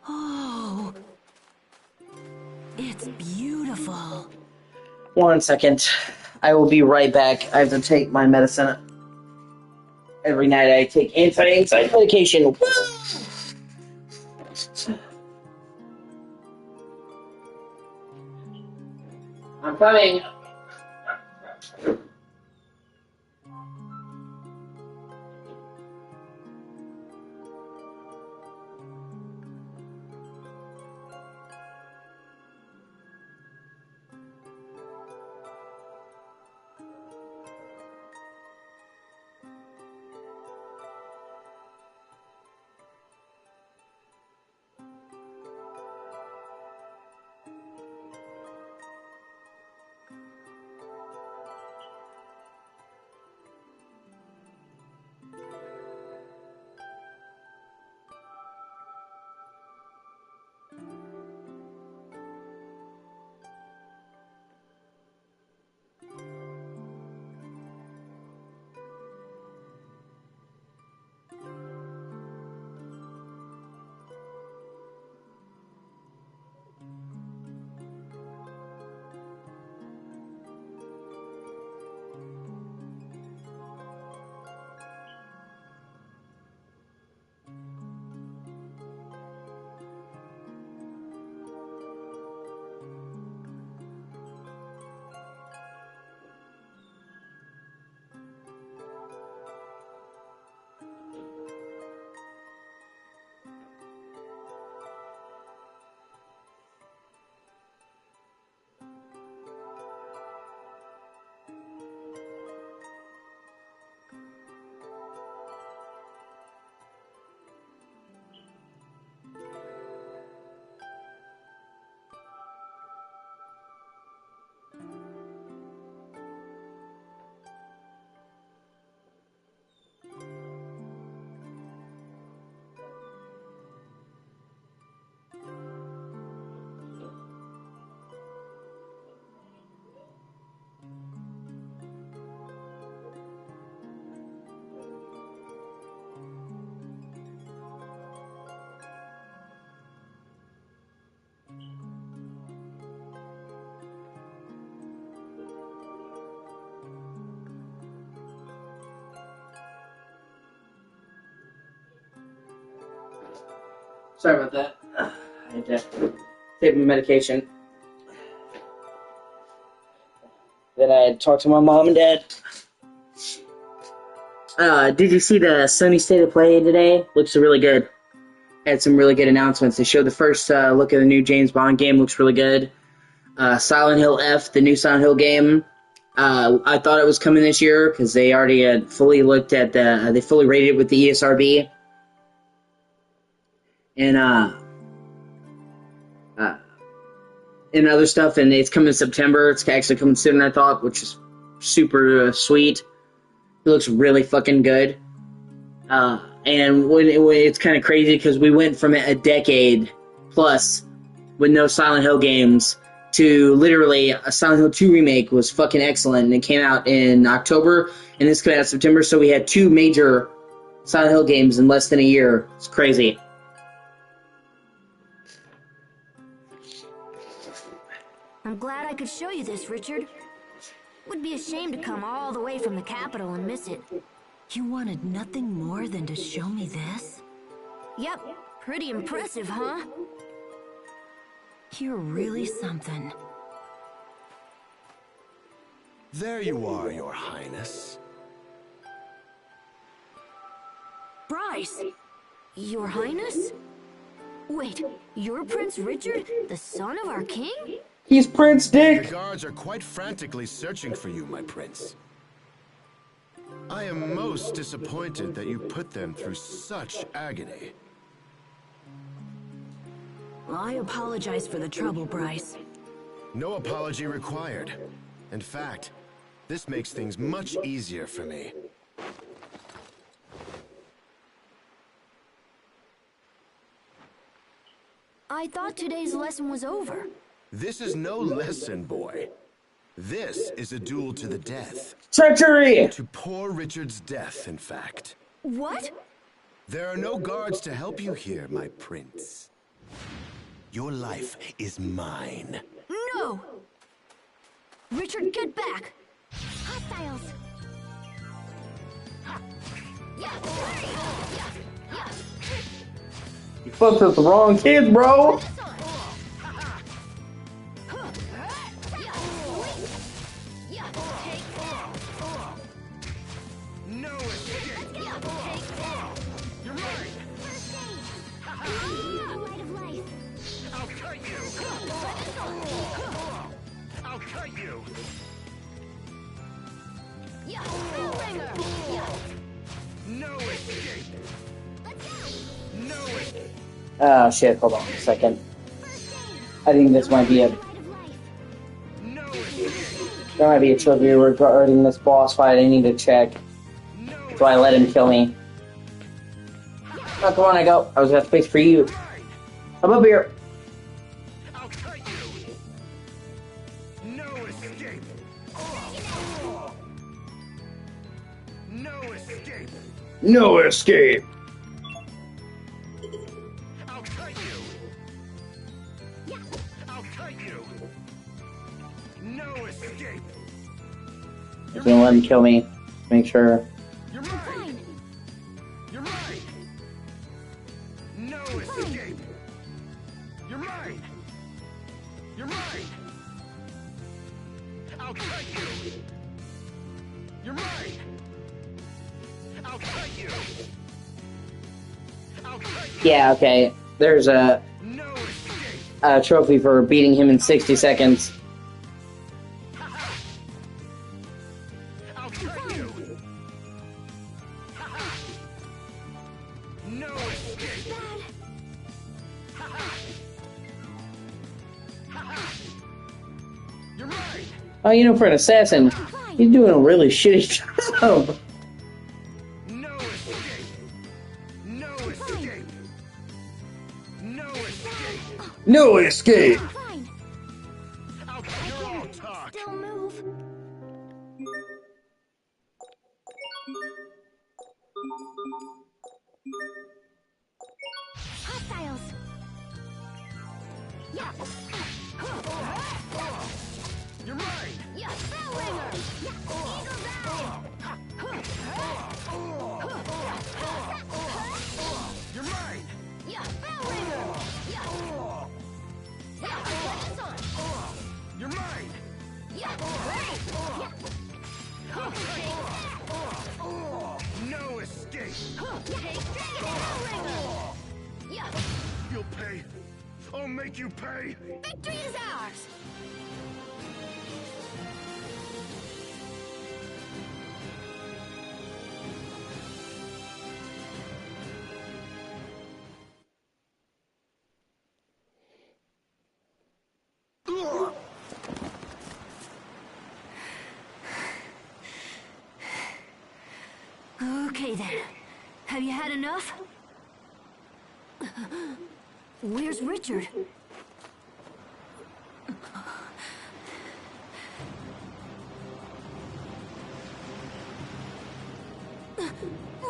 Oh, it's beautiful. 1 second. I will be right back. I have to take my medicine. Every night I take anti-anxiety medication. I'm coming. Sorry about that. I had to take my medication. Then I had to talk to my mom and dad. Did you see the Sony State of Play today? Looks really good. Had some really good announcements. They showed the first look at the new James Bond game. Looks really good. Silent Hill F, the new Silent Hill game. I thought it was coming this year because they already had fully looked at they fully rated it with the ESRB. And other stuff, and it's coming in September. It's actually coming sooner than I thought, which is super sweet. It looks really fucking good. And it's kind of crazy because we went from a decade plus with no Silent Hill games to literally a Silent Hill 2 remake was fucking excellent, and it came out in October, and this came out in September, so we had 2 major Silent Hill games in less than a year. It's crazy. I'm glad I could show you this, Richard. Would be a shame to come all the way from the capital and miss it. You wanted nothing more than to show me this? Yep, pretty impressive, huh? You're really something. There you are, Your Highness. Bryce! Your Highness? Wait, you're Prince Richard, the son of our king? He's Prince Dick! The guards are quite frantically searching for you, my prince. I am most disappointed that you put them through such agony. I apologize for the trouble, Bryce. No apology required. In fact, this makes things much easier for me. I thought today's lesson was over. This is no lesson, boy. This is a duel to the death. Treachery! To poor Richard's death, in fact. What? There are no guards to help you here, my prince. Your life is mine. No! Richard, get back! Hostiles. You fucked with the wrong kids, bro! No escape! You're right! Light of life. I'll cut you! I'll cut you! No escape! No escape! Oh shit, hold on a second. I think this might be a... No escape! There might be a trophy regarding this boss fight I need to check. That's why I let him kill me. Oh, come on, I go. I was gonna space for you. I'm up here. I'll cut you! No escape! No escape! No escape! I'll cut you! I'll cut you! No escape! He's gonna let him kill me. Make sure. You're mine! You're mine! No escape! You're mine! You're mine! I'll cut you! You're mine! I'll cut you! I'll cut you! Yeah, okay. There's a No escape! trophy for beating him in 60 seconds. I'll cut you! No escape! You're mine! Oh, you know, for an assassin, he's doing a really shitty job. No escape! No escape! No escape! No escape! Fine. You're all talk! Still move. Hostiles. You're mine! You're mine! You'll pay. I'll make you pay. Victory is ours! Okay then. Have you had enough? Where's Richard?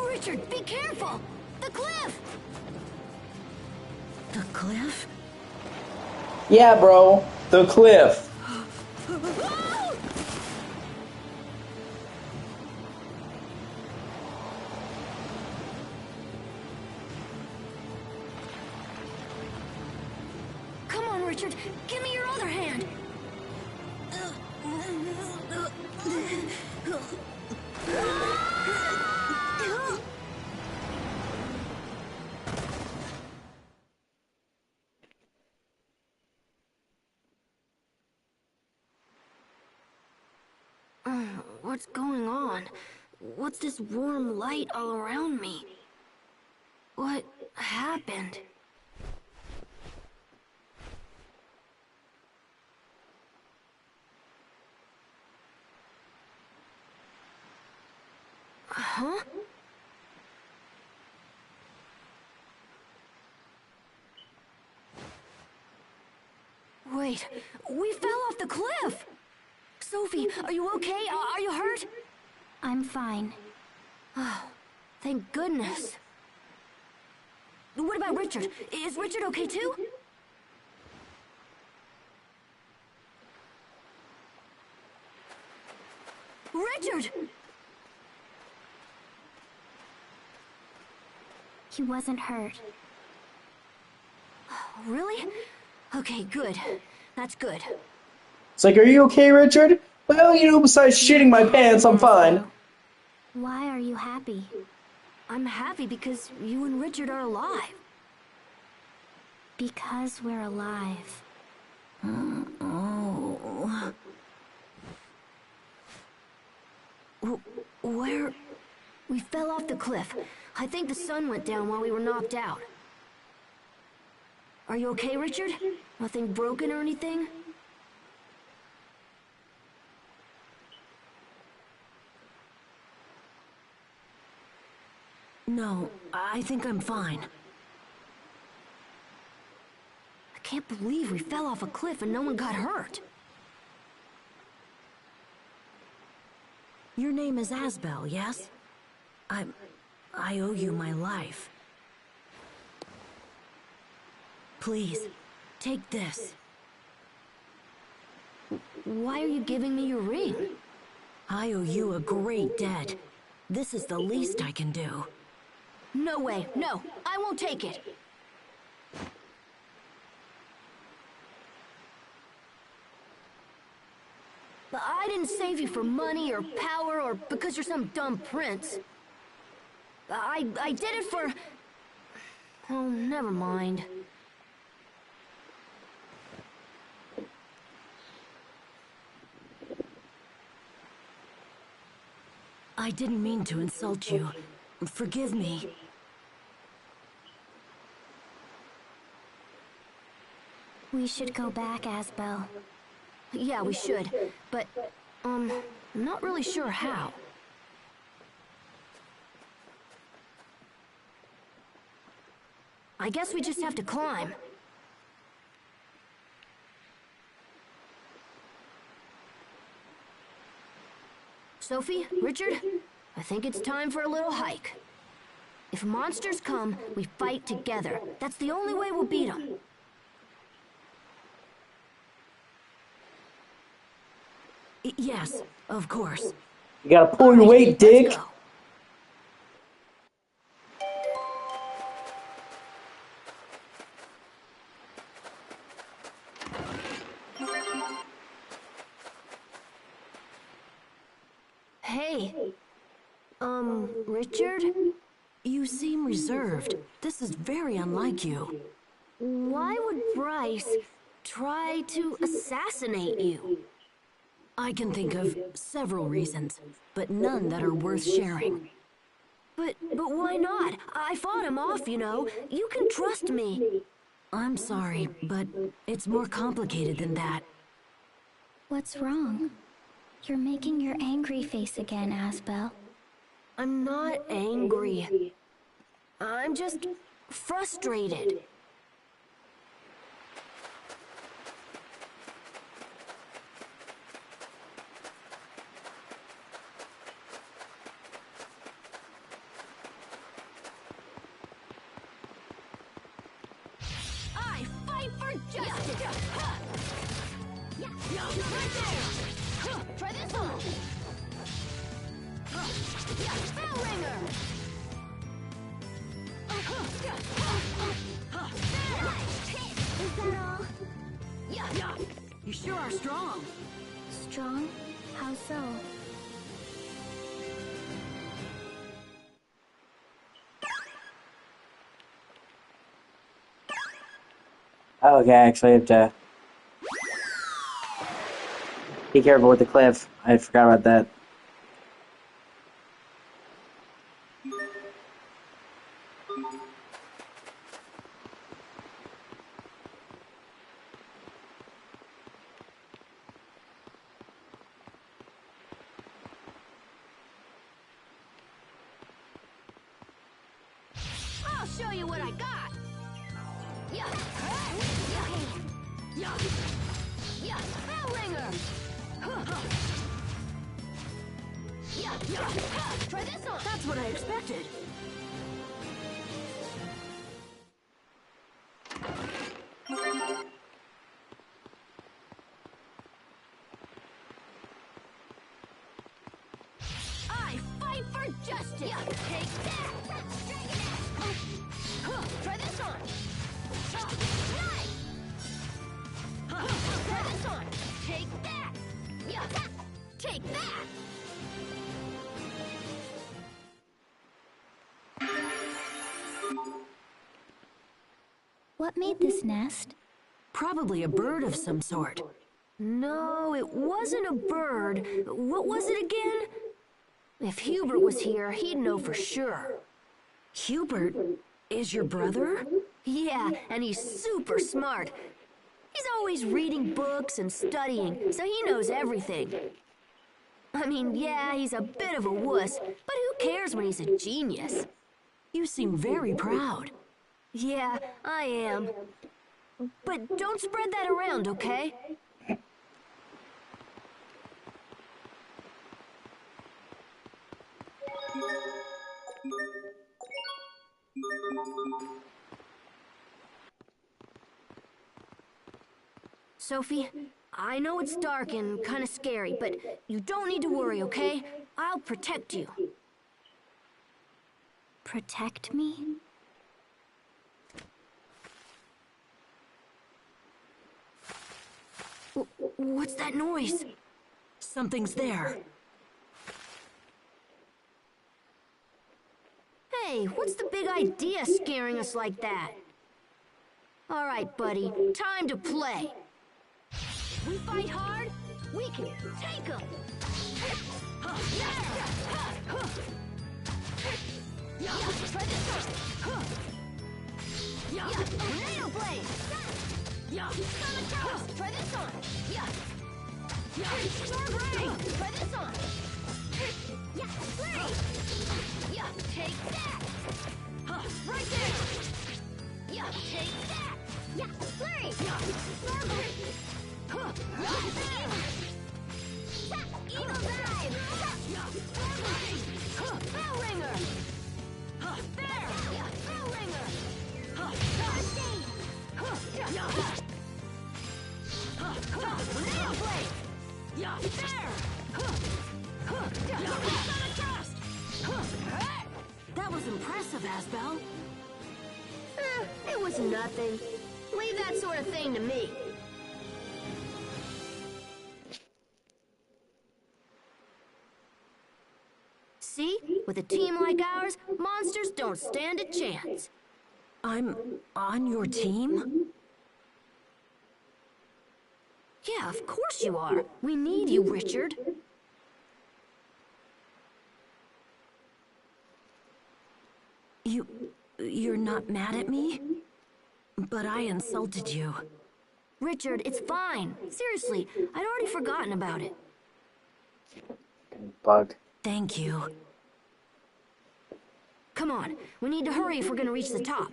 Richard, be careful! The cliff! The cliff? Yeah, bro. The cliff. Come on, Richard. Give me your other hand. What's going on? What's this warm light all around me? What happened? Huh? Wait, we fell off the cliff! Sophie, are you okay? Are you hurt? I'm fine. Oh, thank goodness. What about Richard? Is Richard okay too? Richard! He wasn't hurt. Really? Okay, good. That's good. It's like, are you okay, Richard? Well, you know, besides shitting my pants, I'm fine. Why are you happy? I'm happy because you and Richard are alive. Because we're alive. Oh. Where? We fell off the cliff. I think the sun went down while we were knocked out. Are you okay, Richard? Nothing broken or anything? No, I think I'm fine. I can't believe we fell off a cliff and no one got hurt. Your name is Asbel, yes? I owe you my life. Please, take this. Why are you giving me your ring? I owe you a great debt. This is the least I can do. No way, no, I won't take it. But I didn't save you for money or power or because you're some dumb prince. I did it for... Oh, never mind. I didn't mean to insult you. Forgive me. We should go back, Asbel. Yeah, we should. But, I'm not really sure how. I guess we just have to climb. Sophie, Richard, I think it's time for a little hike. If monsters come, we fight together. That's the only way we'll beat them. Yes, of course. You gotta pull your weight, dick. Let's go. Hey, Richard? You seem reserved. This is very unlike you. Why would Bryce try to assassinate you? I can think of several reasons, but none that are worth sharing. But why not? I fought him off, you know. You can trust me. I'm sorry, but it's more complicated than that. What's wrong? You're making your angry face again, Asbel. I'm not angry. I'm just frustrated. I fight for justice! Right there! Try this on! Bellringer! Is that all? You sure are strong. Strong? How so? Oh, okay, I actually have to be careful with the cliff. I forgot about that. I'll show you what I got! Bellringer! Try this on! That's what I expected. I fight for justice! Take that! Try this on! Try this on! Take that! Take that! What made this nest? Probably a bird of some sort. No, it wasn't a bird. What was it again? If Hubert was here, he'd know for sure. Hubert is your brother? Yeah, and he's super smart. He's always reading books and studying, so he knows everything. I mean, yeah, he's a bit of a wuss, but who cares when he's a genius? You seem very proud. Yeah, I am. But don't spread that around, okay? Sophie, I know it's dark and kind of scary, but you don't need to worry, okay? I'll protect you. Protect me? What's that noise? Something's there. Hey, what's the big idea scaring us like that? All right, buddy, time to play. If we fight hard, we can take them. Try this one. Tornado blade. Sonic toss. Try this on. Storm ray. Try this on. Flurry. Take that. Right there. Take that. Flurry. Storm ray. Eagle dive. Bellringer. There. Bellringer. Tornado blade. There. Sonic thrust. That was impressive, Asbel. It was nothing. Leave that sort of thing to me. See? With a team like ours, monsters don't stand a chance. I'm on your team? Yeah, of course you are. We need you, Richard. You're not mad at me? But I insulted you. Richard, it's fine. Seriously, I'd already forgotten about it. Bug. Thank you. Come on, we need to hurry if we're gonna reach the top.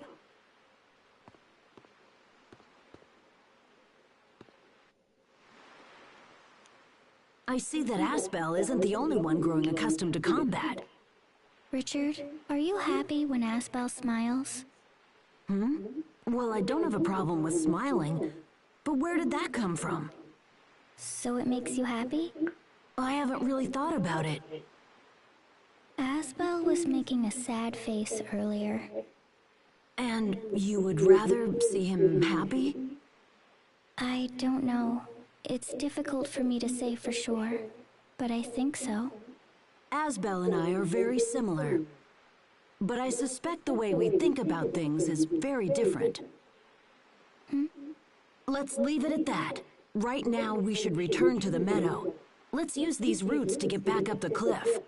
I see that Asbel isn't the only one growing accustomed to combat. Richard, are you happy when Asbel smiles? Well, I don't have a problem with smiling, but where did that come from? So it makes you happy? I haven't really thought about it. Asbel was making a sad face earlier. And you would rather see him happy? I don't know. It's difficult for me to say for sure, but I think so. Asbel and I are very similar, but I suspect the way we think about things is very different. Let's leave it at that. Right now, we should return to the meadow. Let's use these routes to get back up the cliff.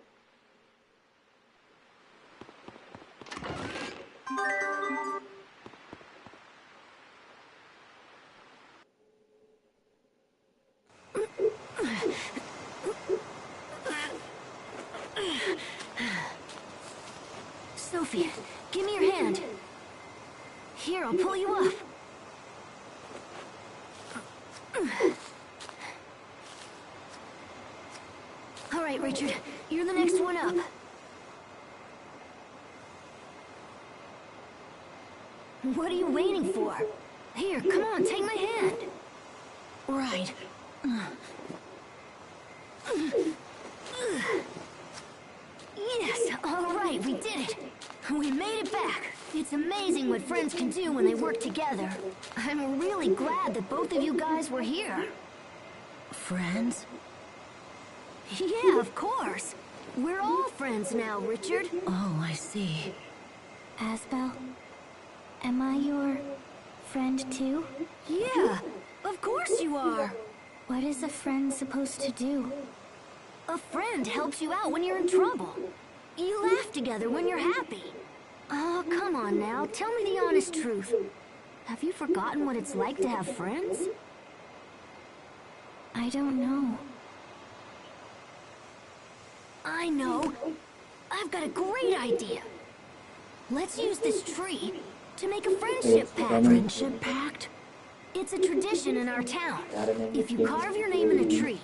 Sophie, give me your hand. Here, I'll pull you up. All right, Richard, you're the next one up. What are you waiting for? Here, come on, take my hand. Right. Yes, all right, we did it. We made it back. It's amazing what friends can do when they work together. I'm really glad that both of you guys were here. Friends? Yeah, of course. We're all friends now, Richard. Oh, I see. Asbel, am I your friend too? Yeah, of course you are. What is a friend supposed to do? A friend helps you out when you're in trouble. You laugh together when you're happy. Oh, come on now, tell me the honest truth. Have you forgotten what it's like to have friends? I don't know. I know. I've got a great idea. Let's use this tree to make a friendship pact. Friendship pact? It's a tradition in our town. If you carve your name in a tree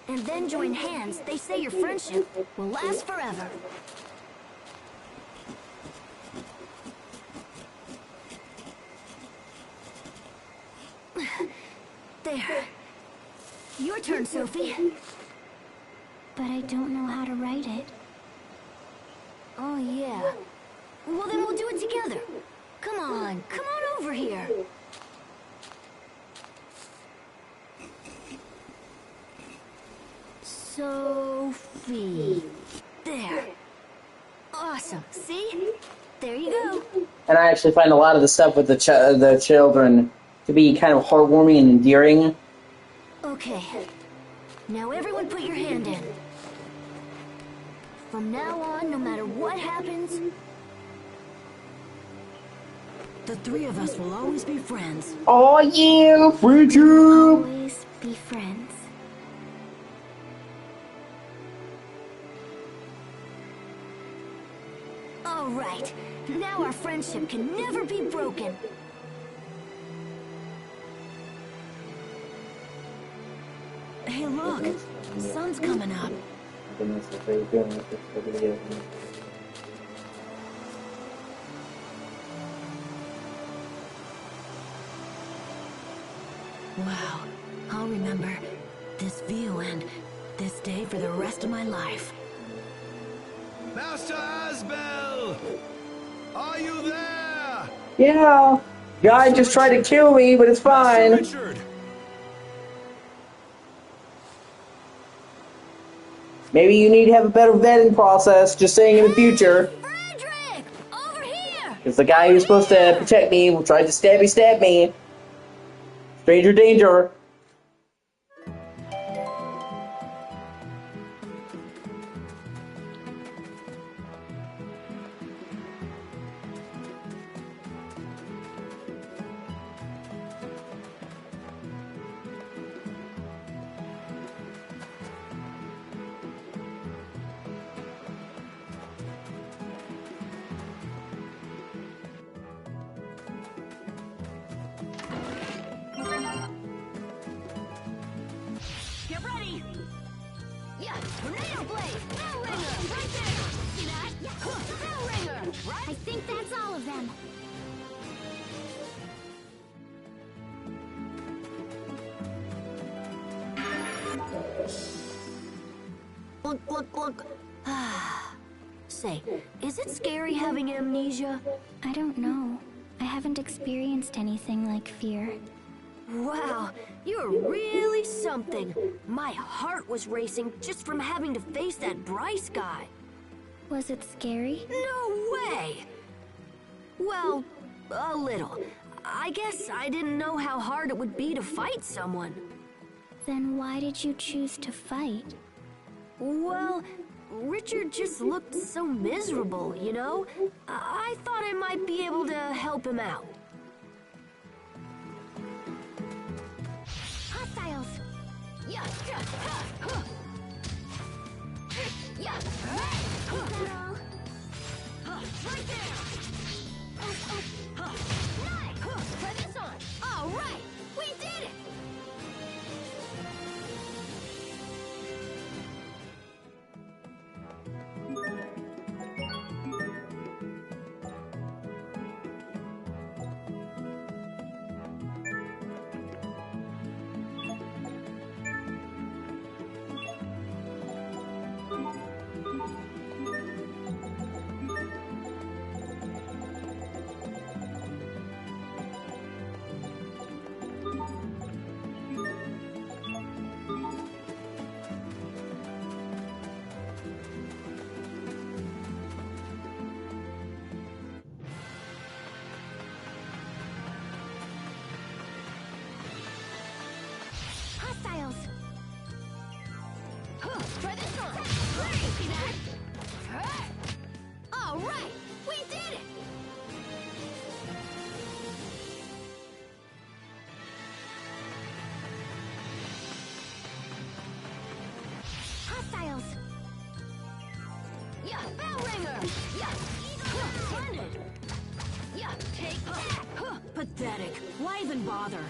and then join hands, they say your friendship will last forever. There. Your turn, Sophie. But I don't know how to write it. Oh, yeah. Well, then we'll do it together. Come on over here. Sophie. There. Awesome. See? There you go. And I actually find a lot of the stuff with the children to be kind of heartwarming and endearing. Okay. Now everyone put your hand in. From now on, no matter what happens, the three of us will always be friends. Oh yeah, friendship! Always be friends. all right. Now our friendship can never be broken. Hey, look! The sun's coming up. Wow. I'll remember this view and this day for the rest of my life. Master Asbel! Are you there? Yeah. Guy just tried to kill me, but it's fine. Master Richard! Maybe you need to have a better vetting process, just saying in the future. Frederick! Over here! Because the guy who's supposed to protect me tried to stab me. Stranger danger. Get ready! Yeah, tornado blade! Bell ringer! Right there! See that? Bell ringer! Right? I think that's all of them. Look. Say, is it scary having amnesia? I don't know. I haven't experienced anything like fear. Wow, you're really something. My heart was racing just from having to face that Bryce guy. Was it scary? No way! Well, a little. I guess I didn't know how hard it would be to fight someone. Then why did you choose to fight? Well, Richard just looked so miserable, you know? I thought I might be able to help him out. Hostiles! Yeah! Yeah! Is that all? Right there! Nice! Try this on! All right! We did it! Hostiles! Try this on! See that? All right! We did it! Hostiles! Yeah, bell ringer! Yeah, splendid! Yeah, take that! Pathetic. Why even bother?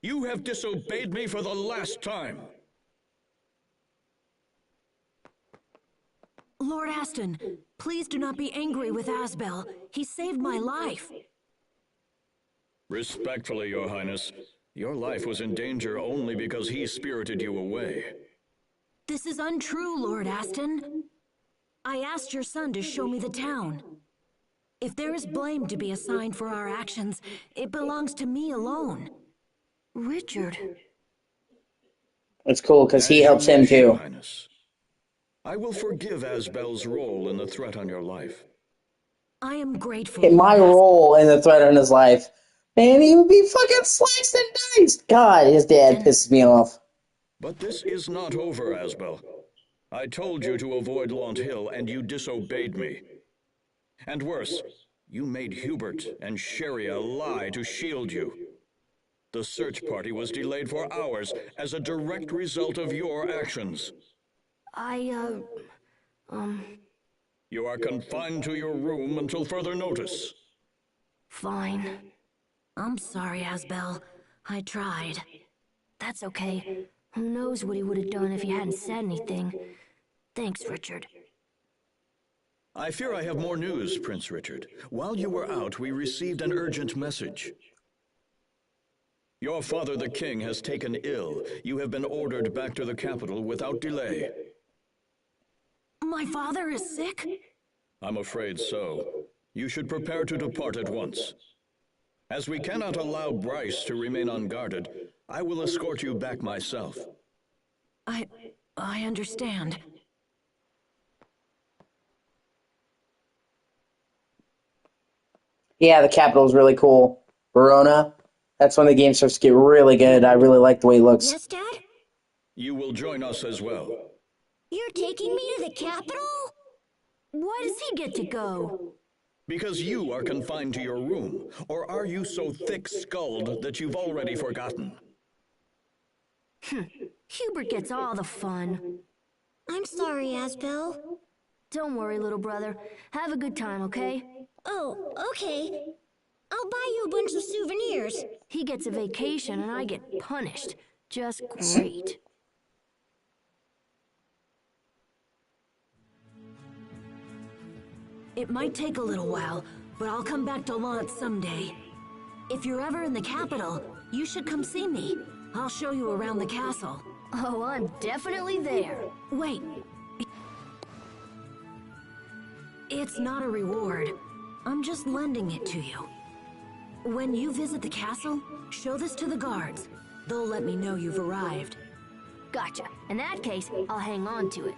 You have disobeyed me for the last time. Lord Aston, please do not be angry with Asbel. He saved my life. Respectfully, Your Highness, your life was in danger only because he spirited you away. This is untrue, Lord Aston. I asked your son to show me the town. If there is blame to be assigned for our actions, it belongs to me alone. Richard. It's cool because he helps him too. Highness. I will forgive Asbel's role in the threat on your life. I am grateful. In my role in the threat on his life, man, he would be fucking sliced and diced. God, his dad pisses me off. But this is not over, Asbel. I told you to avoid Launt Hill, and you disobeyed me. And worse, you made Hubert and Sheria lie to shield you. The search party was delayed for hours as a direct result of your actions. You are confined to your room until further notice. Fine. I'm sorry, Asbel. I tried. That's okay. Who knows what he would have done if he hadn't said anything. Thanks, Richard. I fear I have more news, Prince Richard. While you were out, we received an urgent message. Your father, the king, has taken ill. You have been ordered back to the capital without delay. My father is sick? I'm afraid so. You should prepare to depart at once. As we cannot allow Bryce to remain unguarded, I will escort you back myself. I understand. Yeah, the capital's really cool. Verona. That's when the game starts to get really good. I really like the way it looks. Yes, Dad? You will join us as well. You're taking me to the capital? Why does he get to go? Because you are confined to your room. Or are you so thick-skulled that you've already forgotten? Hubert gets all the fun. I'm sorry, Asbel. Don't worry, little brother. Have a good time, okay? Oh, okay. I'll buy you a bunch of souvenirs. He gets a vacation and I get punished. Just great. It might take a little while, but I'll come back to Launt someday. If you're ever in the capital, you should come see me. I'll show you around the castle. Oh, I'm definitely there. Wait. It's not a reward. I'm just lending it to you. When you visit the castle, show this to the guards. They'll let me know you've arrived. Gotcha. In that case, I'll hang on to it.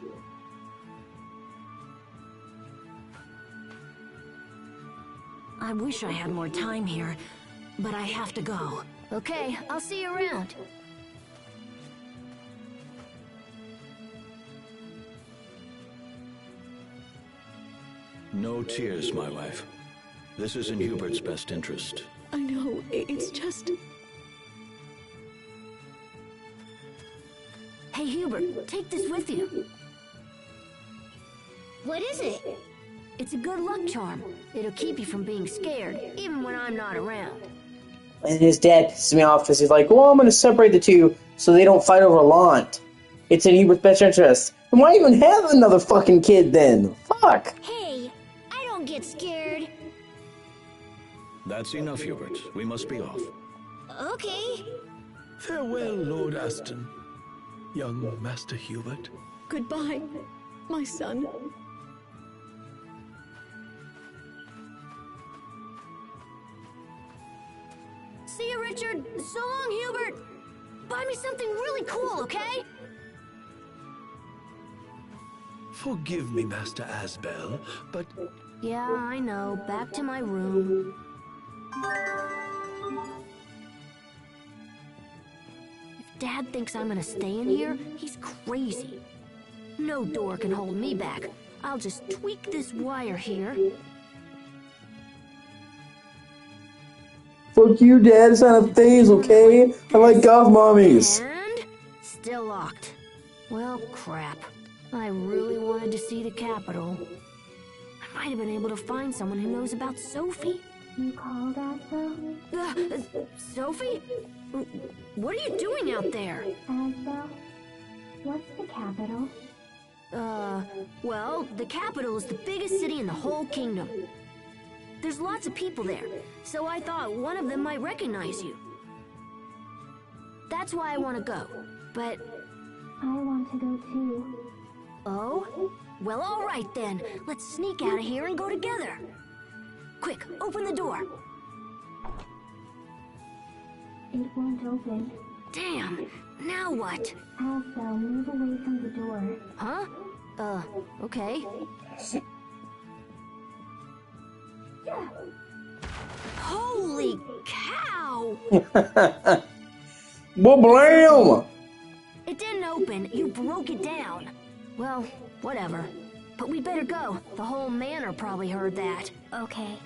I wish I had more time here, but I have to go. Okay, I'll see you around. No tears, my wife. This is in Hubert's best interest. I know, it's just... Hey, Hubert, take this with you. What is it? It's a good luck charm. It'll keep you from being scared, even when I'm not around. And his dad pisses me off because he's like, well, I'm going to separate the two so they don't fight over Launt. It's in Hubert's best interest. And why even have another fucking kid then? Fuck! Hey, I don't get scared. That's enough, Hubert. We must be off. Okay. Farewell, Lord Aston. Young Master Hubert. Goodbye, my son. See you, Richard. So long, Hubert. Buy me something really cool, okay? Forgive me, Master Asbel, but... Yeah, I know. Back to my room. If Dad thinks I'm gonna stay in here, he's crazy. No door can hold me back. I'll just tweak this wire here. Fuck you, Dad. It's not a phase, okay? I like goth mommies. And still locked. Well, crap. I really wanted to see the capital. I might have been able to find someone who knows about Sophie. You called Asbel? Sophie? What are you doing out there? Asbel? What's the capital? Well, the capital is the biggest city in the whole kingdom. There's lots of people there, so I thought one of them might recognize you. That's why I want to go, but... I want to go too. Oh? Well, all right then. Let's sneak out of here and go together. Quick, open the door. It won't open. Damn, now what? Asbel, move away from the door. Huh? Okay. Holy cow! Blam! It didn't open. You broke it down. Well, whatever. But we better go. The whole manor probably heard that. Okay.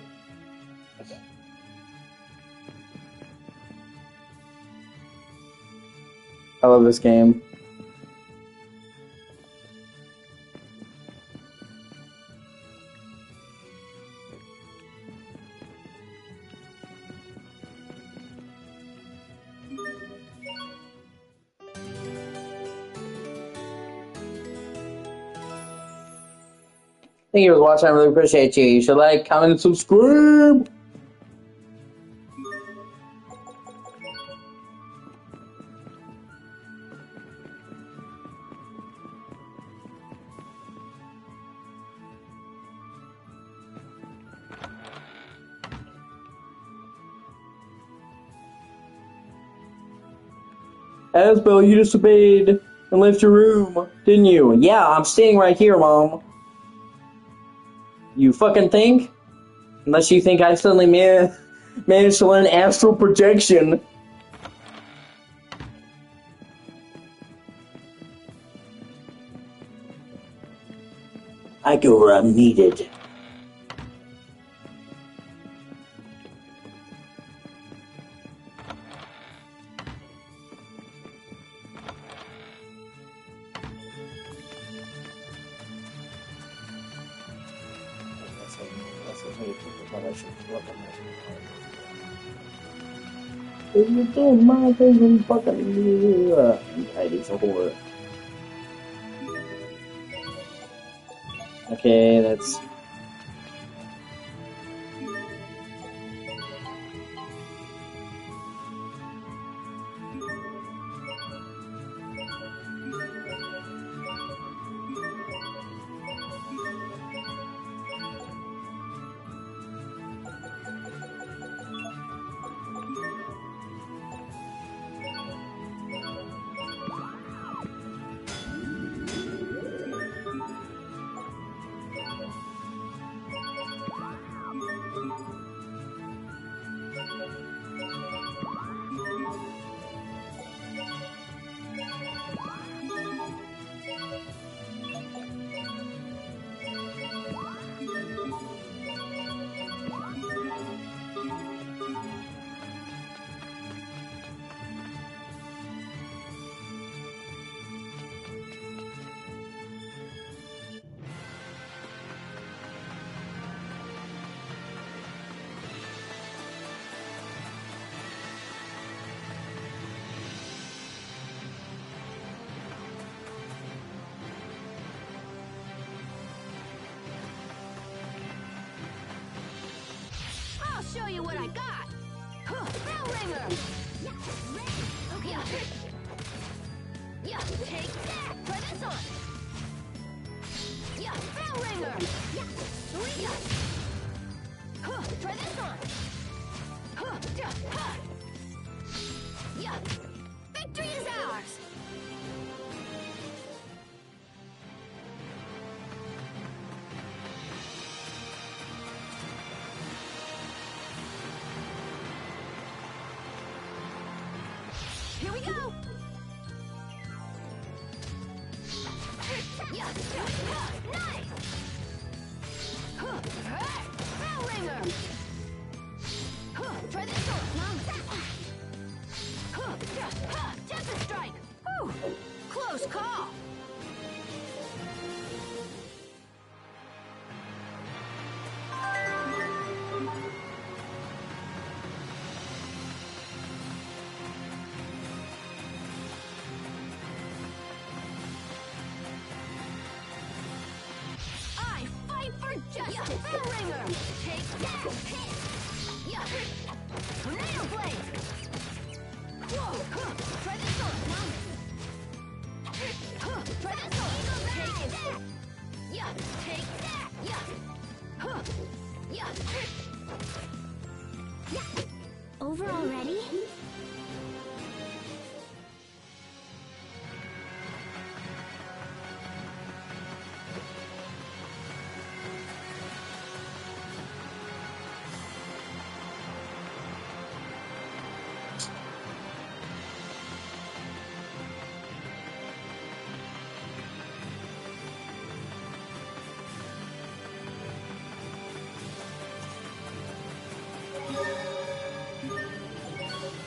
I love this game. Thank you for watching. I really appreciate you. You should like, comment, and subscribe. Asbel, you disobeyed and left your room, didn't you? Yeah, I'm staying right here, Mom. You fucking think? Unless you think I suddenly managed to learn astral projection. I go where I'm needed. If you don't mind, then fucking it's a horror. Okay, that's. I'll show you what I got. Bell ringer. Okay. Yeah, take that. Try this on. Yeah, bell ringer. Yeah, try this on. Yeah, victory is ours. Here we go! Nice! Bell ringer! Try this one! Tempest strike! Whew. Close call! Justice! Bell ringer! Take that! Hit! Yeah! Tornado blade! Whoa! Try this on! Try this on! Take that! Yeah! Take that! Yeah! Yeah! Over already?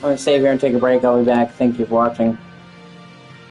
I'm gonna save here and take a break. I'll be back. Thank you for watching.